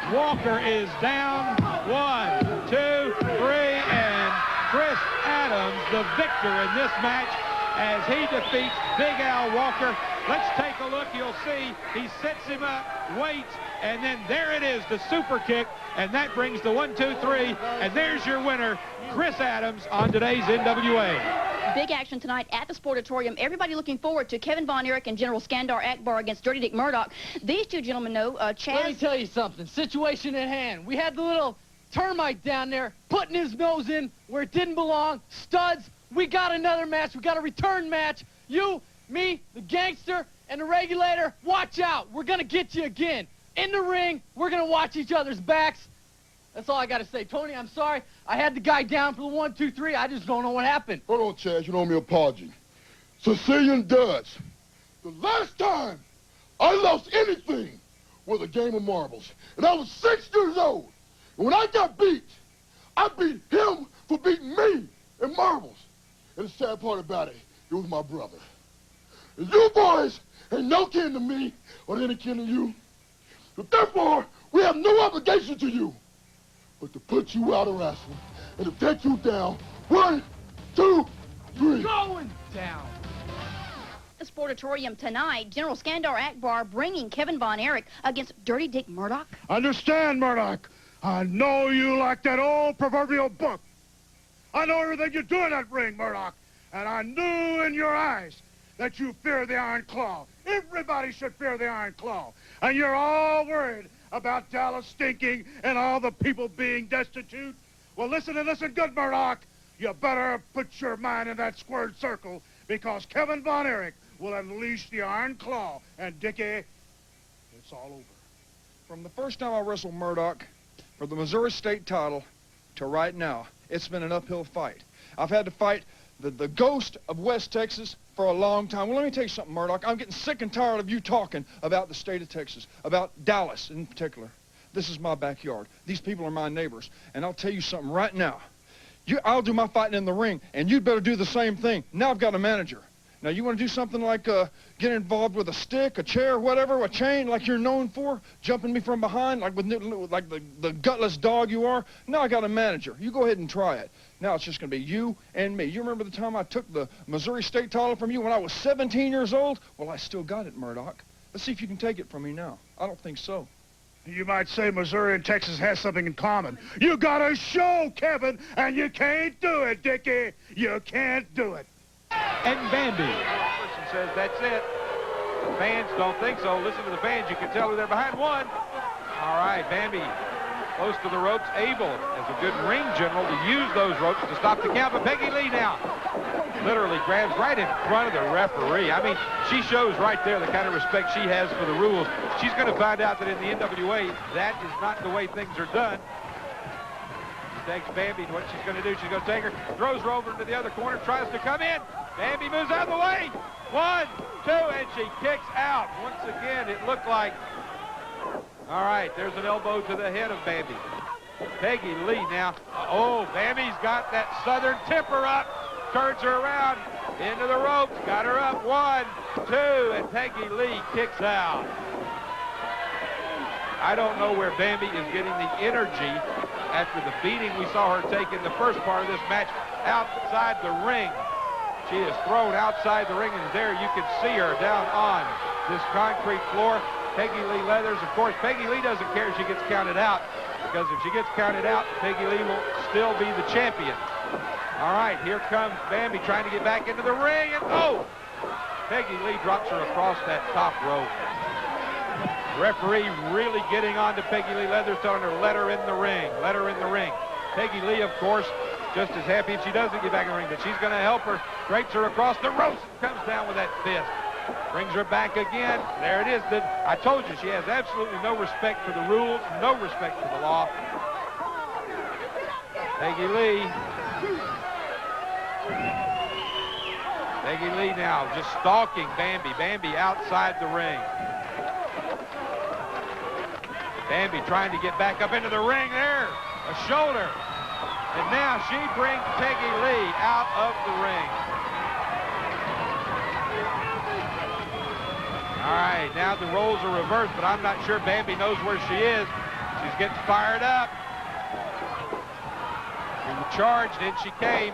Walker is down. 1, 2, 3, and Chris Adams, the victor in this match, as he defeats Big Al Walker. Let's take a look. You'll see he sets him up, waits, and then there it is, the super kick, and that brings the 1, 2, 3, and there's your winner, Chris Adams, on today's NWA. Big action tonight at the Sportatorium. Everybody looking forward to Kevin Von Erich and General Skandar Akbar against Dirty Dick Murdoch. These two gentlemen know Chaz... Let me tell you something. Situation at hand. We had the little termite down there putting his nose in where it didn't belong. Studs, we got another match. We got a return match. You, me, the gangster, and the regulator, watch out. We're going to get you again. In the ring, we're going to watch each other's backs. That's all I got to say. Tony, I'm sorry. I had the guy down for the 1, 2, 3. I just don't know what happened. Hold on, Chaz. You don't owe me an apology. Sicilian Duds. The last time I lost anything was a game of marbles. And I was 6 years old. And when I got beat, I beat him for beating me in marbles. And the sad part about it, it was my brother. And you boys ain't no kin to me or any kin to you. So therefore, we have no obligation to you. but to put you out of wrestling and to take you down. 1, 2, 3. Going down. The Sportatorium tonight, General Skandar Akbar bringing Kevin Von Erich against Dirty Dick Murdoch. Understand, Murdoch, I know you like that old proverbial book. I know everything you do in that ring, Murdoch, and I knew in your eyes that you fear the Iron Claw. Everybody should fear the Iron Claw. And you're all worried about Dallas stinking and all the people being destitute. Well, listen and listen good, Murdoch. You better put your mind in that squared circle because Kevin Von Erich will unleash the Iron Claw. And, Dickie, it's all over. From the first time I wrestled Murdoch for the Missouri State title to right now, it's been an uphill fight. I've had to fight the ghost of West Texas for a long time. Well, let me tell you something, Murdoch. I'm getting sick and tired of you talking about the state of Texas, about Dallas in particular. This is my backyard. These people are my neighbors. And I'll tell you something right now. I'll do my fighting in the ring, and you'd better do the same thing. Now I've got a manager. Now, you want to do something like get involved with a stick, a chair, whatever, a chain, like you're known for, jumping me from behind, like the gutless dog you are? Now I got a manager. You go ahead and try it. Now it's just going to be you and me. You remember the time I took the Missouri State title from you when I was 17 years old? Well, I still got it, Murdoch. Let's see if you can take it from me now. I don't think so. You might say Missouri and Texas has something in common. You got a show, Kevin, and you can't do it, Dickie. You can't do it. And Bambi. Person says that's it. The fans don't think so. Listen to the fans. You can tell who they're behind. One. All right, Bambi close to the ropes, able as a good ring general to use those ropes to stop the count. But Peggy Lee now literally grabs right in front of the referee. I mean, she shows right there the kind of respect she has for the rules. She's going to find out that in the NWA, that is not the way things are done. Takes Bambi to what she's going to do. She's going to take her, throws her over into the other corner, tries to come in. Bambi moves out of the way. 1, 2, and she kicks out. Once again, it looked like, all right, there's an elbow to the head of Bambi. Peggy Lee now. Oh, Bambi's got that southern temper up. Turns her around into the ropes. Got her up. 1, 2, and Peggy Lee kicks out. I don't know where Bambi is getting the energy after the beating we saw her take in the first part of this match outside the ring. She is thrown outside the ring, and there you can see her down on this concrete floor. Peggy Lee Leathers, of course, Peggy Lee doesn't care if she gets counted out, because if she gets counted out, Peggy Lee will still be the champion. All right, here comes Bambi trying to get back into the ring, and oh! Peggy Lee drops her across that top rope. Referee really getting on to Peggy Lee Leathers, telling her, let her in the ring, let her in the ring. Peggy Lee, of course, just as happy if she doesn't get back in the ring, but she's going to help her, drapes her across the ropes, comes down with that fist. Brings her back again. There it is. I told you, she has absolutely no respect for the rules, no respect for the law. Peggy Lee. Peggy Lee now just stalking Bambi. Bambi outside the ring. Bambi trying to get back up into the ring there. A shoulder. And now she brings Peggy Lee out of the ring. All right, now the roles are reversed, but I'm not sure Bambi knows where she is. She's getting fired up. She charged, in she came.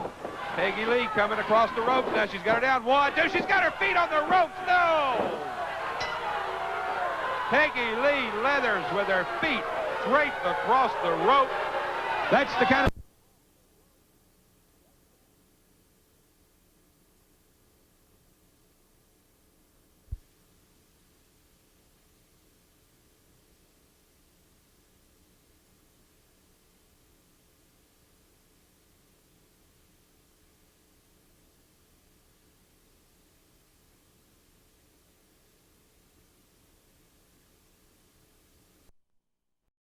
Peggy Lee coming across the ropes. Now she's got her down. 1, 2, she's got her feet on the ropes. No! Peggy Lee Leathers with her feet draped across the rope. That's the kind of